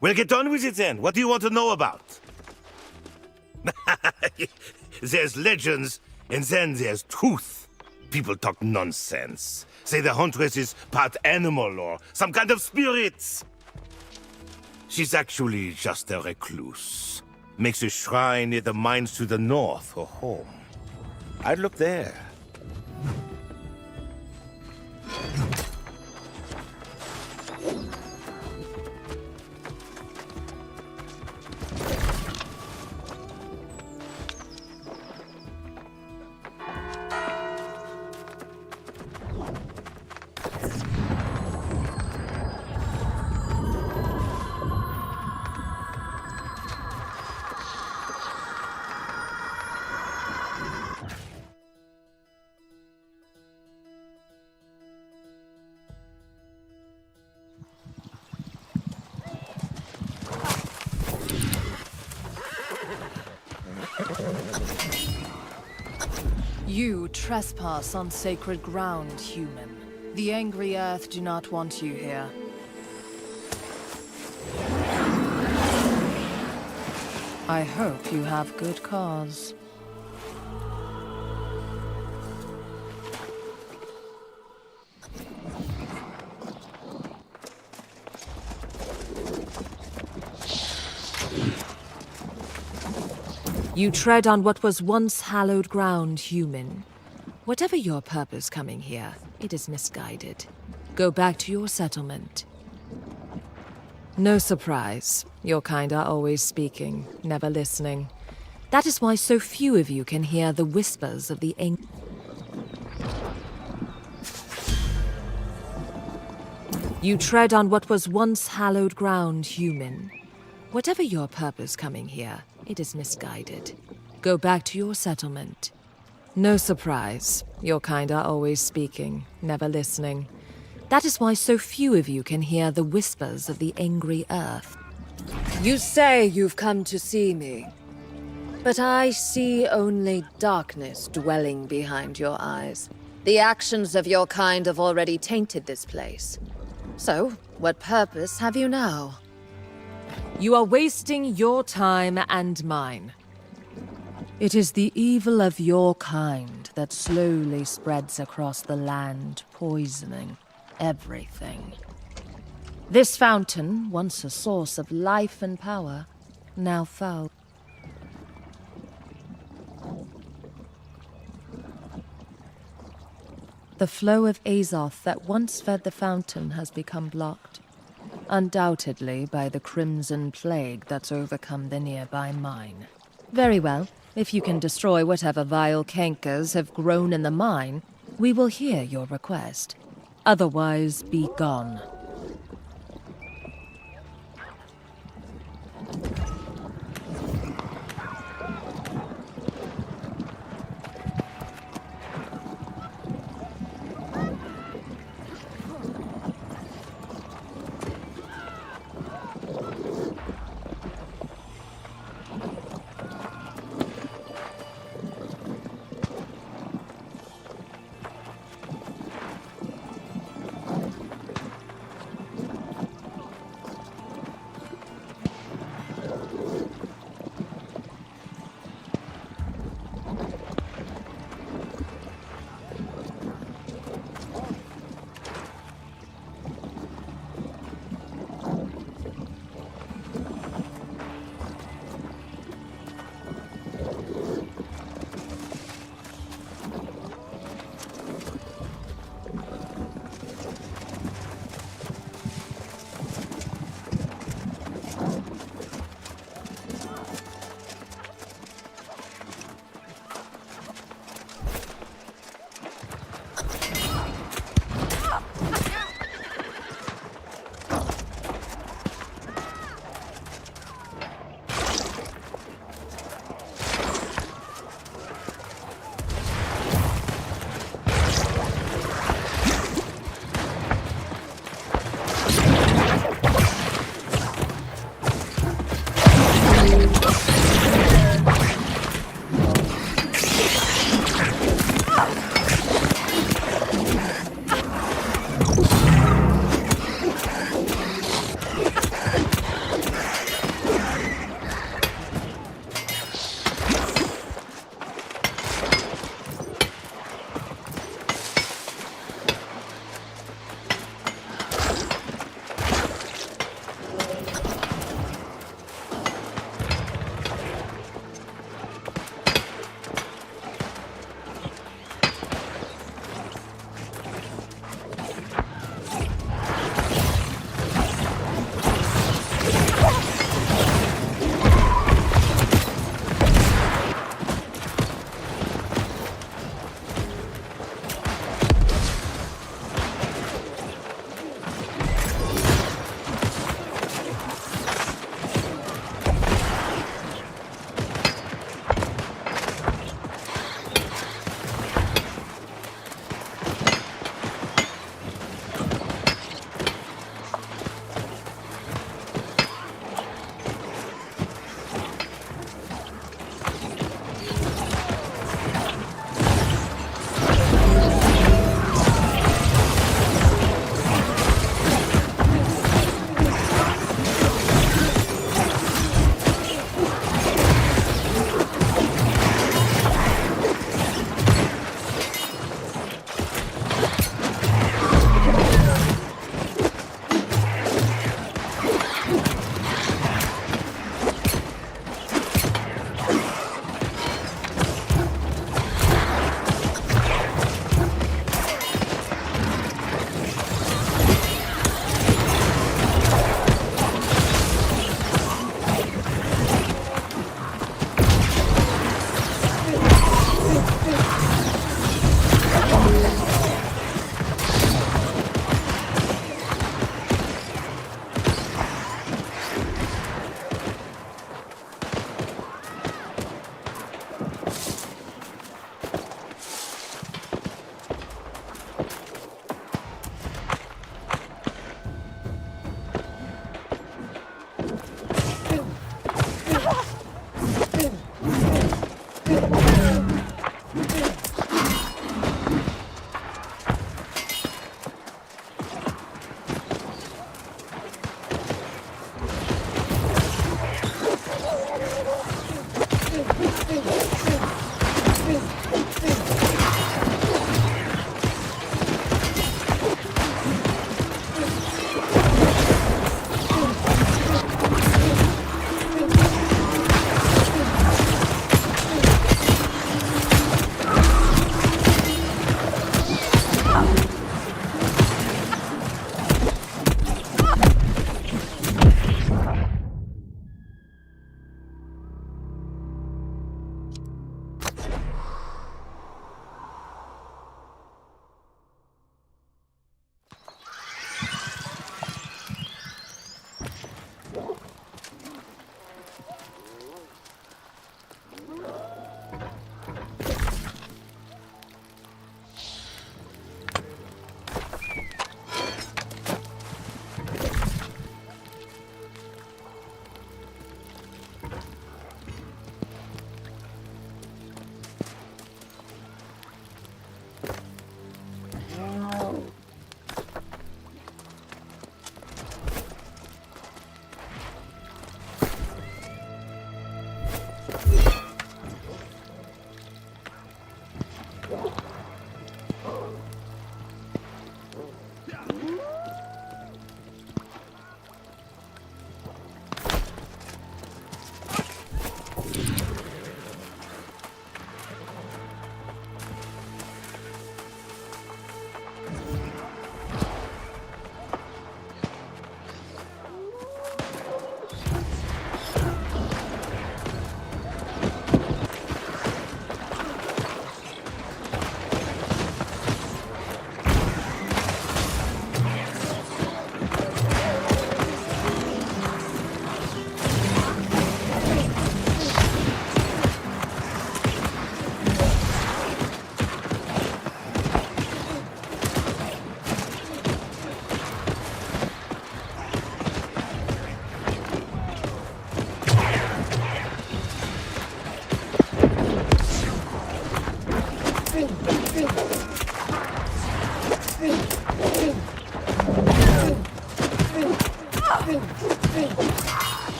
Well, get on with it then. What do you want to know about? There's legends, and then there's truth. People talk nonsense. Say the huntress is part animal or some kind of spirit. She's actually just a recluse. Makes a shrine near the mines to the north her home. I'd look there. You trespass on sacred ground, human. The angry earth do not want you here. I hope you have good cause. You tread on what was once hallowed ground, human. Whatever your purpose coming here, it is misguided. Go back to your settlement. No surprise. Your kind are always speaking, never listening. That is why so few of you can hear the whispers of the ancient. You tread on what was once hallowed ground, human. Whatever your purpose coming here, it is misguided. Go back to your settlement. No surprise. Your kind are always speaking, never listening. That is why so few of you can hear the whispers of the angry earth. You say you've come to see me, but I see only darkness dwelling behind your eyes. The actions of your kind have already tainted this place. So, what purpose have you now? You are wasting your time and mine. It is the evil of your kind that slowly spreads across the land, poisoning everything. This fountain, once a source of life and power, now foul. The flow of Azoth that once fed the fountain has become blocked. Undoubtedly by the Crimson Plague that's overcome the nearby mine. Very well. If you can destroy whatever vile cankers have grown in the mine, we will hear your request. Otherwise, be gone.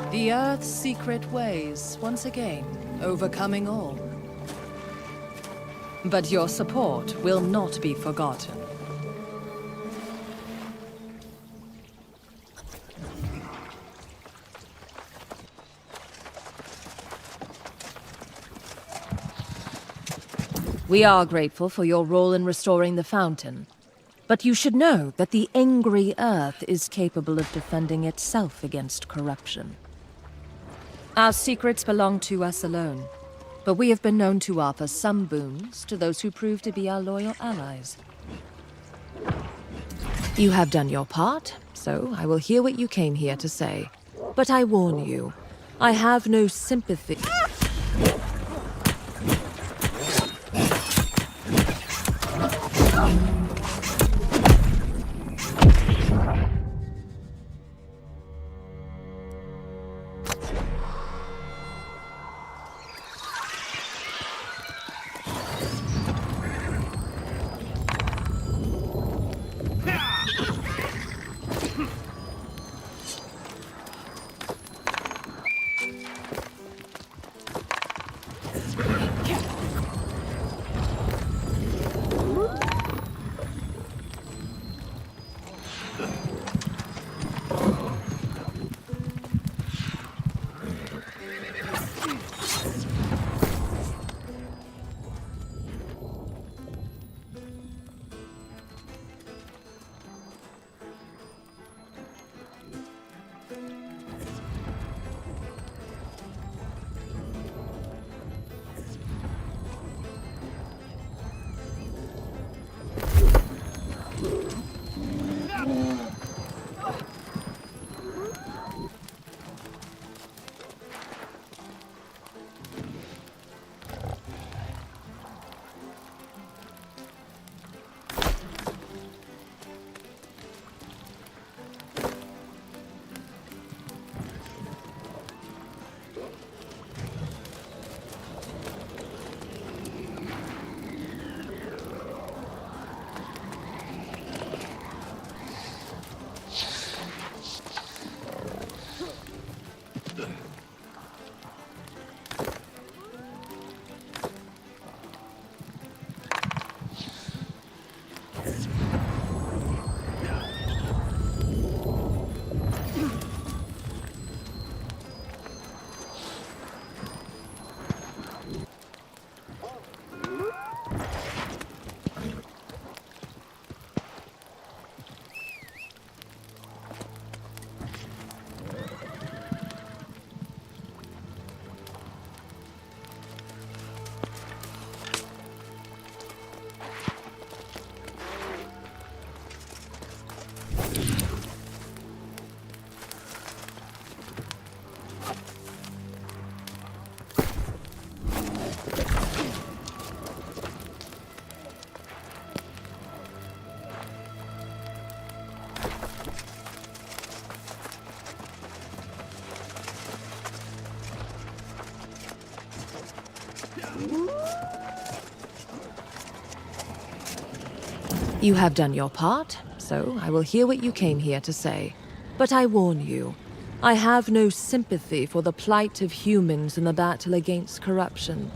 The Earth's secret ways, once again, overcoming all. But your support will not be forgotten. We are grateful for your role in restoring the fountain. But you should know that the angry Earth is capable of defending itself against corruption. Our secrets belong to us alone, but we have been known to offer some boons to those who prove to be our loyal allies. You have done your part, so I will hear what you came here to say. But I warn you, I have no sympathy. You have done your part, so I will hear what you came here to say. But I warn you, I have no sympathy for the plight of humans in the battle against corruption.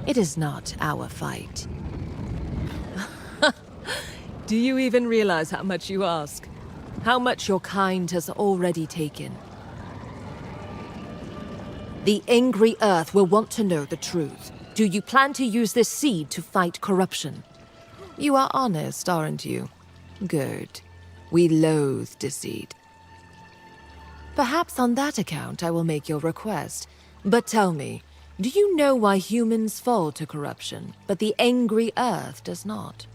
It is not our fight. Do you even realize how much you ask? How much your kind has already taken? The angry Earth will want to know the truth. Do you plan to use this seed to fight corruption? You are honest, aren't you? Good. We loathe deceit. Perhaps on that account I will make your request. But tell me, do you know why humans fall to corruption, but the angry earth does not?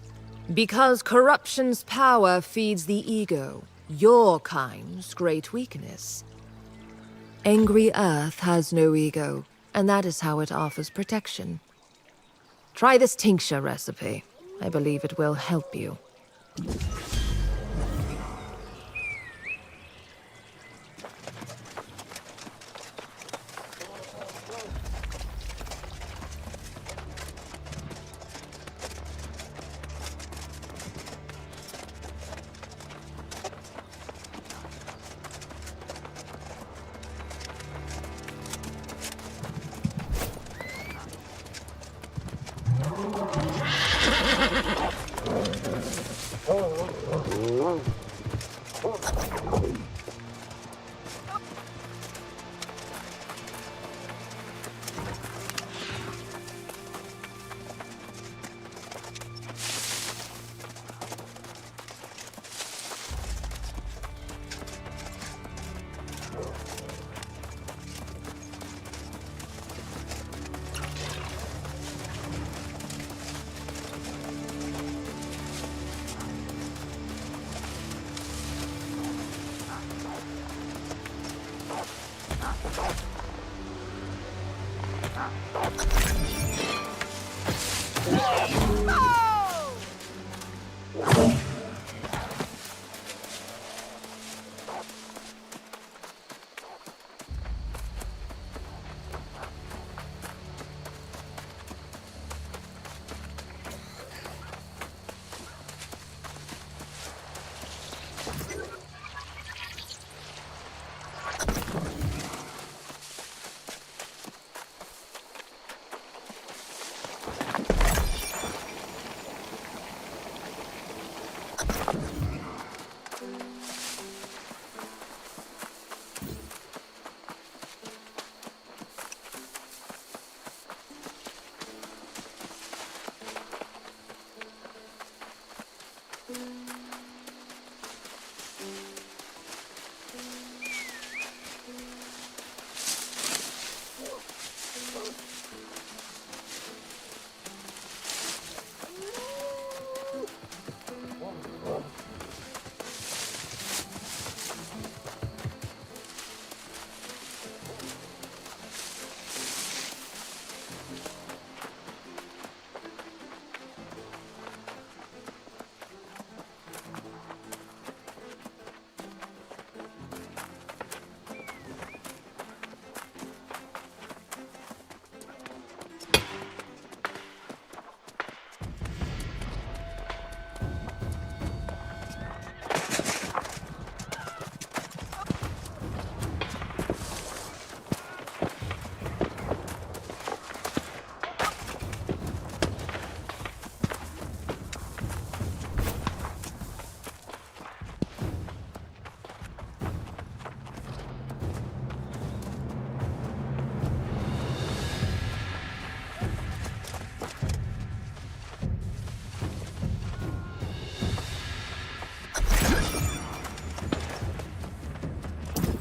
Because corruption's power feeds the ego, your kind's great weakness. Angry earth has no ego, and that is how it offers protection. Try this tincture recipe. I believe it will help you.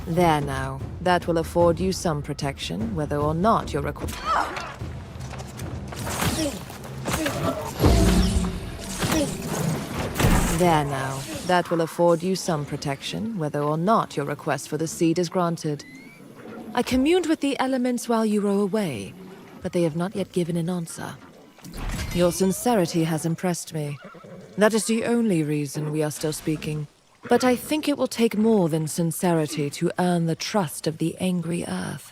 There now. That will afford you some protection, whether or not you're required. There now. That will afford you some protection, whether or not your request for the seed is granted. I communed with the elements while you were away, but they have not yet given an answer. Your sincerity has impressed me. That is the only reason we are still speaking. But I think it will take more than sincerity to earn the trust of the angry earth.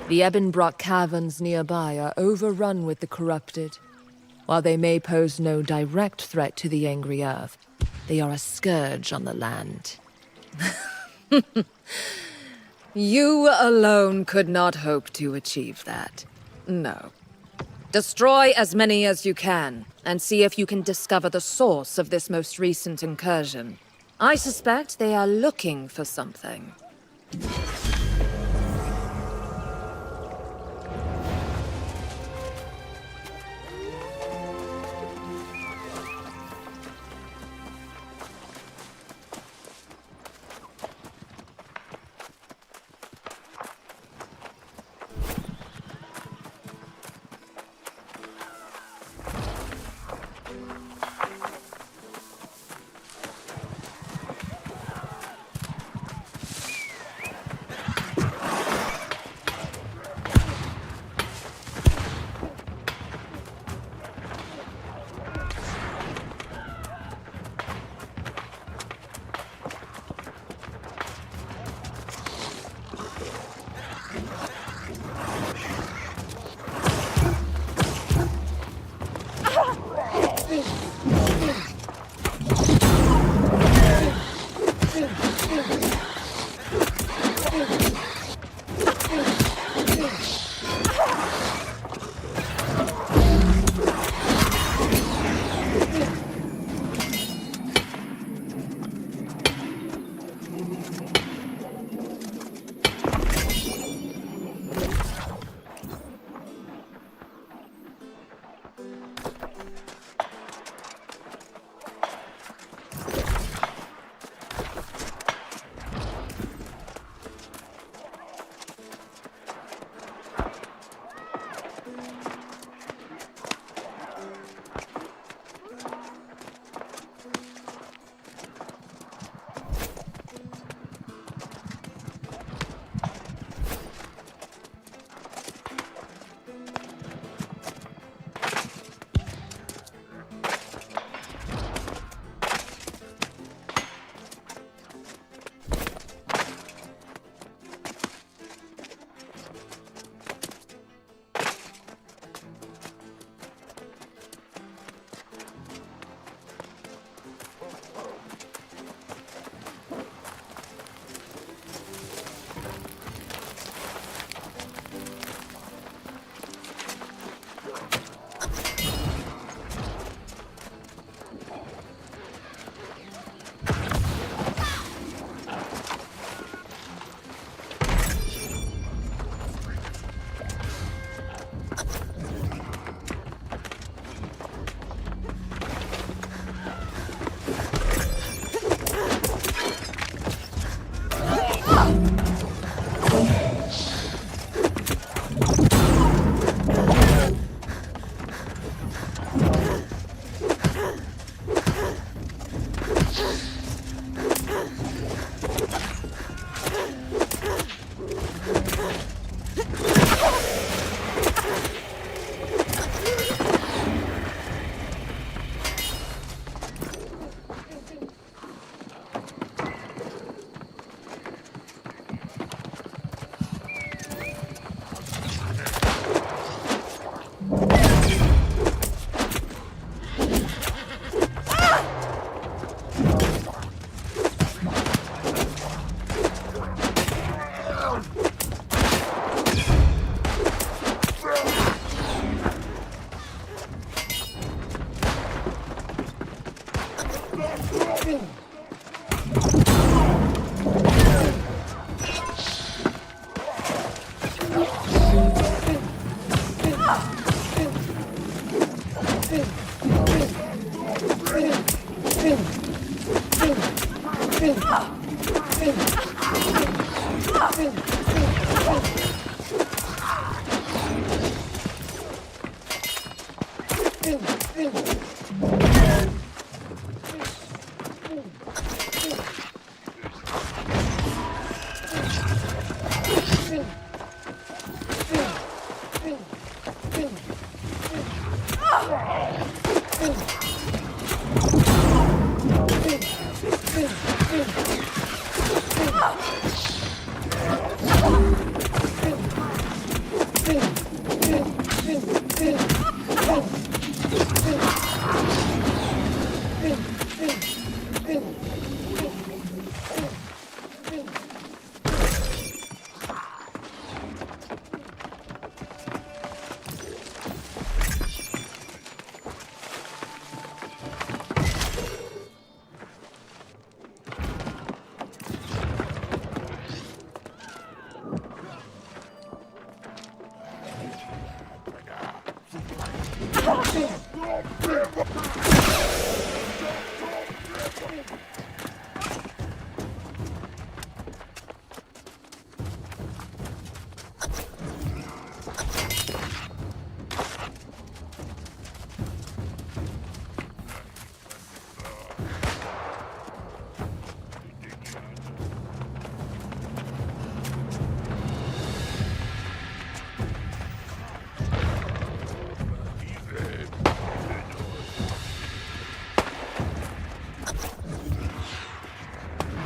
The Ebonbrock caverns nearby are overrun with the corrupted. While they may pose no direct threat to the angry earth, they are a scourge on the land. You alone could not hope to achieve that. No. Destroy as many as you can, and see if you can discover the source of this most recent incursion. I suspect they are looking for something.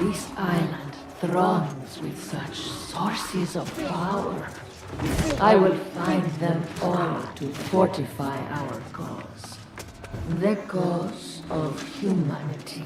This island throngs with such sources of power. I will find them all to fortify our cause. The cause of humanity.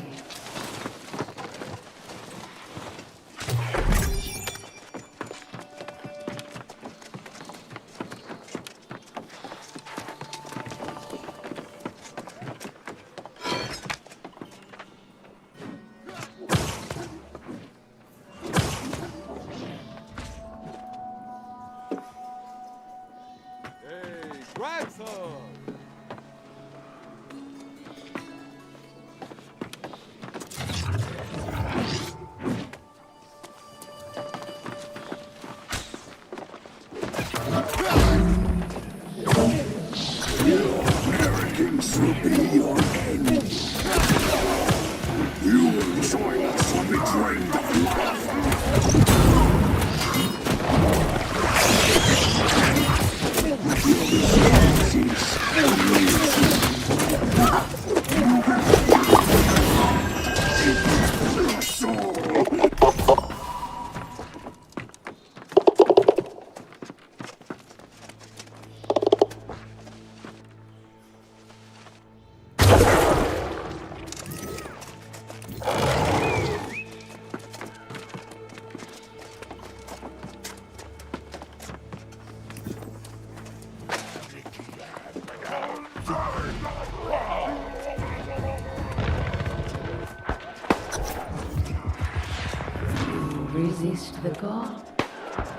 Resist the god,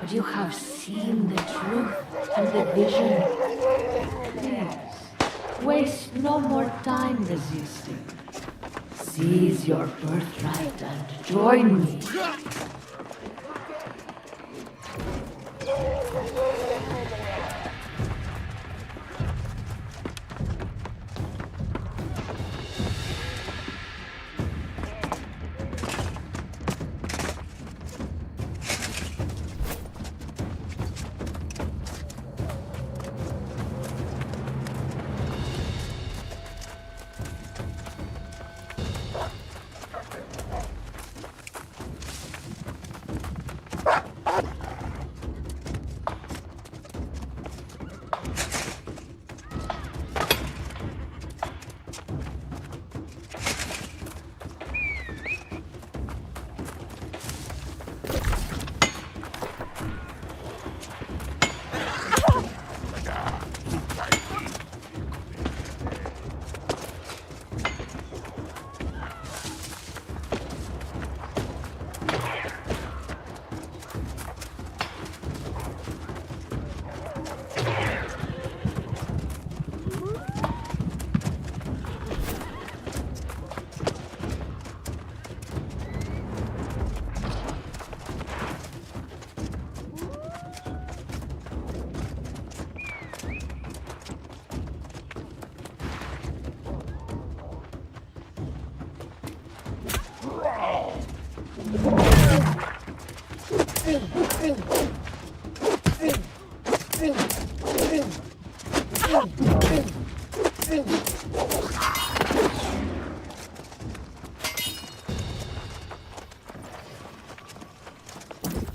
but you have seen the truth and the vision. Yes, waste no more time resisting. Seize your birthright and join me.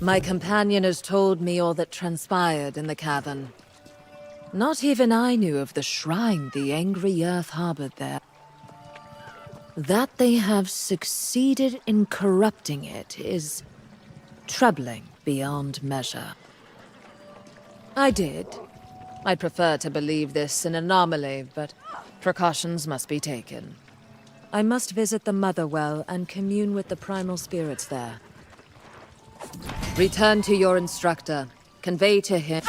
My companion has told me all that transpired in the cavern. Not even I knew of the shrine the angry earth harbored there. That they have succeeded in corrupting it is troubling beyond measure. I'd prefer to believe this an anomaly, but precautions must be taken. I must visit the Mother Well and commune with the primal spirits there. Return to your instructor. Convey to him...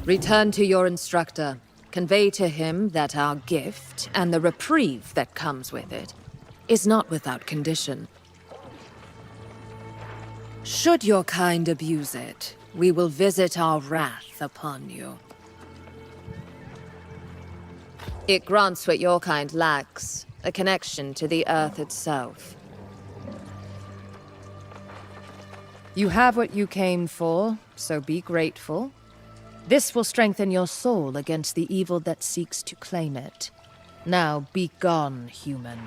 Return to your instructor. Convey to him that our gift, and the reprieve that comes with it, is not without condition. Should your kind abuse it, we will visit our wrath upon you. It grants what your kind lacks, a connection to the earth itself. You have what you came for, so be grateful. This will strengthen your soul against the evil that seeks to claim it. Now be gone, human.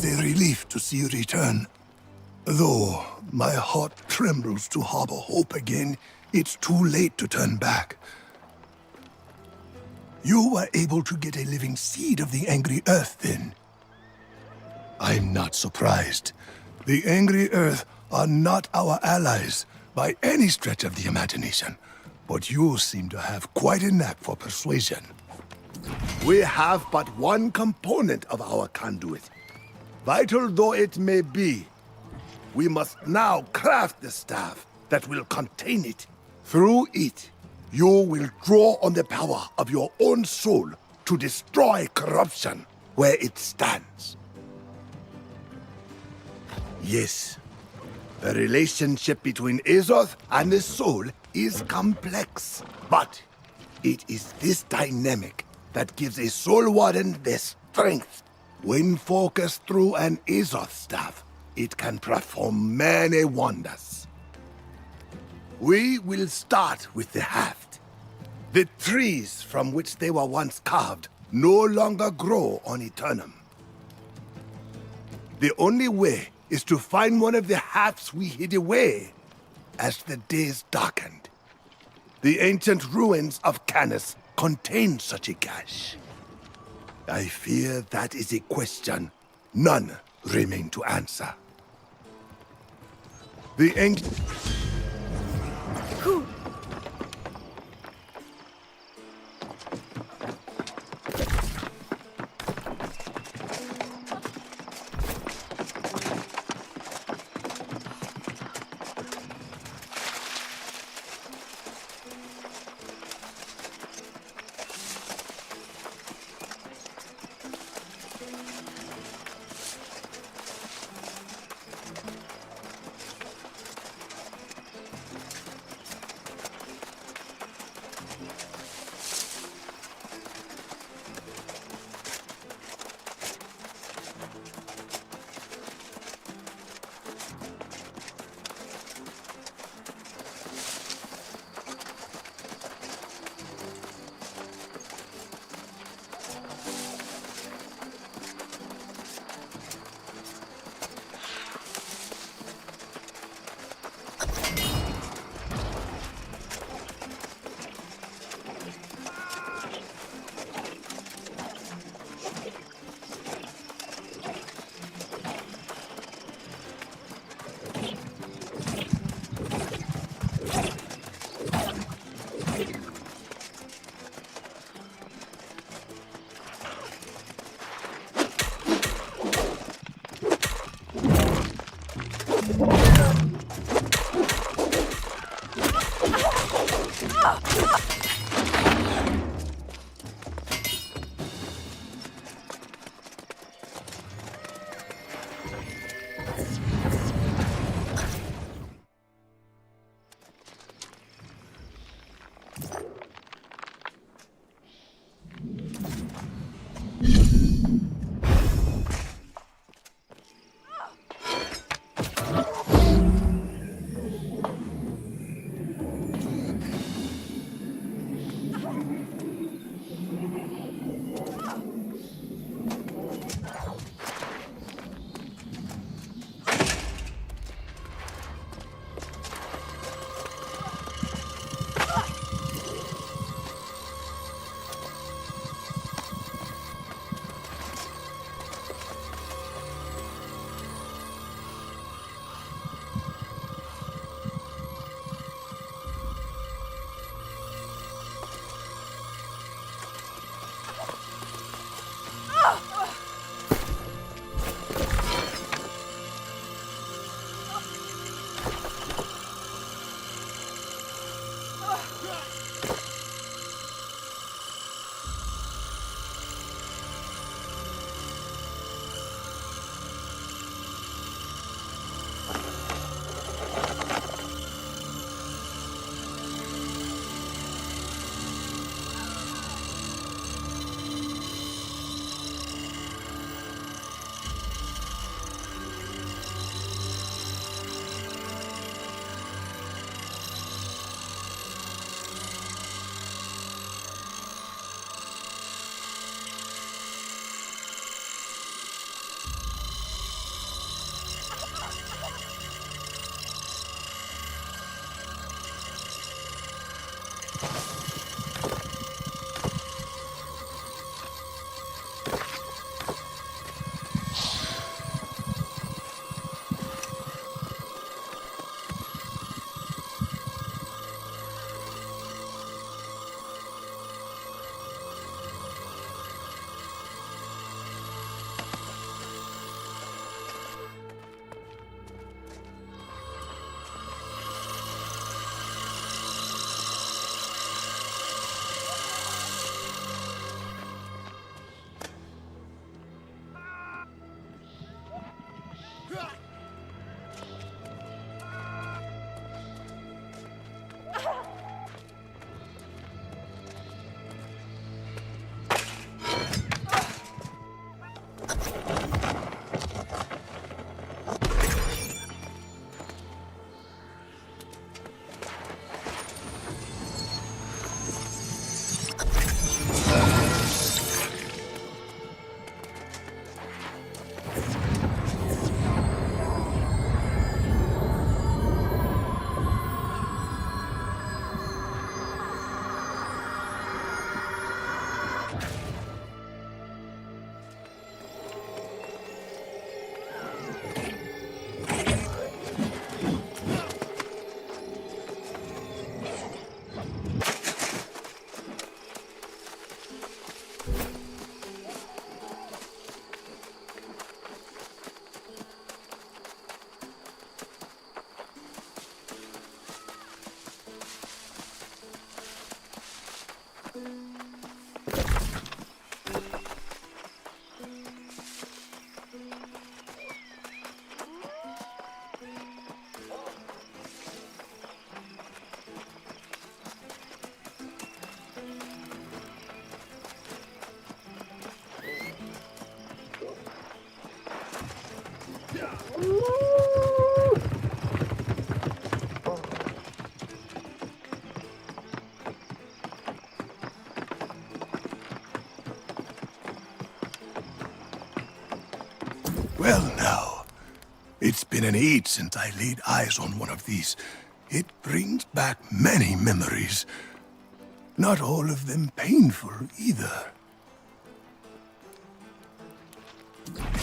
is a relief to see you return. Though my heart trembles to harbor hope again, it's too late to turn back. You were able to get a living seed of the Angry Earth, then? I'm not surprised. The Angry Earth are not our allies by any stretch of the imagination, but you seem to have quite a knack for persuasion. We have but one component of our conduit. Vital though it may be, we must now craft the staff that will contain it. Through it, you will draw on the power of your own soul to destroy corruption where it stands. Yes, the relationship between Azoth and the soul is complex, but it is this dynamic that gives a Soul Warden their strength. When focused through an Azoth staff, it can perform many wonders. We will start with the haft. The trees from which they were once carved no longer grow on Aeternum. The only way is to find one of the hafts we hid away as the days darkened. The ancient ruins of Canis contain such a cache. I fear that is a question none remain to answer. The ancient... been an age since I laid eyes on one of these. It brings back many memories. Not all of them painful either.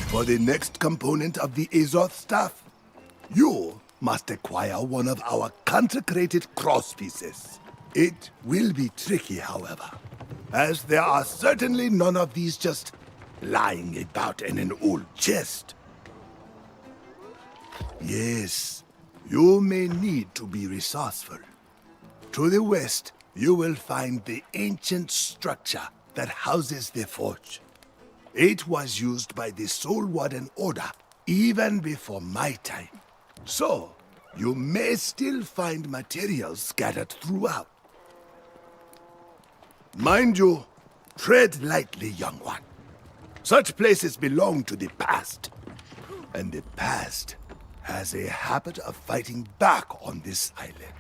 For the next component of the Azoth staff, you must acquire one of our consecrated crosspieces. It will be tricky, however, as there are certainly none of these just lying about in an old chest. Yes, you may need to be resourceful. To the west, you will find the ancient structure that houses the forge. It was used by the Soulwarden Order even before my time. So, you may still find materials scattered throughout. Mind you, tread lightly, young one. Such places belong to the past, and the past has a habit of fighting back on this island.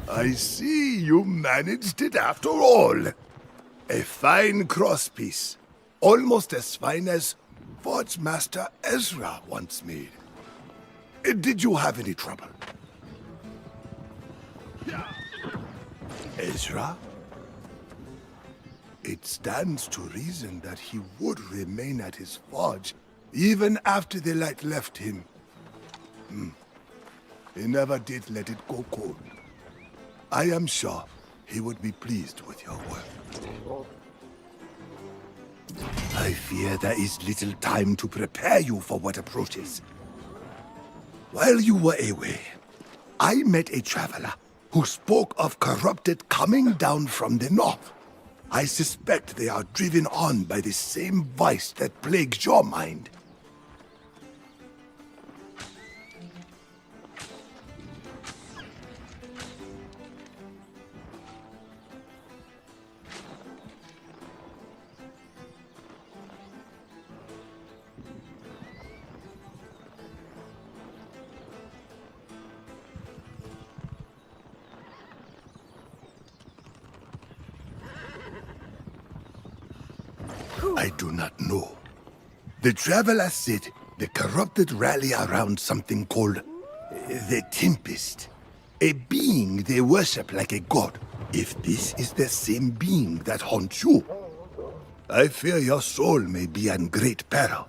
I see you managed it after all. A fine crosspiece. Almost as fine as Forgemaster Ezra once made. Did you have any trouble? Ezra? It stands to reason that he would remain at his forge even after the light left him. He never did let it go cold. I am sure he would be pleased with your work. I fear there is little time to prepare you for what approaches. While you were away, I met a traveler who spoke of corrupted coming down from the north. I suspect they are driven on by the same vice that plagues your mind. I do not know. The traveler said the corrupted rally around something called the Tempest. A being they worship like a god. If this is the same being that haunts you, I fear your soul may be in great peril.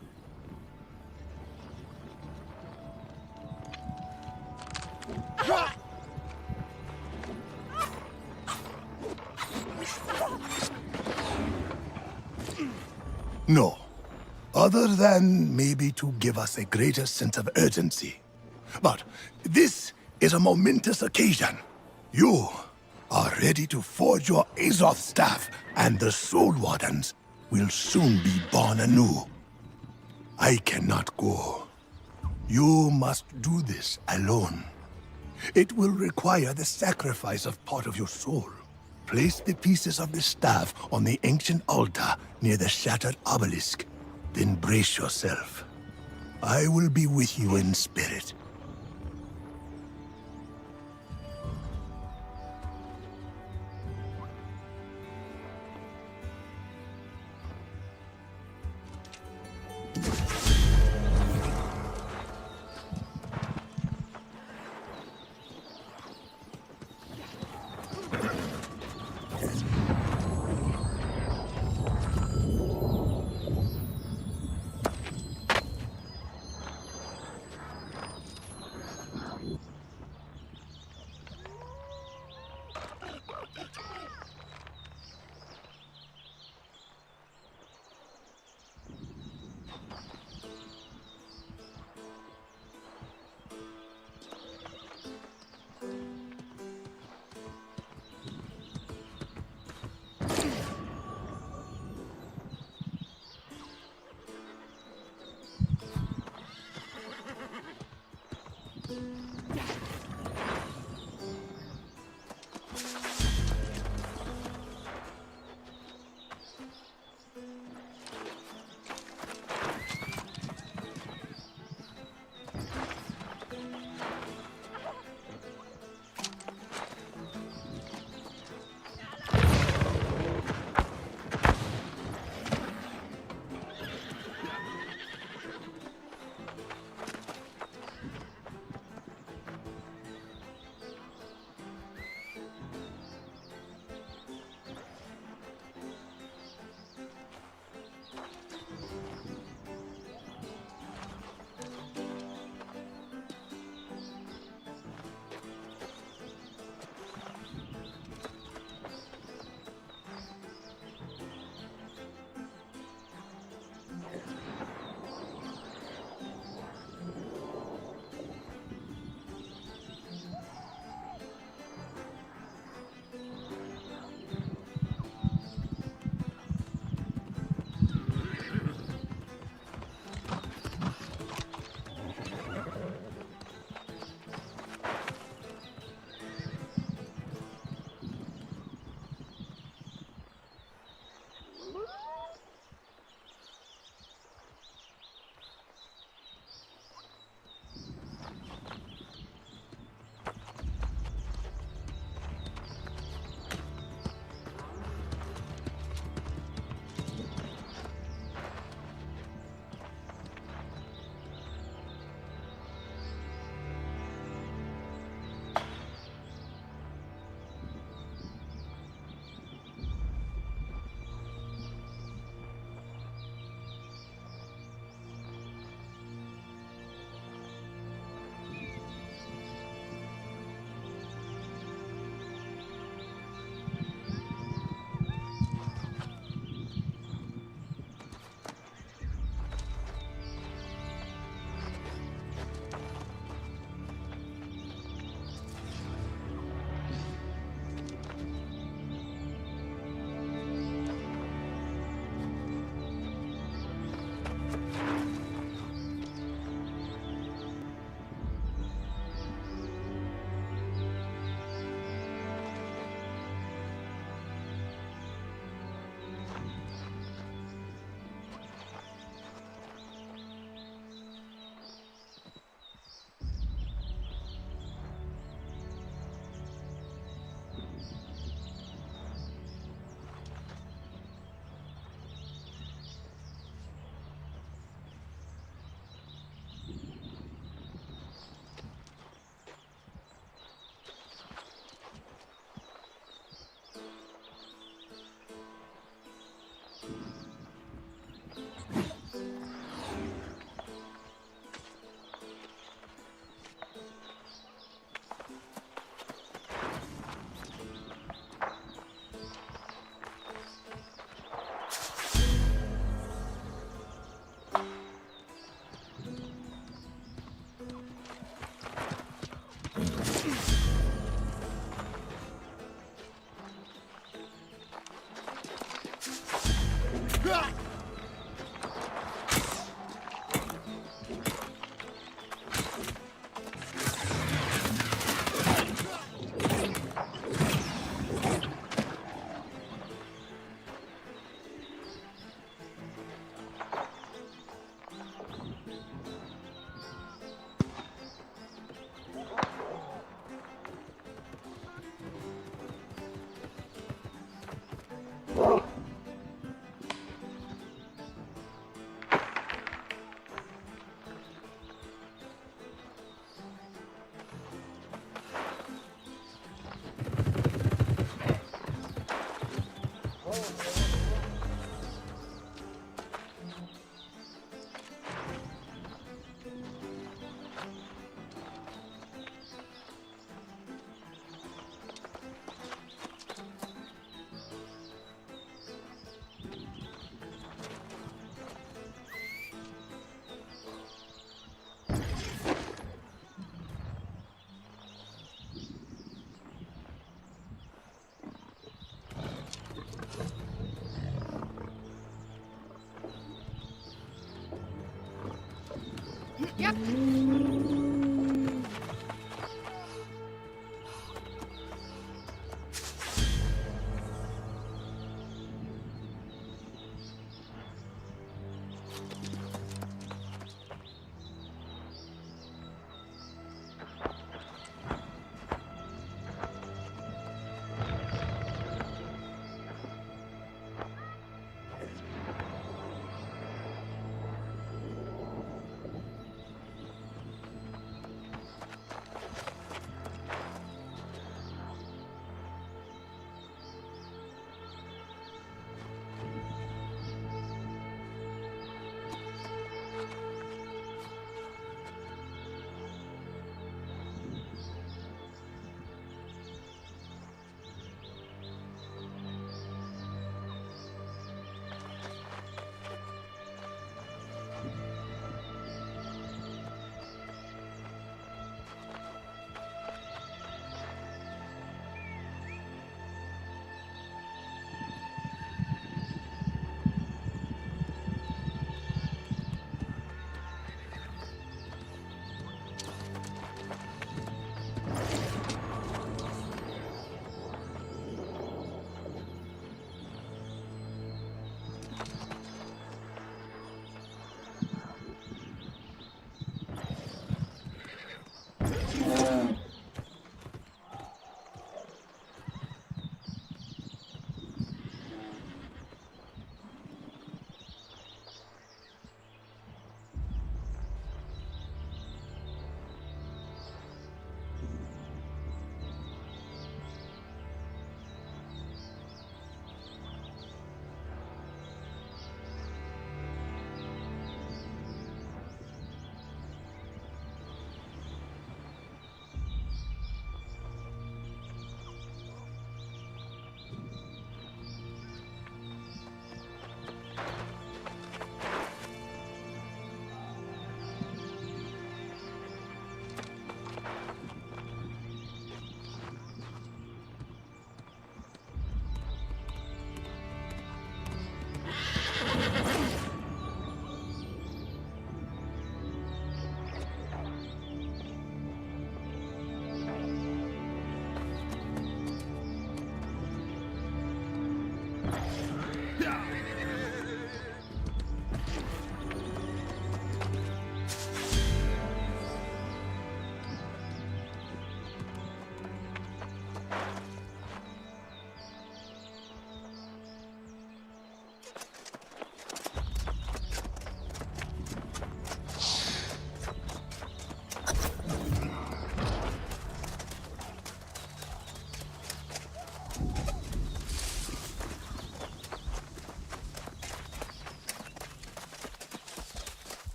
No. Other than maybe to give us a greater sense of urgency. But this is a momentous occasion. You are ready to forge your Azoth staff, and the Soulwardens will soon be born anew. I cannot go. You must do this alone. It will require the sacrifice of part of your soul. Place the pieces of the staff on the ancient altar near the shattered obelisk. Then brace yourself. I will be with you in spirit.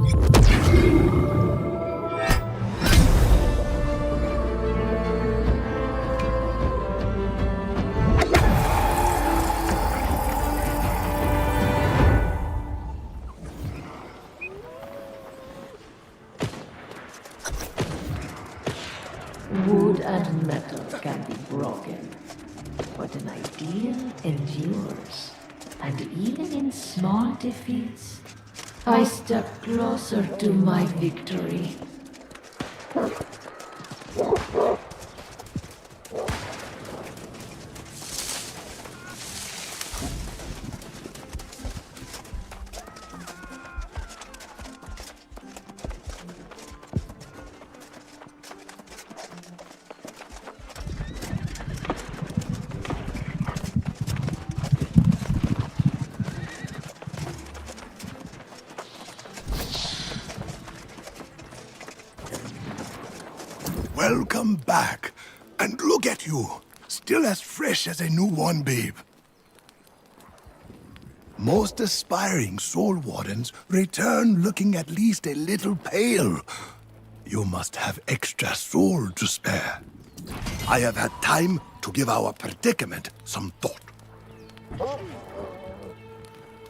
Wood and metal can be broken, but an ideal endures. And even in small defeats, I step closer to my victory. Welcome back. And look at you, still as fresh as a newborn babe. Most aspiring soul wardens return looking at least a little pale. You must have extra soul to spare. I have had time to give our predicament some thought.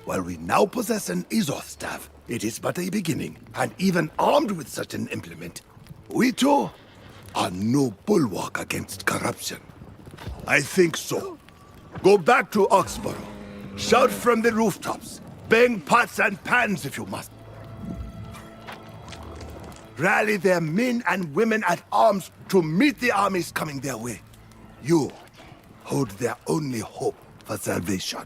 While we now possess an Azoth staff, it is but a beginning, and even armed with such an implement, we too are no bulwark against corruption. I think so. Go back to Oxborough. Shout from the rooftops. Bang pots and pans if you must. Rally their men and women at arms to meet the armies coming their way. You hold their only hope for salvation.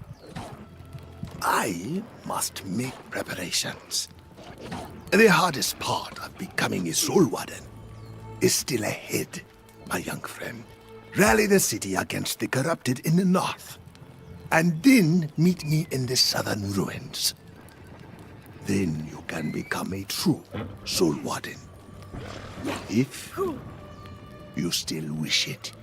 I must make preparations. The hardest part of becoming a soul warden is still ahead, my young friend. Rally the city against the corrupted in the north, and then meet me in the southern ruins. Then you can become a true soul warden. If you still wish it.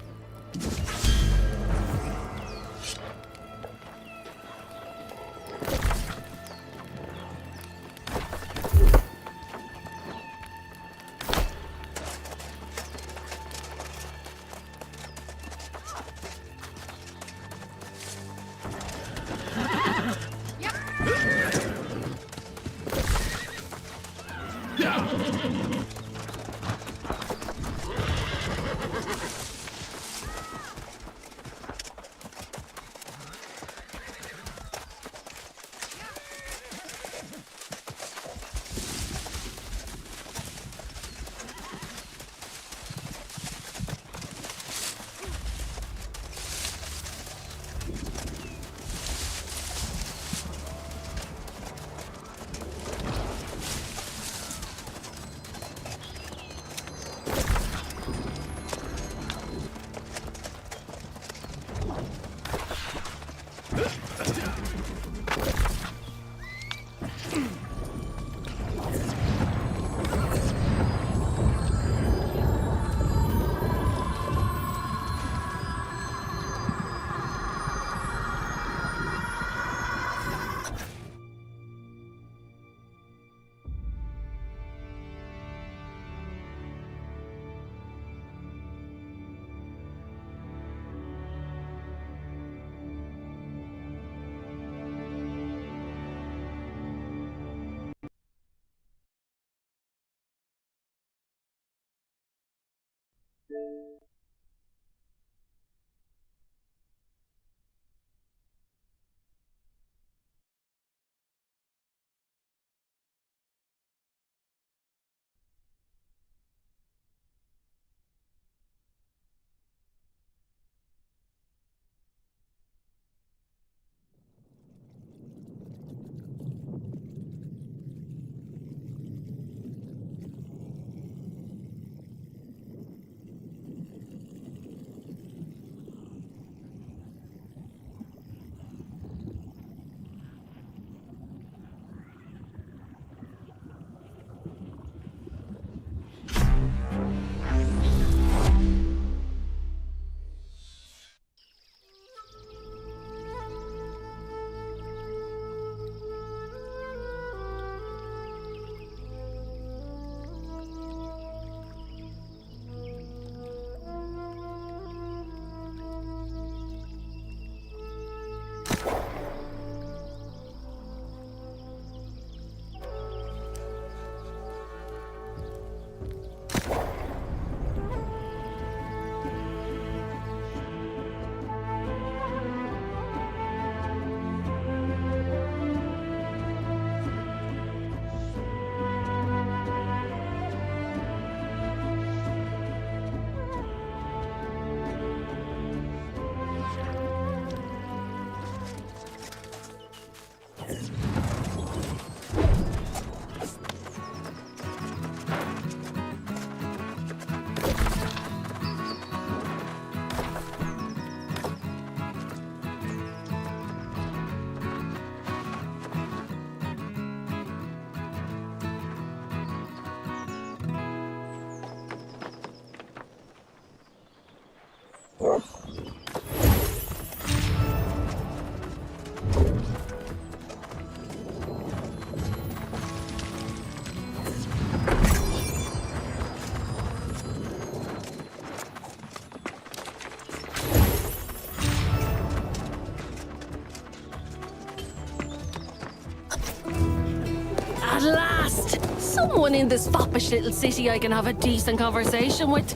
At last! Someone in this foppish little city I can have a decent conversation with.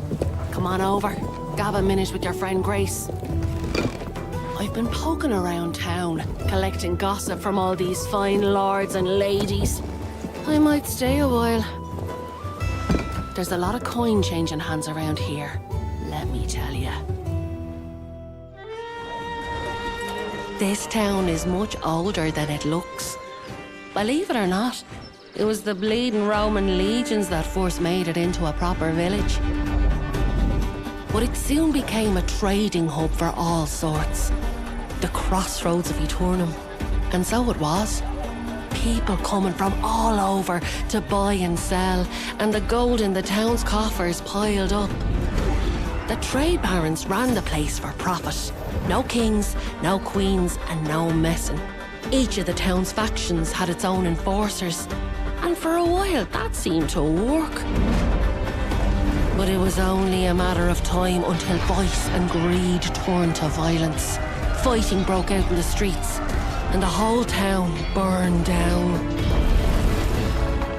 Come on over. Gab a minute with your friend Grace. I've been poking around town, collecting gossip from all these fine lords and ladies. I might stay a while. There's a lot of coin changing hands around here, let me tell you. This town is much older than it looks. Believe it or not, it was the bleeding Roman legions that first made it into a proper village. But it soon became a trading hub for all sorts. The crossroads of Aeternum. And so it was. People coming from all over to buy and sell, and the gold in the town's coffers piled up. The trade barons ran the place for profit. No kings, no queens, and no messing. Each of the town's factions had its own enforcers, and for a while that seemed to work. But it was only a matter of time until vice and greed turned to violence. Fighting broke out in the streets, and the whole town burned down.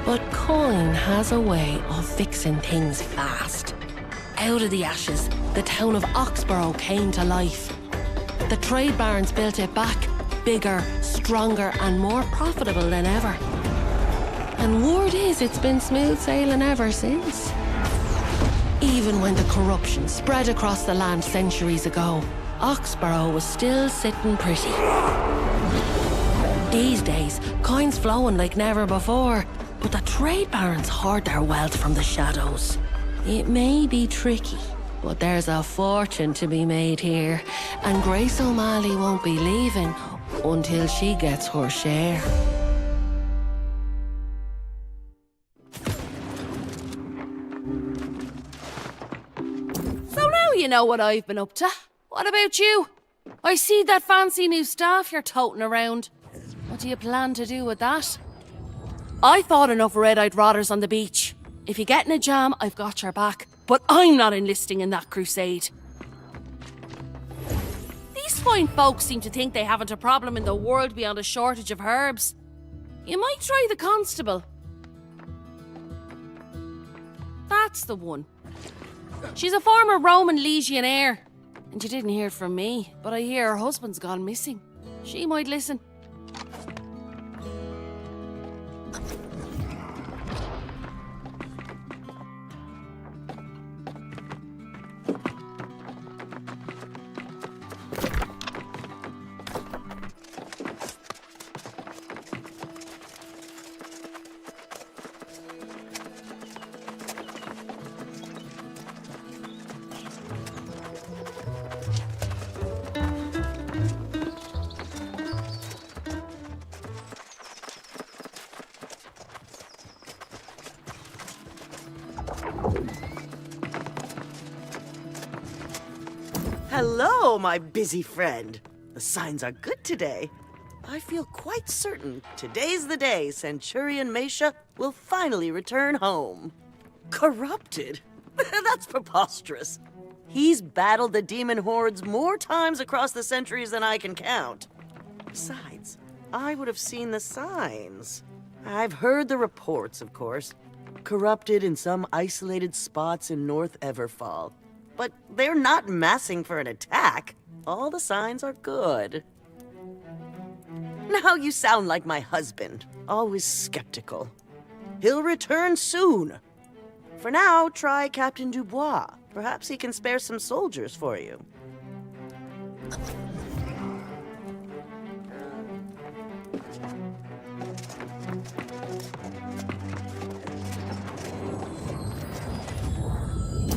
But coin has a way of fixing things fast. Out of the ashes, the town of Oxborough came to life. The trade barons built it back, bigger, stronger, and more profitable than ever. And word is it's been smooth sailing ever since. Even when the corruption spread across the land centuries ago, Oxborough was still sitting pretty. These days, coin's flowing like never before, but the trade barons hoard their wealth from the shadows. It may be tricky, but there's a fortune to be made here, and Grace O'Malley won't be leaving until she gets her share. So now you know what I've been up to. What about you? I see that fancy new staff you're toting around. What do you plan to do with that? I thought enough red-eyed rotters on the beach. If you get in a jam, I've got your back. But I'm not enlisting in that crusade. These fine folks seem to think they haven't a problem in the world beyond a shortage of herbs. You might try the constable. That's the one. She's a former Roman legionnaire. And you didn't hear from me, but I hear her husband's gone missing. She might listen. Hello, my busy friend. The signs are good today. I feel quite certain today's the day Centurion Mesha will finally return home. Corrupted? That's preposterous. He's battled the demon hordes more times across the centuries than I can count. Besides, I would have seen the signs. I've heard the reports, of course. Corrupted in some isolated spots in North Everfall. But they're not massing for an attack. All the signs are good. Now you sound like my husband, always skeptical. He'll return soon. For now, try Captain Dubois. Perhaps he can spare some soldiers for you.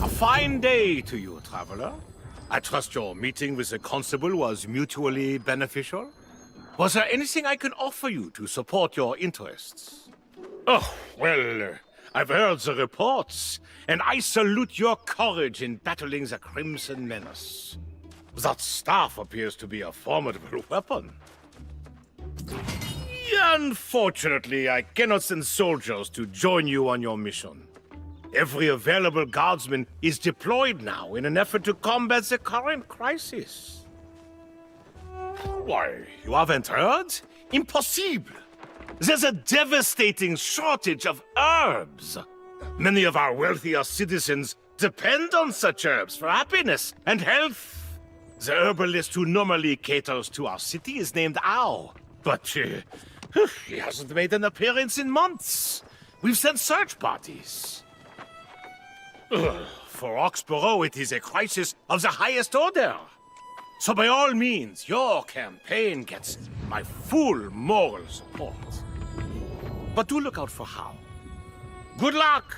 A fine day to you, traveler. I trust your meeting with the constable was mutually beneficial. Was there anything I can offer you to support your interests? Oh, well, I've heard the reports, and I salute your courage in battling the Crimson Menace. That staff appears to be a formidable weapon. Unfortunately, I cannot send soldiers to join you on your mission. Every available guardsman is deployed now in an effort to combat the current crisis. Why, you haven't heard? Impossible! There's a devastating shortage of herbs. Many of our wealthier citizens depend on such herbs for happiness and health. The herbalist who normally caters to our city is named Ao, but he hasn't made an appearance in months. We've sent search parties. For Oxborough, it is a crisis of the highest order. So by all means, your campaign gets my full moral support. But do look out for How. Good luck!